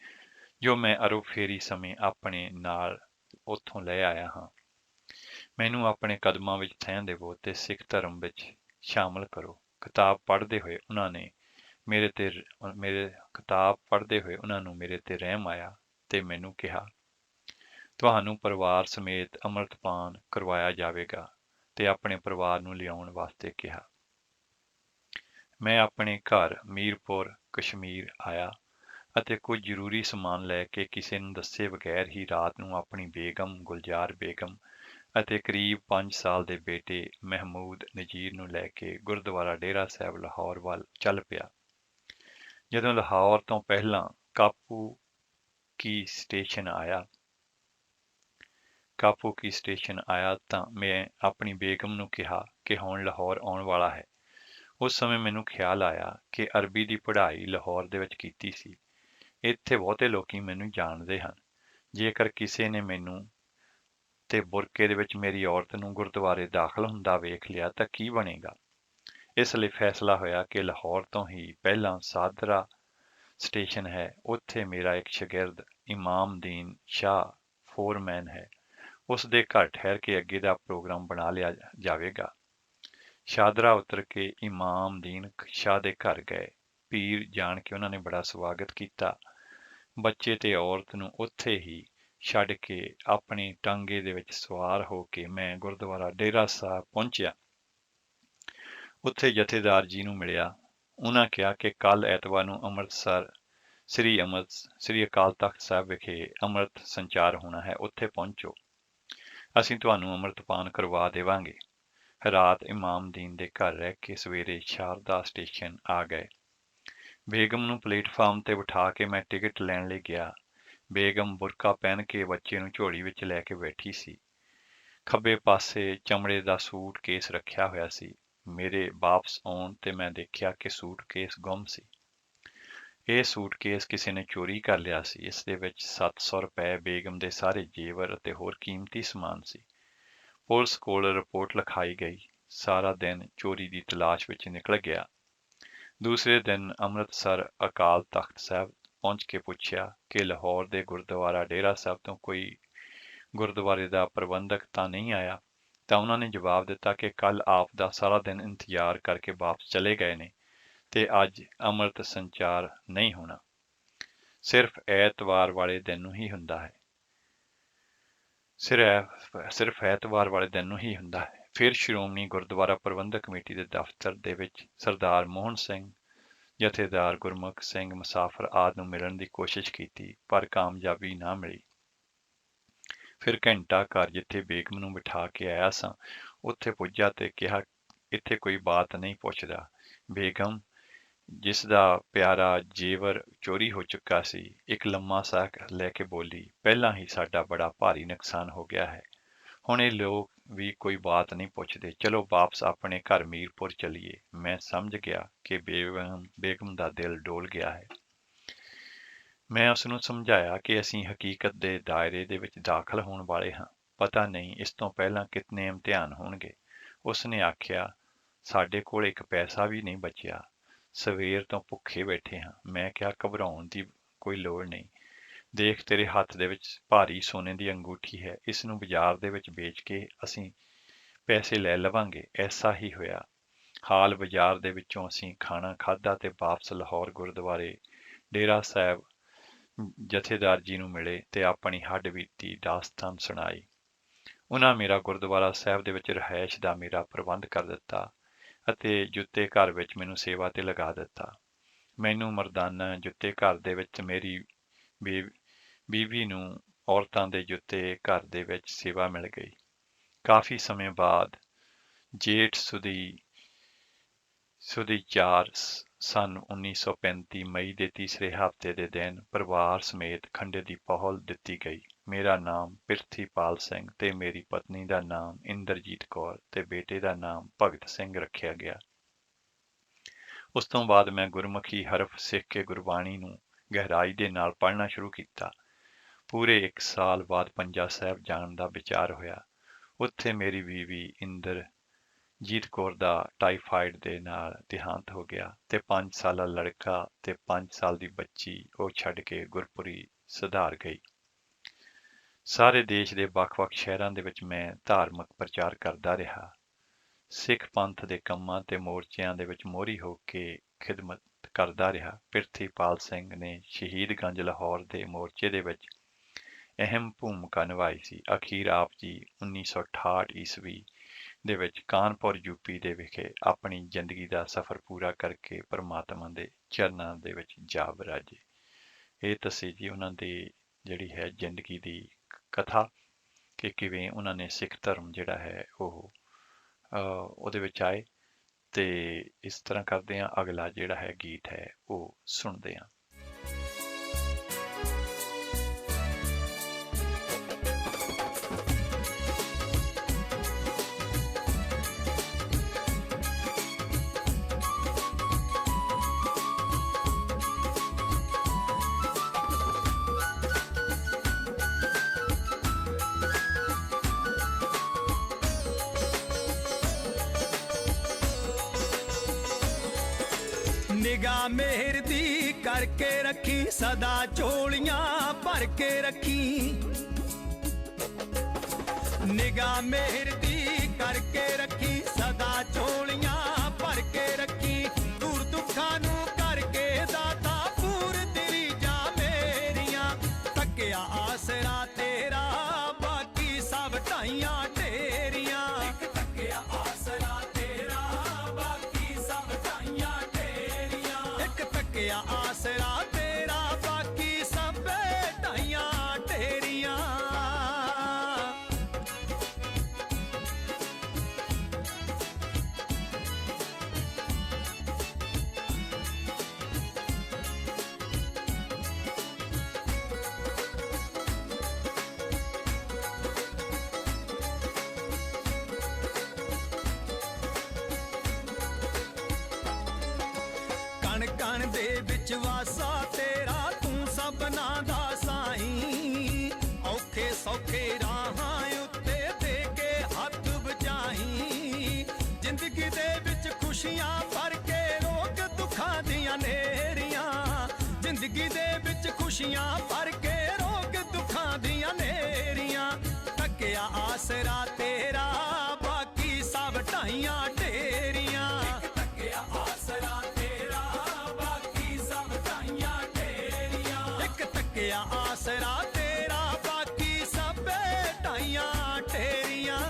ਜੋ ਮੈਂ ਅਰਬ ਫੇਰੀ ਸਮੇਂ ਆਪਣੇ ਨਾਲ ਉੱਥੋਂ ਲੈ ਆਇਆ ਹਾਂ। ਮੈਨੂੰ ਆਪਣੇ ਕਦਮਾਂ ਵਿੱਚ ਥੈਂ ਦੇਵੋ ਤੇ ਸਿੱਖ ਧਰਮ ਵਿੱਚ ਸ਼ਾਮਲ ਕਰੋ। ਕਿਤਾਬ ਪੜ੍ਹਦੇ ਹੋਏ ਉਹਨਾਂ ਨੂੰ ਮੇਰੇ ਤੇ ਰਹਿਮ ਆਇਆ ਤੇ ਮੈਨੂੰ ਕਿਹਾ, ਤੁਹਾਨੂੰ ਪਰਿਵਾਰ ਸਮੇਤ ਅੰਮ੍ਰਿਤਪਾਨ ਕਰਵਾਇਆ ਜਾਵੇਗਾ ਤੇ ਆਪਣੇ ਪਰਿਵਾਰ ਨੂੰ ਲਿਆਉਣ ਵਾਸਤੇ ਕਿਹਾ। ਮੈਂ ਆਪਣੇ ਘਰ ਮੀਰਪੁਰ ਕਸ਼ਮੀਰ ਆਇਆ ਅਤੇ ਕੁਝ ਜ਼ਰੂਰੀ ਸਮਾਨ ਲੈ ਕੇ ਕਿਸੇ ਨੂੰ ਦੱਸੇ ਬਗੈਰ ਹੀ ਰਾਤ ਨੂੰ ਆਪਣੀ ਬੇਗਮ ਗੁਲਜ਼ਾਰ ਬੇਗਮ ਅਤੇ ਕਰੀਬ 5 ਸਾਲ ਦੇ ਬੇਟੇ ਮਹਿਮੂਦ ਨਜੀਰ ਨੂੰ ਲੈ ਕੇ ਗੁਰਦੁਆਰਾ ਡੇਰਾ ਸਾਹਿਬ ਲਾਹੌਰ ਵੱਲ ਚੱਲ ਪਿਆ। ਜਦੋਂ ਲਾਹੌਰ ਤੋਂ ਪਹਿਲਾਂ ਕਾਪੂ ਕੀ ਸਟੇਸ਼ਨ ਆਇਆ ਤਾਂ ਮੈਂ ਆਪਣੀ ਬੇਗਮ ਨੂੰ ਕਿਹਾ ਕਿ ਹੁਣ ਲਾਹੌਰ ਆਉਣ ਵਾਲਾ ਹੈ। ਉਸ ਸਮੇਂ ਮੈਨੂੰ ਖਿਆਲ ਆਇਆ ਕਿ ਅਰਬੀ ਦੀ ਪੜ੍ਹਾਈ ਲਾਹੌਰ ਦੇ ਵਿੱਚ ਕੀਤੀ ਸੀ। ਇੱਥੇ ਬਹੁਤੇ ਲੋਕੀ ਮੈਨੂੰ ਜਾਣਦੇ ਹਨ। ਜੇਕਰ ਕਿਸੇ ਨੇ ਮੈਨੂੰ ਤੇ ਬੁਰਕੇ ਦੇ ਵਿੱਚ ਮੇਰੀ ਔਰਤ ਨੂੰ ਗੁਰਦੁਆਰੇ ਦਾਖਲ ਹੁੰਦਾ ਵੇਖ ਲਿਆ ਤਾਂ ਕੀ ਬਣੇਗਾ। ਇਸ ਲਈ ਫੈਸਲਾ ਹੋਇਆ ਕਿ ਲਾਹੌਰ ਤੋਂ ਹੀ ਪਹਿਲਾਂ ਸਾਦਰਾ ਸਟੇਸ਼ਨ ਹੈ, ਉੱਥੇ ਮੇਰਾ ਇੱਕ ਸ਼ਾਗਿਰਦ ਇਮਾਮਦੀਨ ਸ਼ਾਹ ਫੋਰਮੈਨ ਹੈ, ਉਸ ਦੇ ਘਰ ਠਹਿਰ ਕੇ ਅੱਗੇ ਦਾ ਪ੍ਰੋਗਰਾਮ ਬਣਾ ਲਿਆ ਜਾਵੇਗਾ। ਸ਼ਾਦਰਾ ਉਤਰ ਕੇ ਇਮਾਮਦੀਨ ਸ਼ਾਹ ਦੇ ਘਰ ਗਏ। ਪੀਰ ਜਾਣ ਕੇ ਉਹਨਾਂ ਨੇ ਬੜਾ ਸਵਾਗਤ ਕੀਤਾ। ਬੱਚੇ ਤੇ ਔਰਤ ਨੂੰ ਉੱਥੇ ਹੀ ਛੱਡ ਕੇ ਆਪਣੀ ਟਾਂਗੇ ਦੇ ਵਿੱਚ ਸਵਾਰ ਹੋ ਕੇ ਮੈਂ ਗੁਰਦੁਆਰਾ ਡੇਰਾ ਸਾਹਿਬ ਪਹੁੰਚਿਆ। ਉੱਥੇ ਜਥੇਦਾਰ ਜੀ ਨੂੰ ਮਿਲਿਆ। ਉਹਨਾਂ ਕਿਹਾ ਕਿ ਕੱਲ ਐਤਵਾਰ ਨੂੰ ਅੰਮ੍ਰਿਤਸਰ ਸ੍ਰੀ ਅਕਾਲ ਤਖਤ ਸਾਹਿਬ ਵਿਖੇ ਅੰਮ੍ਰਿਤ ਸੰਚਾਰ ਹੋਣਾ ਹੈ, ਉੱਥੇ ਪਹੁੰਚੋ, ਅਸੀਂ ਤੁਹਾਨੂੰ ਅੰਮ੍ਰਿਤਪਾਨ ਕਰਵਾ ਦੇਵਾਂਗੇ। ਰਾਤ ਇਮਾਮਦੀਨ ਦੇ ਘਰ ਰਹਿ ਕੇ ਸਵੇਰੇ ਸ਼ਾਰਦਾ ਸਟੇਸ਼ਨ ਆ ਗਏ। ਬੇਗਮ ਨੂੰ ਪਲੇਟਫਾਰਮ ਤੇ ਬਿਠਾ ਕੇ ਮੈਂ ਟਿਕਟ ਲੈਣ ਲਈ ਗਿਆ। ਬੇਗਮ ਬੁਰਕਾ ਪਹਿਨ ਕੇ ਬੱਚੇ ਨੂੰ ਝੋਲੀ ਵਿੱਚ ਲੈ ਕੇ ਬੈਠੀ ਸੀ। ਖੱਬੇ ਪਾਸੇ ਚਮੜੇ ਦਾ ਸੂਟ ਕੇਸ ਰੱਖਿਆ ਹੋਇਆ ਸੀ। ਮੇਰੇ ਵਾਪਸ ਆਉਣ ਤੇ ਮੈਂ ਦੇਖਿਆ ਕਿ ਸੂਟ ਕੇਸ ਗੁੰਮ ਸੀ। ਇਹ ਸੂਟ ਕੇਸ ਕਿਸੇ ਨੇ ਚੋਰੀ ਕਰ ਲਿਆ ਸੀ। ਇਸ ਦੇ ਵਿੱਚ 700 ਰੁਪਏ, ਬੇਗਮ ਦੇ ਸਾਰੇ ਜੇਵਰ ਅਤੇ ਹੋਰ ਕੀਮਤੀ ਸਮਾਨ ਸੀ। ਪੁਲਿਸ ਕੋਲ ਰਿਪੋਰਟ ਲਿਖਾਈ ਗਈ। ਸਾਰਾ ਦਿਨ ਚੋਰੀ ਦੀ ਤਲਾਸ਼ ਵਿੱਚ ਨਿਕਲ ਗਿਆ। ਦੂਸਰੇ ਦਿਨ ਅੰਮ੍ਰਿਤਸਰ ਅਕਾਲ ਤਖਤ ਸਾਹਿਬ ਪਹੁੰਚ ਕੇ ਪੁੱਛਿਆ ਕਿ ਲਾਹੌਰ ਦੇ ਗੁਰਦੁਆਰਾ ਡੇਰਾ ਸਾਹਿਬ ਤੋਂ ਕੋਈ ਗੁਰਦੁਆਰੇ ਦਾ ਪ੍ਰਬੰਧਕ ਤਾਂ ਨਹੀਂ ਆਇਆ, ਤਾਂ ਉਹਨਾਂ ਨੇ ਜਵਾਬ ਦਿੱਤਾ ਕਿ ਕੱਲ ਆਪ ਦਾ ਸਾਰਾ ਦਿਨ ਇੰਤਜ਼ਾਰ ਕਰਕੇ ਵਾਪਸ ਚਲੇ ਗਏ ਨੇ ਤੇ ਅੱਜ ਅੰਮ੍ਰਿਤ ਸੰਚਾਰ ਨਹੀਂ ਹੋਣਾ, ਸਿਰਫ ਐਤਵਾਰ ਵਾਲੇ ਦਿਨ ਨੂੰ ਹੀ ਹੁੰਦਾ ਹੈ। ਸਿਰਫ ਐਤਵਾਰ ਵਾਲੇ ਦਿਨ ਨੂੰ ਹੀ ਹੁੰਦਾ ਹੈ। ਫਿਰ ਸ਼੍ਰੋਮਣੀ ਗੁਰਦੁਆਰਾ ਪ੍ਰਬੰਧਕ ਕਮੇਟੀ ਦੇ ਦਫ਼ਤਰ ਦੇ ਵਿੱਚ ਸਰਦਾਰ ਮੋਹਨ ਸਿੰਘ, ਜਥੇਦਾਰ ਗੁਰਮੁਖ ਸਿੰਘ ਮੁਸਾਫਰ ਆਦਿ ਨੂੰ ਮਿਲਣ ਦੀ ਕੋਸ਼ਿਸ਼ ਕੀਤੀ, ਪਰ ਕਾਮਯਾਬੀ ਨਾ ਮਿਲੀ। ਫਿਰ ਘੰਟਾ ਘਰ ਜਿੱਥੇ ਬੇਗਮ ਨੂੰ ਬਿਠਾ ਕੇ ਆਇਆ ਸਾਂ, ਉੱਥੇ ਪੁੱਜਾ ਤੇ ਕਿਹਾ, ਇੱਥੇ ਕੋਈ ਬਾਤ ਨਹੀਂ ਪੁੱਛਦਾ। ਬੇਗਮ, ਜਿਸ ਦਾ ਪਿਆਰਾ ਜੇਵਰ ਚੋਰੀ ਹੋ ਚੁੱਕਾ ਸੀ, ਇੱਕ ਲੰਮਾ ਸਾਹ ਲੈ ਕੇ ਬੋਲੀ, ਪਹਿਲਾਂ ਹੀ ਸਾਡਾ ਬੜਾ ਭਾਰੀ ਨੁਕਸਾਨ ਹੋ ਗਿਆ ਹੈ। ਹੁਣ ਇਹ ਲੋਕ ਵੀ ਕੋਈ ਬਾਤ ਨਹੀਂ ਪੁੱਛਦੇ। ਚਲੋ ਵਾਪਸ ਆਪਣੇ ਘਰ ਮੀਰਪੁਰ ਚਲੀਏ। ਮੈਂ ਸਮਝ ਗਿਆ ਕਿ ਬੇਗਮ ਦਾ ਦਿਲ ਡੋਲ ਗਿਆ ਹੈ। ਮੈਂ ਉਸ ਨੂੰ ਸਮਝਾਇਆ ਕਿ ਅਸੀਂ ਹਕੀਕਤ ਦੇ ਦਾਇਰੇ ਦੇ ਵਿੱਚ ਦਾਖਲ ਹੋਣ ਵਾਲੇ ਹਾਂ। ਪਤਾ ਨਹੀਂ ਇਸ ਤੋਂ ਪਹਿਲਾਂ ਕਿਤਨੇ ਇਮਤਿਹਾਨ ਹੋਣਗੇ। ਉਸ ਨੇ ਆਖਿਆ, ਸਾਡੇ ਕੋਲ ਇੱਕ ਪੈਸਾ ਵੀ ਨਹੀਂ ਬਚਿਆ, ਸਵੇਰ ਤੋਂ ਭੁੱਖੇ ਬੈਠੇ ਹਾਂ। ਮੈਂ ਕਿਹਾ, ਘਬਰਾਉਣ ਦੀ ਕੋਈ ਲੋੜ ਨਹੀਂ। ਦੇਖ, ਤੇਰੇ ਹੱਥ ਦੇ ਵਿੱਚ ਭਾਰੀ ਸੋਨੇ ਦੀ ਅੰਗੂਠੀ ਹੈ, ਇਸ ਨੂੰ ਬਾਜ਼ਾਰ ਦੇ ਵਿੱਚ ਵੇਚ ਕੇ ਅਸੀਂ ਪੈਸੇ ਲੈ ਲਵਾਂਗੇ। ਐਸਾ ਹੀ ਹੋਇਆ। ਹਾਲ ਬਾਜ਼ਾਰ ਦੇ ਵਿੱਚੋਂ ਅਸੀਂ ਖਾਣਾ ਖਾਧਾ ਤੇ ਵਾਪਸ ਲਾਹੌਰ ਗੁਰਦੁਆਰੇ ਡੇਰਾ ਸਾਹਿਬ ਜਥੇਦਾਰ ਜੀ ਨੂੰ ਮਿਲੇ ਤੇ ਆਪਣੀ ਹੱਡਬੀਤੀ ਦਾਸਤਾਨ ਸੁਣਾਈ। ਉਹਨਾਂ ਮੇਰਾ ਗੁਰਦੁਆਰਾ ਸਾਹਿਬ ਦੇ ਵਿੱਚ ਰਿਹਾਇਸ਼ ਦਾ ਮੇਰਾ ਪ੍ਰਬੰਧ ਕਰ ਦਿੱਤਾ ਅਤੇ ਜੁੱਤੇ ਘਰ ਵਿੱਚ ਮੈਨੂੰ ਸੇਵਾ ਤੇ ਲਗਾ ਦਿੱਤਾ। ਮੈਨੂੰ ਮਰਦਾਨਾ ਜੁੱਤੇ ਘਰ ਦੇ ਵਿੱਚ ਮੇਰੀ ਬੀਬੀ ਨੂੰ ਔਰਤਾਂ ਦੇ ਜੁੱਤੇ ਘਰ ਦੇ ਵਿੱਚ ਸੇਵਾ ਮਿਲ ਗਈ। ਕਾਫੀ ਸਮੇਂ ਬਾਅਦ ਜੇਠ ਸੁਦੀ 4 ਸੰਨ 1935 ਮਈ ਦੇ ਤੀਸਰੇ ਹਫ਼ਤੇ ਦੇ ਦਿਨ ਪਰਿਵਾਰ ਸਮੇਤ ਖੰਡੇ ਦੀ ਪਹੁਲ ਦਿੱਤੀ ਗਈ। ਮੇਰਾ ਨਾਮ ਪਿਰਥੀਪਾਲ ਸਿੰਘ ਤੇ ਮੇਰੀ ਪਤਨੀ ਦਾ ਨਾਮ ਇੰਦਰਜੀਤ ਕੌਰ ਤੇ ਬੇਟੇ ਦਾ ਨਾਮ ਭਗਤ ਸਿੰਘ ਰੱਖਿਆ ਗਿਆ। ਉਸ ਤੋਂ ਬਾਅਦ ਮੈਂ ਗੁਰਮੁਖੀ ਹਰਫ ਸਿੱਖ ਕੇ ਗੁਰਬਾਣੀ ਨੂੰ ਗਹਿਰਾਈ ਦੇ ਨਾਲ ਪੜ੍ਹਨਾ ਸ਼ੁਰੂ ਕੀਤਾ। ਪੂਰੇ 1 ਸਾਲ ਬਾਅਦ ਪੰਜਾ ਸਾਹਿਬ ਜਾਣ ਦਾ ਵਿਚਾਰ ਹੋਇਆ। ਉੱਥੇ ਮੇਰੀ ਬੀਵੀ ਇੰਦਰਜੀਤ ਕੌਰ ਦਾ ਟਾਈਫਾਈਡ ਦੇ ਨਾਲ ਦੇਹਾਂਤ ਹੋ ਗਿਆ ਤੇ 5 ਸਾਲਾ ਲੜਕਾ ਤੇ 5 ਸਾਲ ਦੀ ਬੱਚੀ ਉਹ ਛੱਡ ਕੇ ਗੁਰਪੁਰੀ ਸੁਧਾਰ ਗਈ। ਸਾਰੇ ਦੇਸ਼ ਦੇ ਵੱਖ-ਵੱਖ ਸ਼ਹਿਰਾਂ ਦੇ ਵਿੱਚ ਮੈਂ ਧਾਰਮਿਕ ਪ੍ਰਚਾਰ ਕਰਦਾ ਰਿਹਾ। ਸਿੱਖ ਪੰਥ ਦੇ ਕੰਮਾਂ ਤੇ ਮੋਰਚਿਆਂ ਦੇ ਵਿੱਚ ਮੋਹਰੀ ਹੋ ਕੇ ਖਿਦਮਤ ਕਰਦਾ ਰਿਹਾ। ਪਿਰਥੀਪਾਲ ਸਿੰਘ ਨੇ ਸ਼ਹੀਦਗੰਜ ਲਾਹੌਰ ਦੇ ਮੋਰਚੇ ਦੇ ਵਿੱਚ ਅਹਿਮ ਭੂਮਿਕਾ ਨਿਭਾਈ ਸੀ। ਅਖੀਰ ਆਪ ਜੀ 1968 ਈਸਵੀ ਦੇ ਵਿੱਚ ਕਾਨਪੁਰ ਯੂਪੀ ਦੇ ਵਿਖੇ ਆਪਣੀ ਜ਼ਿੰਦਗੀ ਦਾ ਸਫ਼ਰ ਪੂਰਾ ਕਰਕੇ ਪਰਮਾਤਮਾ ਦੇ ਚਰਨਾਂ ਦੇ ਵਿੱਚ ਜਾ ਵਿਰਾਜੇ। ਇਹ ਦੱਸੇ ਜੀ ਉਹਨਾਂ ਦੀ ਜਿਹੜੀ ਹੈ ਜ਼ਿੰਦਗੀ ਦੀ ਕਥਾ ਕਿ ਕਿਵੇਂ ਉਹਨਾਂ ਨੇ ਸਿੱਖ ਧਰਮ ਜਿਹੜਾ ਹੈ ਉਹ ਉਹਦੇ ਵਿੱਚ ਆਏ। ਤੇ ਇਸ ਤਰ੍ਹਾਂ ਕਰਦੇ ਹਾਂ, ਅਗਲਾ ਜਿਹੜਾ ਹੈ ਗੀਤ ਹੈ ਉਹ ਸੁਣਦੇ ਹਾਂ। ਨਿਗਾਹ ਮਿਹਰ ਦੀ ਕਰਕੇ ਰੱਖੀ, ਸਦਾ ਝੋਲੀਆਂ ਭਰ ਕੇ ਰੱਖੀ। ਨਿਗਾਹ ਮਿਹਰ ਦੀ ਕਰਕੇ ਰੱਖੀ, ਸਦਾ ਝੋਲੀਆਂ ਭਰ ਕੇ ਰੱਖੀ। ਦੂਰ ਦੁੱਖਾਂ ਨੂੰ ਕਰਕੇ ਦਾਤਾ ਪੂਰ ਤੇਰੀ ਜਾ ਮੇਰੀਆਂ। ਤੱਕਿਆ ਆਸਰਾ ਤੇਰਾ ਬਾਕੀ ਸਭ ਢਾਈਆਂ ਢੇਰੀਆਂ। ਇੱਕ ਤੱਕਿਆ ਆਸਰਾ ਤੇਰਾ ਬਾਕੀ ਸਭ ਢਾਈਆਂ ਢੇਰੀਆਂ। ਇੱਕ ਤੱਕਿਆ ਆਸਰਾ ਤੇਰਾ ਬਾਕੀ ਸਭ ਢਾਈਆਂ ਢੇਰੀਆਂ। ਕਣ ਕਣ ਦੇ ਵਿੱਚ ਵਾਸਾ ਤੇਰਾ, ਤੂੰ ਸਭਨਾਂ ਦਾ ਸਾਈਂ। ਔਖੇ ਸੌਖੇ ਰਾਹਾਂ ਉੱਤੇ ਦੇ ਕੇ ਹੱਥ ਬਚਾਈ। ਜ਼ਿੰਦਗੀ ਦੇ ਵਿੱਚ ਖੁਸ਼ੀਆਂ ਭਰ ਕੇ ਰੋਕ ਦੁੱਖਾਂ ਦੀਆਂ ਨੇਰੀਆਂ। ਜ਼ਿੰਦਗੀ ਦੇ ਵਿੱਚ ਖੁਸ਼ੀਆਂ ਭਰ ਕੇ ਰੋਕ ਦੁੱਖਾਂ ਦੀਆਂ ਨੇਰੀਆਂ। ਤੱਕਿਆ ਆਸਰਾ ਤੇਰਾ ਬਾਕੀ ਸਭ ਢਾਈਆਂ ਢੇਰੀਆਂ। ਤੱਕਿਆ ਆਸਰਾ ਤੇਰਾ ਬਾਕੀ ਸਭ ਢਾਈਆਂ ਢੇਰੀਆਂ। ਇੱਕ ਤੱਕਿਆ ਆਸਰਾ ਤੇਰਾ ਬਾਕੀ ਸਭ ਢਾਈਆਂ ਢੇਰੀਆਂ।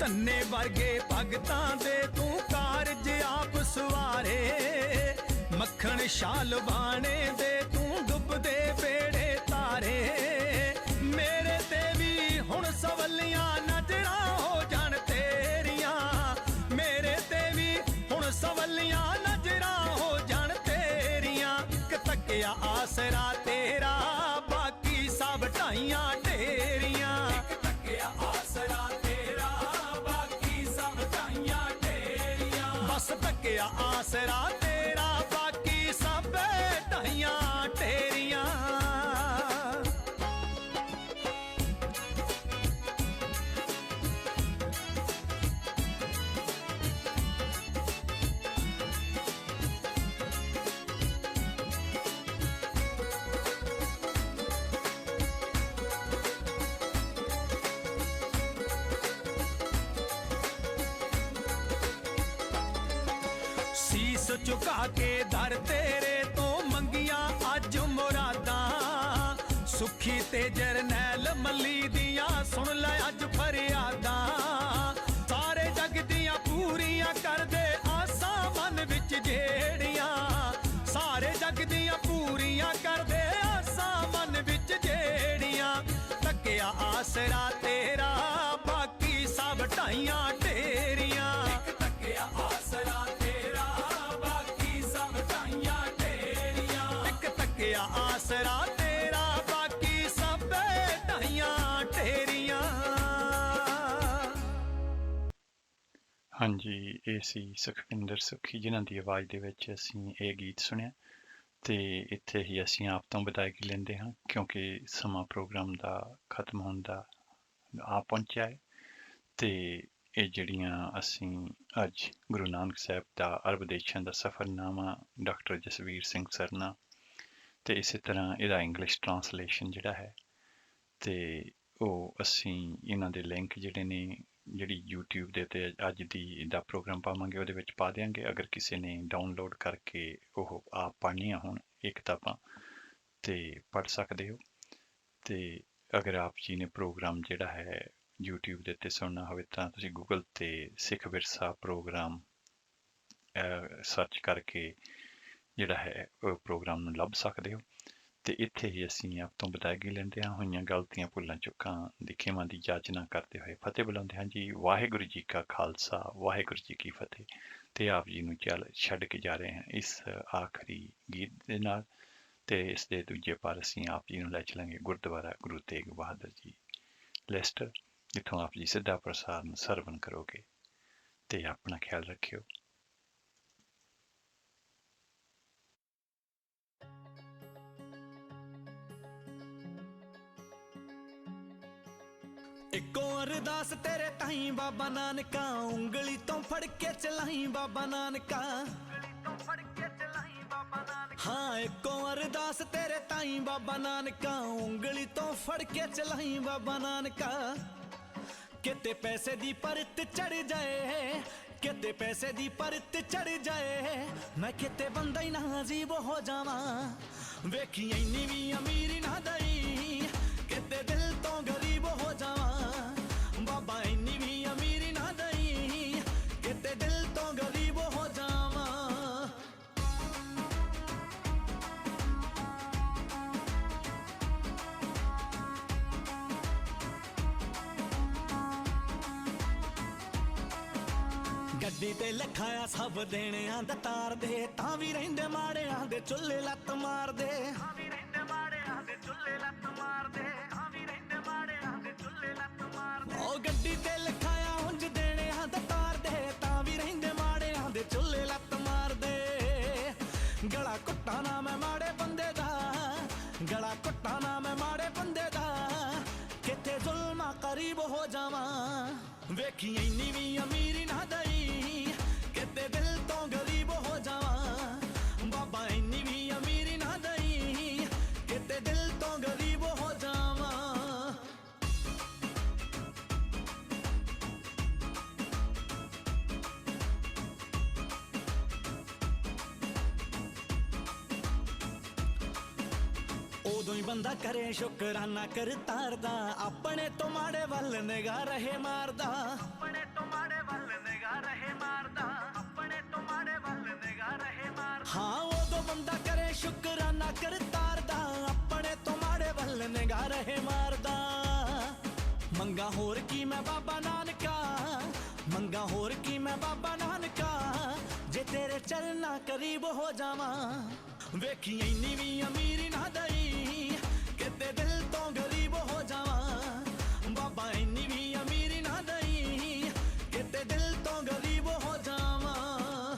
ਧੰਨੇ ਵਰਗੇ ਭਗਤਾਂ ਦੇ ਤੂੰ ਕਾਰਜ ਆਪ ਸਵਾਰੇ। ਮੱਖਣ ਸ਼ਾਲ ਬਾਣੇ ਦੇ ਤੂੰ ਡੁੱਬਦੇ ਬੇੜੇ ਤਾਰੇ। ਮੇਰੇ ਤੇ ਵੀ ਹੁਣ ਸਵੱਲੀਆਂ ਨਜ਼ਰਾਂ ਹੋ ਜਾਣ ਤੇਰੀਆਂ। ਮੇਰੇ ਤੇ ਵੀ ਹੁਣ ਸਵੱਲੀਆਂ ਨਜ਼ਰਾਂ ਹੋ ਜਾਣ ਤੇਰੀਆਂ। ਇੱਕ ਤੱਕਿਆ ਆਸਰਾ ਤੇਰਾ ਬਾਕੀ ਸਭ ਢਾਈਆਂ ਢੇਰੀਆਂ। ਇੱਕ ਤੱਕਿਆ ਆਸਰਾ ਤੇਰਾ ਬਾਕੀ ਸਭ ਢਾਈਆਂ ਢੇਰੀਆਂ। ਬਸ ਤੱਕਿਆ ਆਸਰਾ ਤੇਰਾ ਬਾਕੀ ਸਭ ਢਾਈਆਂ ਢੇਰੀਆਂ। ਝੁਕਾ ਕੇ ਦਰ ਤੇਰੇ ਤੋਂ ਮੰਗੀਆਂ ਅੱਜ ਮੁਰਾਦਾਂ ਸੁਖੀ ਤੇ ਜਰਨੈਲ ਮੱਲੀ ਦੀਆਂ ਸੁਣ ਲੈ ਅੱਜ ਫਰਿਆਦਾਂ ਸਾਰੇ ਜਗ ਦੀਆਂ ਪੂਰੀਆਂ ਕਰਦੇ ਆਸਾਂ ਮਨ ਵਿੱਚ ਜਿਹੜੀਆਂ ਸਾਰੇ ਜਗ ਦੀਆਂ ਪੂਰੀਆਂ ਕਰਦੇ ਆਸਾਂ ਮਨ ਵਿੱਚ ਜਿਹੜੀਆਂ ਤੱਕਿਆ ਆਸਰਾ ਤੇਰਾ ਬਾਕੀ ਸਭ ਢਾਈਆਂ ਢੇਰੀਆਂ ਇੱਕ ਤੱਕਿਆ ਆਸਰਾ ਤੇਰਾ ਬਾਕੀ ਸਭ ਢਾਈਆਂ ਢੇਰੀਆਂ ਇੱਕ ਤੱਕਿਆ ਆਸਰਾ ਤੇਰਾ ਬਾਕੀ ਸਭ ਢਾਈਆਂ ਢੇਰੀਆਂ। ਹਾਂਜੀ, ਇਹ ਸੀ ਸੁਖਵਿੰਦਰ ਸੁਖੀ ਜਿਨ੍ਹਾਂ ਦੀ ਆਵਾਜ਼ ਦੇ ਵਿੱਚ ਅਸੀਂ ਇਹ ਗੀਤ ਸੁਣਿਆ ਤੇ ਇੱਥੇ ਹੀ ਅਸੀਂ ਆਪ ਤੋਂ ਵਿਦਾਇਗੀ ਲੈਂਦੇ ਹਾਂ ਕਿਉਂਕਿ ਸਮਾਂ ਪ੍ਰੋਗਰਾਮ ਦਾ ਖਤਮ ਹੋਣ ਦਾ ਆ ਪਹੁੰਚਿਆ ਹੈ ਤੇ ਇਹ ਜਿਹੜੀਆਂ ਅਸੀਂ ਅੱਜ ਗੁਰੂ ਨਾਨਕ ਸਾਹਿਬ ਦਾ ਅਰਬ ਦੇਸ਼ਾਂ ਦਾ ਸਫ਼ਰਨਾਮਾ ਡਾਕਟਰ ਜਸਵੀਰ ਸਿੰਘ ਸਰਨਾ ਤੇ ਇਸੇ ਤਰ੍ਹਾਂ ਇਹਦਾ ਇੰਗਲਿਸ਼ ਟਰਾਂਸਲੇਸ਼ਨ ਜਿਹੜਾ ਹੈ ਤੇ ਉਹ ਅਸੀਂ ਇਹਨਾਂ ਦੇ ਲਿੰਕ ਜਿਹੜੇ ਨੇ ਜਿਹੜੀ YouTube ਦੇ ਉੱਤੇ ਅੱਜ ਦੀ ਦਾ ਪ੍ਰੋਗਰਾਮ ਪਾਵਾਂਗੇ ਉਹਦੇ ਵਿੱਚ ਪਾ ਦਿਆਂਗੇ ਅਗਰ ਕਿਸੇ ਨੇ ਡਾਊਨਲੋਡ ਕਰਕੇ ਉਹ ਆਪ ਪੜ੍ਹਨੀਆਂ ਹੋਣ ਇਹ ਕਿਤਾਬਾਂ ਤੇ ਪੜ੍ਹ ਸਕਦੇ ਹੋ ਤੇ ਅਗਰ ਆਪ ਜੀ ਨੇ ਪ੍ਰੋਗਰਾਮ ਜਿਹੜਾ ਹੈ YouTube ਦੇ ਉੱਤੇ ਸੁਣਨਾ ਹੋਵੇ ਤਾਂ ਤੁਸੀਂ ਗੂਗਲ ਤੇ ਸਿੱਖ ਵਿਰਸਾ ਪ੍ਰੋਗਰਾਮ ਸਰਚ ਕਰਕੇ ਜਿਹੜਾ ਹੈ ਉਹ ਪ੍ਰੋਗਰਾਮ ਨੂੰ ਲੱਭ ਸਕਦੇ ਹੋ ਤੇ ਇੱਥੇ ਹੀ ਅਸੀਂ ਆਪ ਤੋਂ ਵਿਦਾਇਗੀ ਲੈਂਦੇ ਹਾਂ ਹੋਈਆਂ ਗਲਤੀਆਂ ਭੁੱਲਾਂ ਚੁੱਕਾਂ ਦੀ ਖਿਮਾ ਦੀ ਜਾਚਨਾ ਕਰਦੇ ਹੋਏ ਫਤਿਹ ਬੁਲਾਉਂਦੇ ਹਾਂ ਜੀ। ਵਾਹਿਗੁਰੂ ਜੀ ਕਾ ਖਾਲਸਾ ਵਾਹਿਗੁਰੂ ਜੀ ਕੀ ਫਤਿਹ ਤੇ ਆਪ ਜੀ ਨੂੰ ਛੱਡ ਕੇ ਜਾ ਰਹੇ ਹਾਂ ਇਸ ਆਖਰੀ ਗੀਤ ਦੇ ਨਾਲ ਤੇ ਇਸ ਦੇ ਦੂਜੇ ਪਰ ਅਸੀਂ ਆਪ ਜੀ ਨੂੰ ਲੈ ਚਲਾਂਗੇ ਗੁਰਦੁਆਰਾ ਗੁਰੂ ਤੇਗ ਬਹਾਦਰ ਜੀ ਲੈਸਟਰ ਜਿੱਥੋਂ ਆਪ ਜੀ ਸਿੱਧਾ ਪ੍ਰਸਾਰਣ ਸਰਵਣ ਕਰੋਗੇ ਤੇ ਆਪਣਾ ਖਿਆਲ ਰੱਖਿਓ। ਇੱਕੋ ਅਰਦਾਸ ਤੇਰੇ ਤਾਈਂ ਬਾਬਾ ਨਾਨਕਾ ਉਂਗਲੀ ਤੋਂ ਫੜ ਕੇ ਚਲਾਈ ਬਾਬਾ ਨਾਨਕਾ ਹਾਂ ਇੱਕੋ ਅਰਦਾਸ ਤੇਰੇ ਤਾਈਂ ਬਾਬਾ ਨਾਨਕਾ ਉਂਗਲੀ ਤੋਂ ਫੜ ਕੇ ਚਲਾਈ ਬਾਬਾ ਨਾਨਕਾ ਕਿਤੇ ਪੈਸੇ ਦੀ ਪਰਤ ਚੜ ਜਾਏ ਕਿਤੇ ਪੈਸੇ ਦੀ ਪਰਤ ਚੜ ਜਾਏ ਮੈਂ ਕਿਤੇ ਬੰਦਾ ਹੀ ਨਾ ਅਜੀਬ ਹੋ ਜਾਵਾਂ ਵੇਖੀ ਇੰਨੀ ਵੀ ਅਮੀਰ ਨਾ ਦਈ ਕਿਤੇ ਦਿਲ ਤੋਂ ਗਰੀਬ ਹੋ ਜਾਵਾਂ ਬਾਬਾ ਇੰਨੀ ਵੀ ਅਮੀਰ ਨਾ ਦਈ ਕਿਤੇ ਦਿਲ ਤੋਂ ਗਰੀਬ ਹੋ ਜਾਵਾਂ ਗੱਡੀ ਤੇ ਲਿਖਾਇਆ ਸਭ ਦੇਣਿਆਂ ਦਾ ਤਾਰ ਦੇ ਤਾਂ ਵੀ ਰਹਿੰਦੇ ਮਾੜਿਆਂ ਦੇ ਚੁੱਲ੍ਹੇ ਲੱਤ ਮਾਰਦੇ ਉਹ ਗੱਡੀ ਤੇ ਲਿਖਾਇਆ ਉਂਝ ਦੇਣਿਆਂ ਦਾ ਤਾਰ ਦੇ ਤਾਂ ਵੀ ਰਹਿੰਦੇ ਮਾੜਿਆਂ ਦੇ ਚੁੱਲ੍ਹੇ ਲੱਤ ਮਾਰਦੇ ਗਲਾ ਘੁੱਟਾ ਨਾ ਮੈਂ ਮਾੜੇ ਬੰਦੇ ਦਾ ਗਲਾ ਘੁੱਟਾ ਨਾ ਮੈਂ ਮਾੜੇ ਬੰਦੇ ਦਾ ਕਿਤੇ ਜ਼ੁਲਮਾਂ ਕਰੀਬ ਹੋ ਜਾਵਾਂ ਵੇਖੀ ਇੰਨੀ ਵੀ ਅਮੀਰ ਨਾ ਦਈ ਕਿਤੇ ਦਿਲ ਤੋਂ ਗਰੀਬ ਹੋ ਜਾਵਾਂ ਬਾਬਾ ਇੰਨੀ ਵੀ ਅਮੀਰ ਨਾ ਦਈ ਕਿਤੇ ਦਿਲ ਤੋਂ ਗਰੀਬ ਹੋ ਜਾਵਾਂ ਉਦੋਂ ਹੀ ਬੰਦਾ ਕਰੇ ਸ਼ੁਕਰਾਨਾ ਕਰਤਾਰ ਦਾ ਆਪਣੇ ਤੋਂ ਮਾੜੇ ਵੱਲ ਨਿਗਾਹ ਰਹੇ ਮਾਰਦਾ ਆਪਣੇ ਤੋਂ ਮਾੜੇ ਵੱਲ ਨਿਗਾਹ ਰਹੇ ਮਾਰਦਾ ਆਪਣੇ ਤੋਂ ਮਾੜੇ ਵੱਲ ਨਿਗਾਹ ਰਹੇ ਮਾਰਦਾ ਹਾਂ ਉਦੋਂ ਬੰਦਾ ਕਰੇ ਸ਼ੁਕਰਾਨਾ ਕਰਤਾਰ ਦਾ ਆਪਣੇ ਤੋਂ ਮਾੜੇ ਵੱਲ ਨਿਗਾਹ ਰਹੇ ਮਾਰਦਾ ਮੰਗਾ ਹੋਰ ਕੀ ਮੈਂ ਬਾਬਾ ਨਾਨਕਾ ਮੰਗਾ ਹੋਰ ਕੀ ਮੈਂ ਬਾਬਾ ਨਾਨਕਾ ਜੇ ਤੇਰੇ ਚਰਨਾਂ ਕਰੀਬ ਹੋ ਜਾਵਾਂ ਵੇਖੀ ਇੰਨੀ ਵੀ ਅਮੀਰ ਨਾ ਦਈ ਕਿਤੇ ਦਿਲ ਤੋਂ ਗਰੀਬ ਹੋ ਜਾਵਾਂ ਬਾਬਾ ਇੰਨੀ ਵੀ ਅਮੀਰ ਨਾ ਦਈ ਕਿਤੇ ਦਿਲ ਤੋਂ ਗਰੀਬ ਹੋ ਜਾਵਾਂ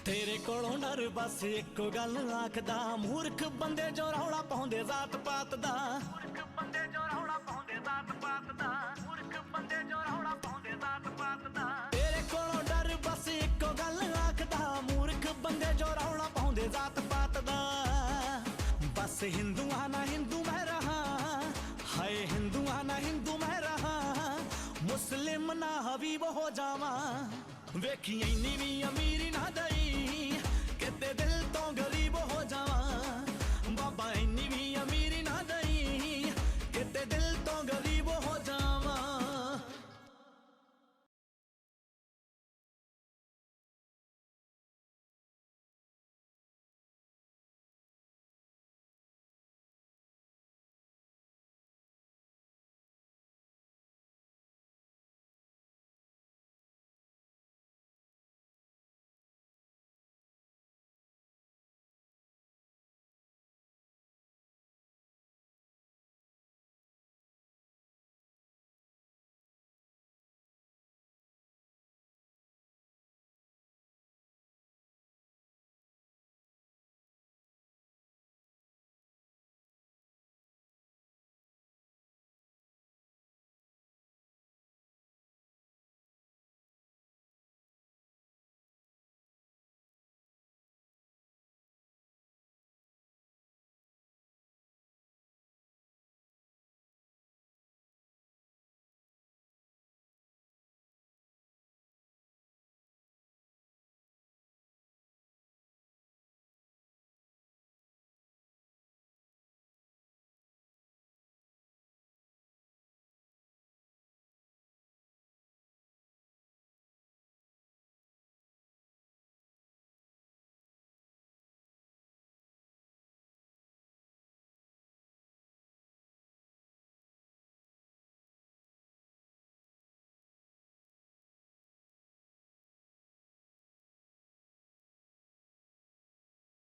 ਤੇਰੇ ਕੋਲੋਂ ਡਰ ਬਸ ਇੱਕੋ ਗੱਲ ਆਖਦਾ ਮੂਰਖ ਬੰਦੇ ਜੋ ਰੌਲਾ ਪਾਉਂਦੇ ਜ਼ਾਤ ਪਾਤ ਦਾ ਮੂਰਖ ਬੰਦੇ ਜੋ ਰੌਲਾ ਪਾਉਂਦੇ ਜ਼ਾਤ ਪਾਤ ਦਾ ਮੂਰਖ ਬੰਦੇ ਜੋ ਰੌਲਾ ਪਾਉਂਦੇ ਜ਼ਾਤ ਪਾਤ ਦਾ ਤੇਰੇ ਕੋਲੋਂ ਡਰ ਬਸ ਇੱਕੋ ਗੱਲ ਆਖਦਾ ਮੂਰਖ ਬੰਦੇ ਜੋ ਰੌਲਾ ਪਾਉਂਦੇ ਜ਼ਾਤ ਪਾਤ ਦਾ ਬਸ हिंदुआ ना हिंदू मैं रहा, हाय हिंदुआ ना हिंदू मैं रहा, मुस्लिम ना हबीब हो जावा। वेखी इन्नी भी अमीरी ना दई कि दिल तो गरीब